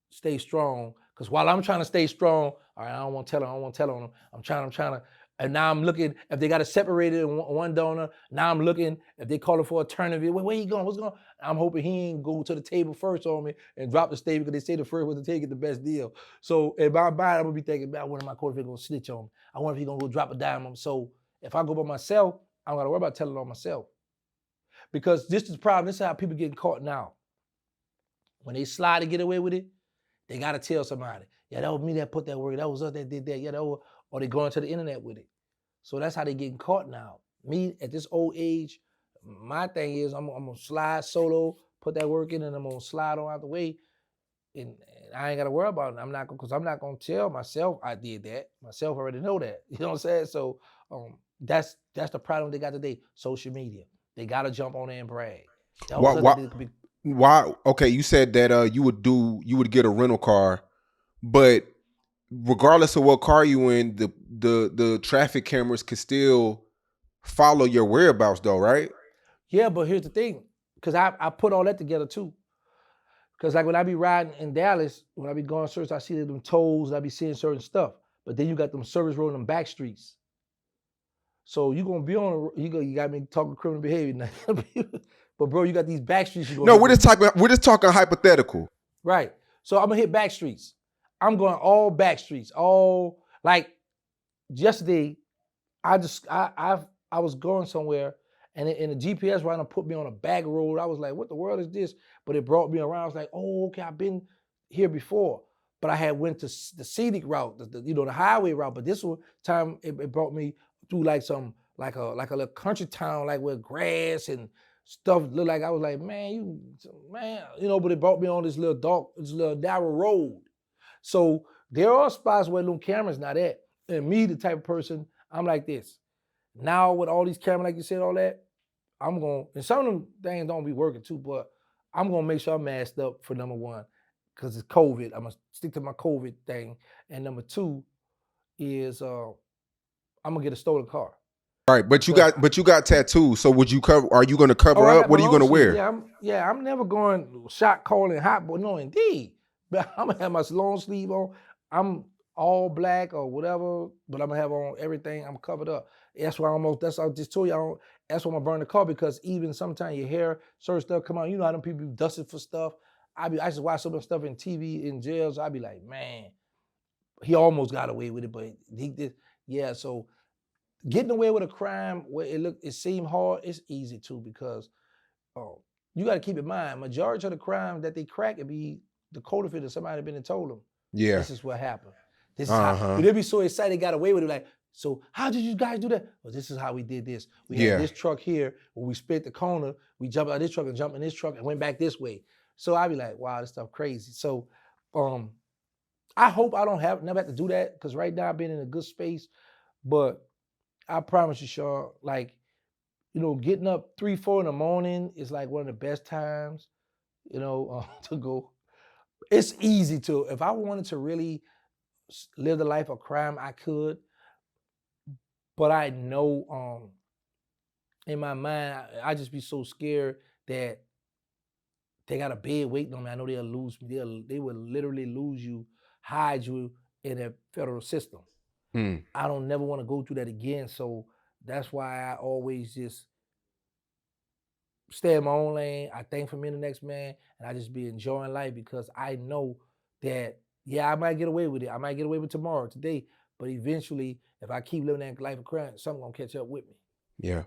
[SPEAKER 2] stay strong? Because while I'm trying to stay strong, all right, I don't want to tell on them. I'm trying to, and now I'm looking, if they got to separate it in one donor, now I'm looking, if they calling for a tournament, where he going, what's going on? I'm hoping he ain't go to the table first on me and drop the state, because they say the first one to take it the best deal. So in my mind, I'm gonna be thinking, man, I wonder if my quarterback gonna snitch on me. I wonder if he gonna go drop a dime on me. So if I go by myself, I'm gonna worry about telling on myself. Because this is the problem, this is how people getting caught now. When they slide to get away with it, they gotta tell somebody. Yeah, that was me that put that word. That was us that did that. Yeah, or they going to the internet with it. So that's how they getting caught now. Me at this old age, my thing is I'm gonna slide solo, put that work in, and I'm gonna slide on out the way. And I ain't gotta worry about it. I'm not gonna tell myself I did that. Myself already know that. You know what I'm saying? So that's the problem they got today. Social media. They gotta jump on there and brag.
[SPEAKER 1] Why? Okay, you said that you would get a rental car, but regardless of what car you in, the traffic cameras could still follow your whereabouts though, right?
[SPEAKER 2] Yeah, but here's the thing, because I put all that together too. Because like when I be riding in Dallas, when I be going service, I see them tolls, I be seeing certain stuff. But then you got them service road and them back streets. So you gonna be on you got me talking criminal behavior now. But bro, you got these back streets you
[SPEAKER 1] No,
[SPEAKER 2] hit.
[SPEAKER 1] we're just talking hypothetical.
[SPEAKER 2] Right. So I'm gonna hit back streets. I'm going all back streets. All like yesterday, I was going somewhere and the GPS rider put me on a back road. I was like, what the world is this? But it brought me around. I was like, oh, okay, I've been here before. But I had went to the scenic route, the highway route. But this one time it brought me through like a little country town, like with grass and stuff looked like. I was like, man, but it brought me on this little narrow road. So there are spots where little cameras not at. And me, the type of person, I'm like this. Now with all these cameras, like you said, all that, and some of them things don't be working too, but I'm gonna make sure I'm masked up for number one, because it's COVID. I'm gonna stick to my COVID thing. And number two is I'm gonna get a stolen car.
[SPEAKER 1] Right, but you got tattoos. So would you cover? Are you going to cover
[SPEAKER 2] I
[SPEAKER 1] up?
[SPEAKER 2] got
[SPEAKER 1] What
[SPEAKER 2] my
[SPEAKER 1] are you going to
[SPEAKER 2] long
[SPEAKER 1] wear?
[SPEAKER 2] sleeve. I'm never going shot calling hot boy. No, indeed. But I'm gonna have my long sleeve on. I'm all black or whatever, but I'm gonna have on everything. I'm covered up. That's why I just told you. That's why I'm gonna burn the car, because even sometimes your hair, certain stuff come out. You know how them people be dusted for stuff. I just watch some of the stuff in TV in jails. I be like, man, he almost got away with it, but he did. Yeah, so getting away with a crime where it seemed hard, it's easy too, because you got to keep in mind, majority of the crime that they crack it be the counterfeit of somebody been and told them.
[SPEAKER 1] Yeah.
[SPEAKER 2] This is what happened. This is how. They be so excited they got away with it. Like, so how did you guys do that? Well, this is how we did this. We had this truck here. When we split the corner, we jumped out of this truck and jumped in this truck and went back this way. So I be like, wow, this stuff crazy. So I hope I don't never have to do that, because right now I've been in a good space. But I promise you, Sean, like, getting up 3, 4 in the morning is like one of the best times, to go. It's easy to, if I wanted to really live the life of crime, I could. But I know in my mind, I just be so scared that they got a bed waiting on me. I know they'll lose me. They will literally lose you, hide you in a federal system. I don't never want to go through that again. So that's why I always just stay in my own lane. I think from in the next man, and I just be enjoying life, because I know that, I might get away with it. I might get away with tomorrow, today, but eventually, if I keep living that life of crime, something gonna catch up with me.
[SPEAKER 1] Yeah.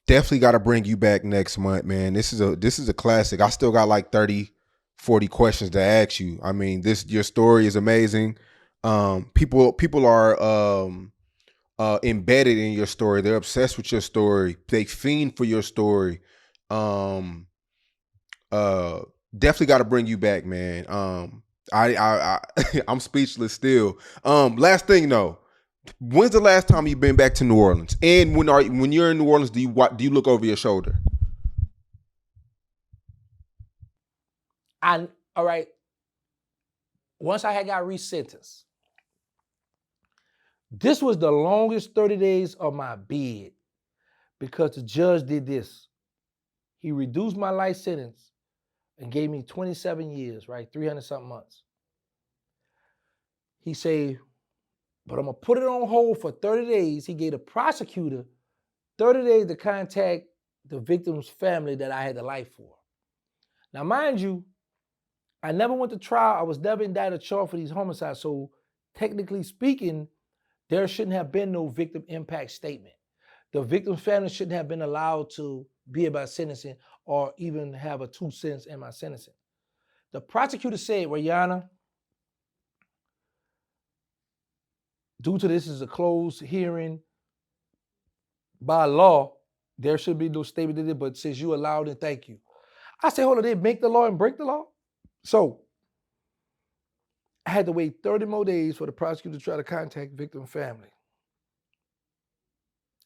[SPEAKER 1] Definitely got to bring you back next month, man. This is a classic. I still got like 30, 40 questions to ask you. I mean, your story is amazing. People are embedded in your story. They're obsessed with your story. They fiend for your story. Definitely got to bring you back, man. I'm speechless still. Last thing though, when's the last time you've been back to New Orleans? And when you're in New Orleans, do you look over your shoulder?
[SPEAKER 2] All right. Once I had got resentenced, this was the longest 30 days of my bid, because the judge did this. He reduced my life sentence and gave me 27 years, right? 300-something months. He said, but I'm going to put it on hold for 30 days. He gave the prosecutor 30 days to contact the victim's family that I had the life for. Now, mind you, I never went to trial. I was never indicted or charged for these homicides. So technically speaking, there shouldn't have been no victim impact statement. The victim's family shouldn't have been allowed to be about sentencing or even have a 2 cents in my sentencing. The prosecutor said, well, Your Honor, due to this is a closed hearing, by law, there should be no statement in it, but since you allowed it, thank you. I said, hold on, they make the law and break the law? So I had to wait 30 more days for the prosecutor to try to contact victim family.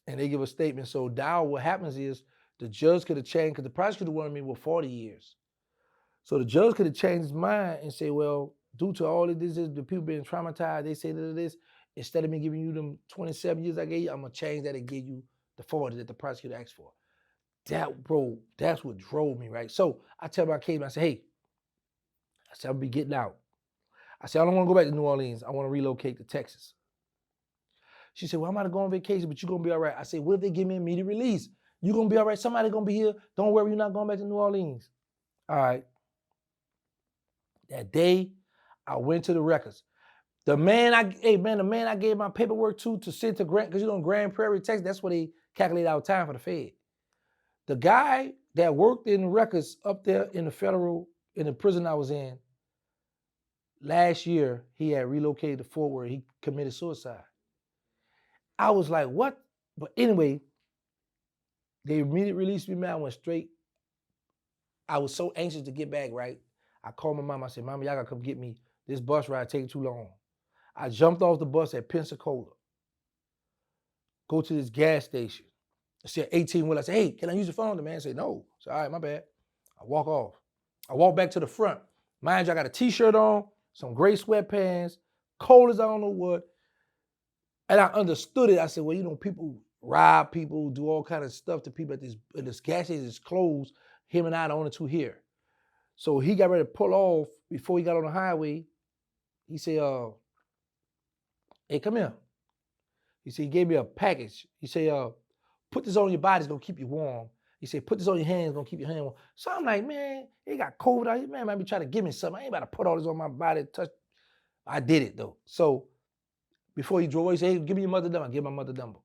[SPEAKER 2] And they give a statement. So now what happens is the judge could have changed, because the prosecutor wanted me with 40 years. So the judge could have changed his mind and say, well, due to all of this, the people being traumatized, they say this, Instead of me giving you them 27 years I gave you, I'm gonna change that and give you the 40 that the prosecutor asked for. That, bro, that's what drove me, right? So I tell my case, I say, hey, I said, I'm gonna be getting out. I said, I don't wanna go back to New Orleans. I wanna relocate to Texas. She said, well, I'm about to go on vacation, but you're gonna be all right. I said, what if they give me immediate release? You're gonna be all right. Somebody gonna be here. Don't worry, you're not going back to New Orleans. All right. That day, I went to the records. The man I gave my paperwork to send to Grant, because Grand Prairie, Texas, that's where they calculate our time for the Fed. The guy that worked in the records up there in the prison I was in, last year, he had relocated to Fort Worth. He committed suicide. I was like, what? But anyway, they immediately released me, man. I went straight. I was so anxious to get back, right? I called my mom. I said, Mama, y'all gotta come get me. This bus ride taking too long. I jumped off the bus at Pensacola. Go to this gas station. I said 18 I said, hey, can I use your phone? The man said, no. I said, all right, my bad. I walk off. I walk back to the front. Mind you, I got a t-shirt on, some gray sweatpants, cold as I don't know what. And I understood it. I said, well, people rob people, do all kind of stuff to people at this gas station is closed. Him and I the only two here. So he got ready to pull off before he got on the highway. He said, hey, come here. He said, he gave me a package. He said, put this on your body, it's gonna keep you warm. He said, put this on your hands, it's gonna keep your hand warm. So I'm like, man, he got COVID out here, man, might be trying to give me something. I ain't about to put all this on my body, touch. I did it though. So before he drove away, he said, hey, give me your mother number. I give my mother number.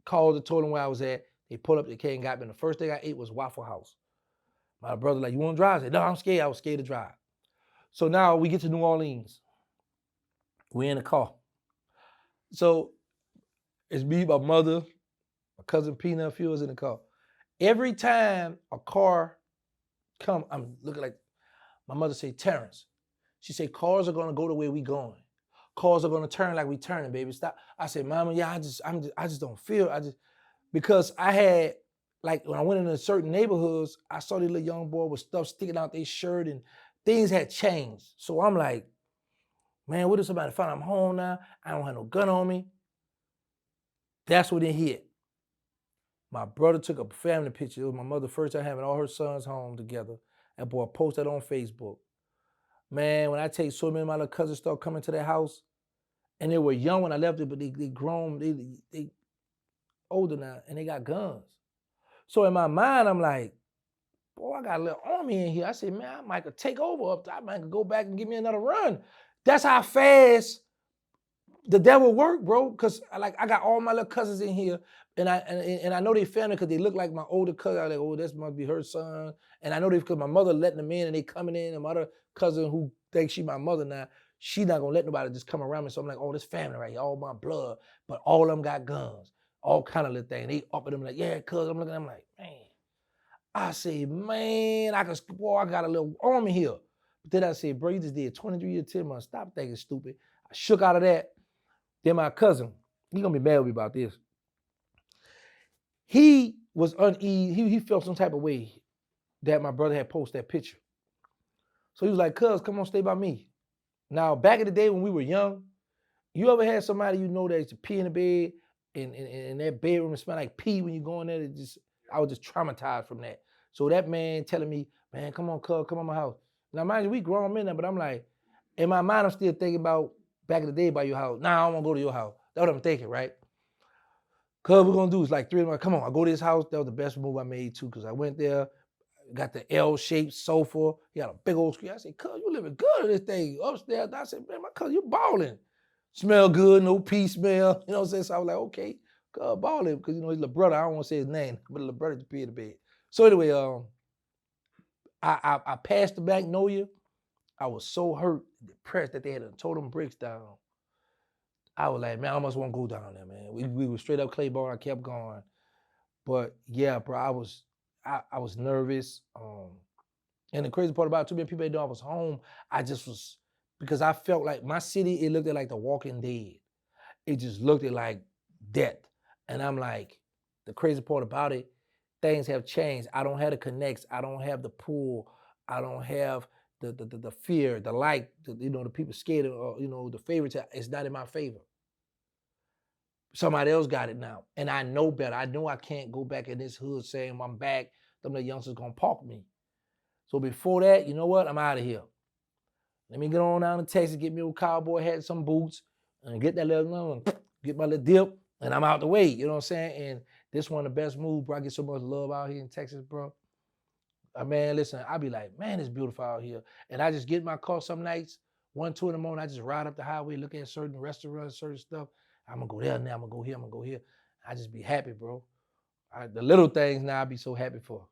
[SPEAKER 2] Called and told him where I was at. They pulled up, they came and got me. And the first thing I ate was Waffle House. My brother like, you wanna drive? I said, no, I'm scared. I was scared to drive. So now we get to New Orleans. We're in the car. So it's me, my mother, my cousin Peanut, a few was in the car. Every time a car come, I'm looking like, my mother say, Terrence. She say, cars are gonna go the way we going. Cars are gonna turn like we turning, baby. Stop. I said, Mama, yeah, I just don't feel. Because I had, like when I went into certain neighborhoods, I saw this little young boy with stuff sticking out their shirt and things had changed. So I'm like, man, what if somebody find I'm home now? I don't have no gun on me. That's when it hit. My brother took a family picture. It was my mother's first time having all her sons home together. That boy posted on Facebook. Man, when I tell you so many of my little cousins started coming to their house, and they were young when I left it, but they grown, they older now, and they got guns. So in my mind, I'm like, boy, I got a little army in here. I said, man, I might could take over up there. I might could go back and give me another run. That's how fast the devil worked, bro. Cause I got all my little cousins in here, and I know they family because they look like my older cousin. I'm like, oh, this must be her son. And I know they because my mother letting them in, and they coming in, and my other cousin who thinks she my mother now, she not gonna let nobody just come around me. So I'm like, oh, this family right here, all my blood, but all of them got guns, all kind of little things. They up at them like, yeah, cuz I'm looking at them like, man. I say, man, I got a little army here. But then I said, bro, you just did 23 years, 10 months. Stop thinking stupid. I shook out of that. Then my cousin, he gonna be mad with me about this. He was uneasy. He felt some type of way that my brother had posted that picture. So he was like, cuz, come on, stay by me. Now, back in the day when we were young, you ever had somebody you know that used to pee in the bed and that bedroom smell like pee when you go in there? I was just traumatized from that. So that man telling me, man, come on, cuz, come on my house. Now, mind you, we grown men now, but I'm like, in my mind, I'm still thinking about back in the day by your house. Nah, I don't want to go to your house. That's what I'm thinking, right? Cuz we're going to do is like 3 of them, come on, I go to this house. That was the best move I made too, because I went there, got the L-shaped sofa. He had a big old screen. I said, cuz, you living good in this thing upstairs. I said, man, my cuz, you balling. Smell good, no pee smell. You know what I'm saying? So I was like, okay, cuz, balling. Because, his little brother, I don't want to say his name, but his little brother just pee in the bed. So anyway, I passed the Magnolia. I was so hurt, depressed that they had totem bricks down. I was like, man, I almost want to go down there, man. We were straight up Claiborne. I kept going. But yeah, bro, I was nervous. And the crazy part about it, too many people didn't know I was home. I just was, because I felt like my city, it looked like The Walking Dead. It just looked like death. And I'm like, the crazy part about it, things have changed. I don't have the connects. I don't have the pool. I don't have the fear, the like, the people scared of, the favorites, it's not in my favor. Somebody else got it now. And I know better. I know I can't go back in this hood saying I'm back. Them the youngsters gonna park me. So before that, you know what? I'm out of here. Let me get on down to Texas, get me a cowboy hat, some boots, and get that little, get my little dip, and I'm out the way. You know what I'm saying? And this one of the best moves, bro. I get so much love out here in Texas, bro. Man, listen, I be like, man, it's beautiful out here. And I just get in my car some nights, 1, 2 in the morning, I just ride up the highway, look at certain restaurants, certain stuff. I'm gonna go there now, I'm gonna go here, I'm gonna go here. I just be happy, bro. The little things now I be so happy for.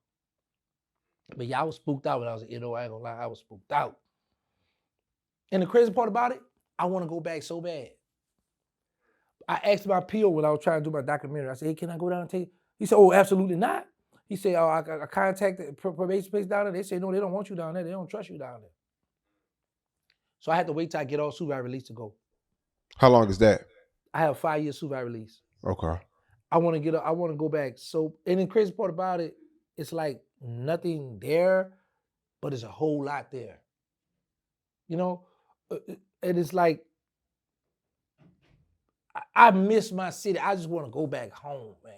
[SPEAKER 2] But yeah, I was spooked out when I was, I ain't gonna lie, I was spooked out. And the crazy part about it, I wanna go back so bad. I asked my PO when I was trying to do my documentary, I said, hey, can I go down and take it? He said, oh, absolutely not. He said, oh, I contacted the probation place down there. They say, no, they don't want you down there. They don't trust you down there. So I had to wait till I get off supervised release to go.
[SPEAKER 1] How long is that?
[SPEAKER 2] I have 5 years supervised release.
[SPEAKER 1] Okay.
[SPEAKER 2] I want to go back. So, and the crazy part about it, it's like nothing there, but there's a whole lot there. And it's like, I miss my city. I just want to go back home, man.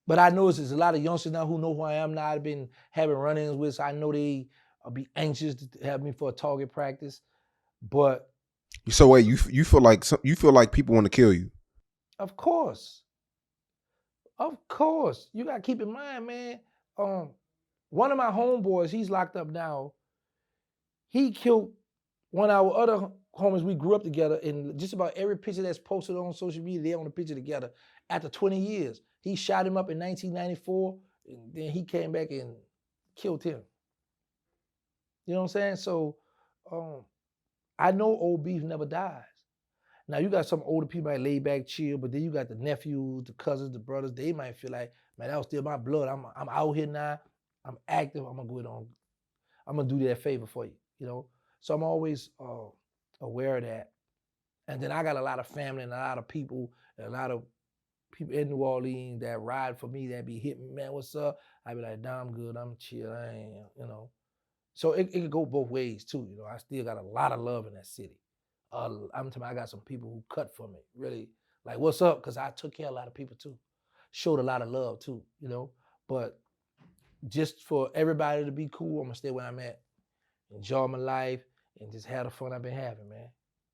[SPEAKER 2] But I know there's a lot of youngsters now who know who I am now. I've been having run-ins with, so I know they will be anxious to have me for a target practice. But
[SPEAKER 1] so wait, you feel like people want to kill you?
[SPEAKER 2] Of course. You gotta keep in mind, man. One of my homeboys, he's locked up now. He killed one of our other homies. We grew up together, and just about every picture that's posted on social media, they're on the picture together. After 20 years, he shot him up in 1994, and then he came back and killed him. You know what I'm saying? So I know old beef never dies. Now you got some older people that lay back, chill, but then you got the nephews, the cousins, the brothers. They might feel like, man, that was still my blood. I'm out here now. I'm active. I'm gonna go it on. I'm gonna do that favor for you. So I'm always aware of that. And then I got a lot of family and a lot of people, and a lot of people in New Orleans that ride for me, that be hitting me, man, what's up? I be like, nah, I'm good, I'm chill, I ain't. So it could go both ways too, I still got a lot of love in that city. I'm telling you, I got some people who cut for me, really, like, what's up? Because I took care of a lot of people too. Showed a lot of love too, But just for everybody to be cool, I'm gonna stay where I'm at, enjoy my life, and just have the fun I've been having, man.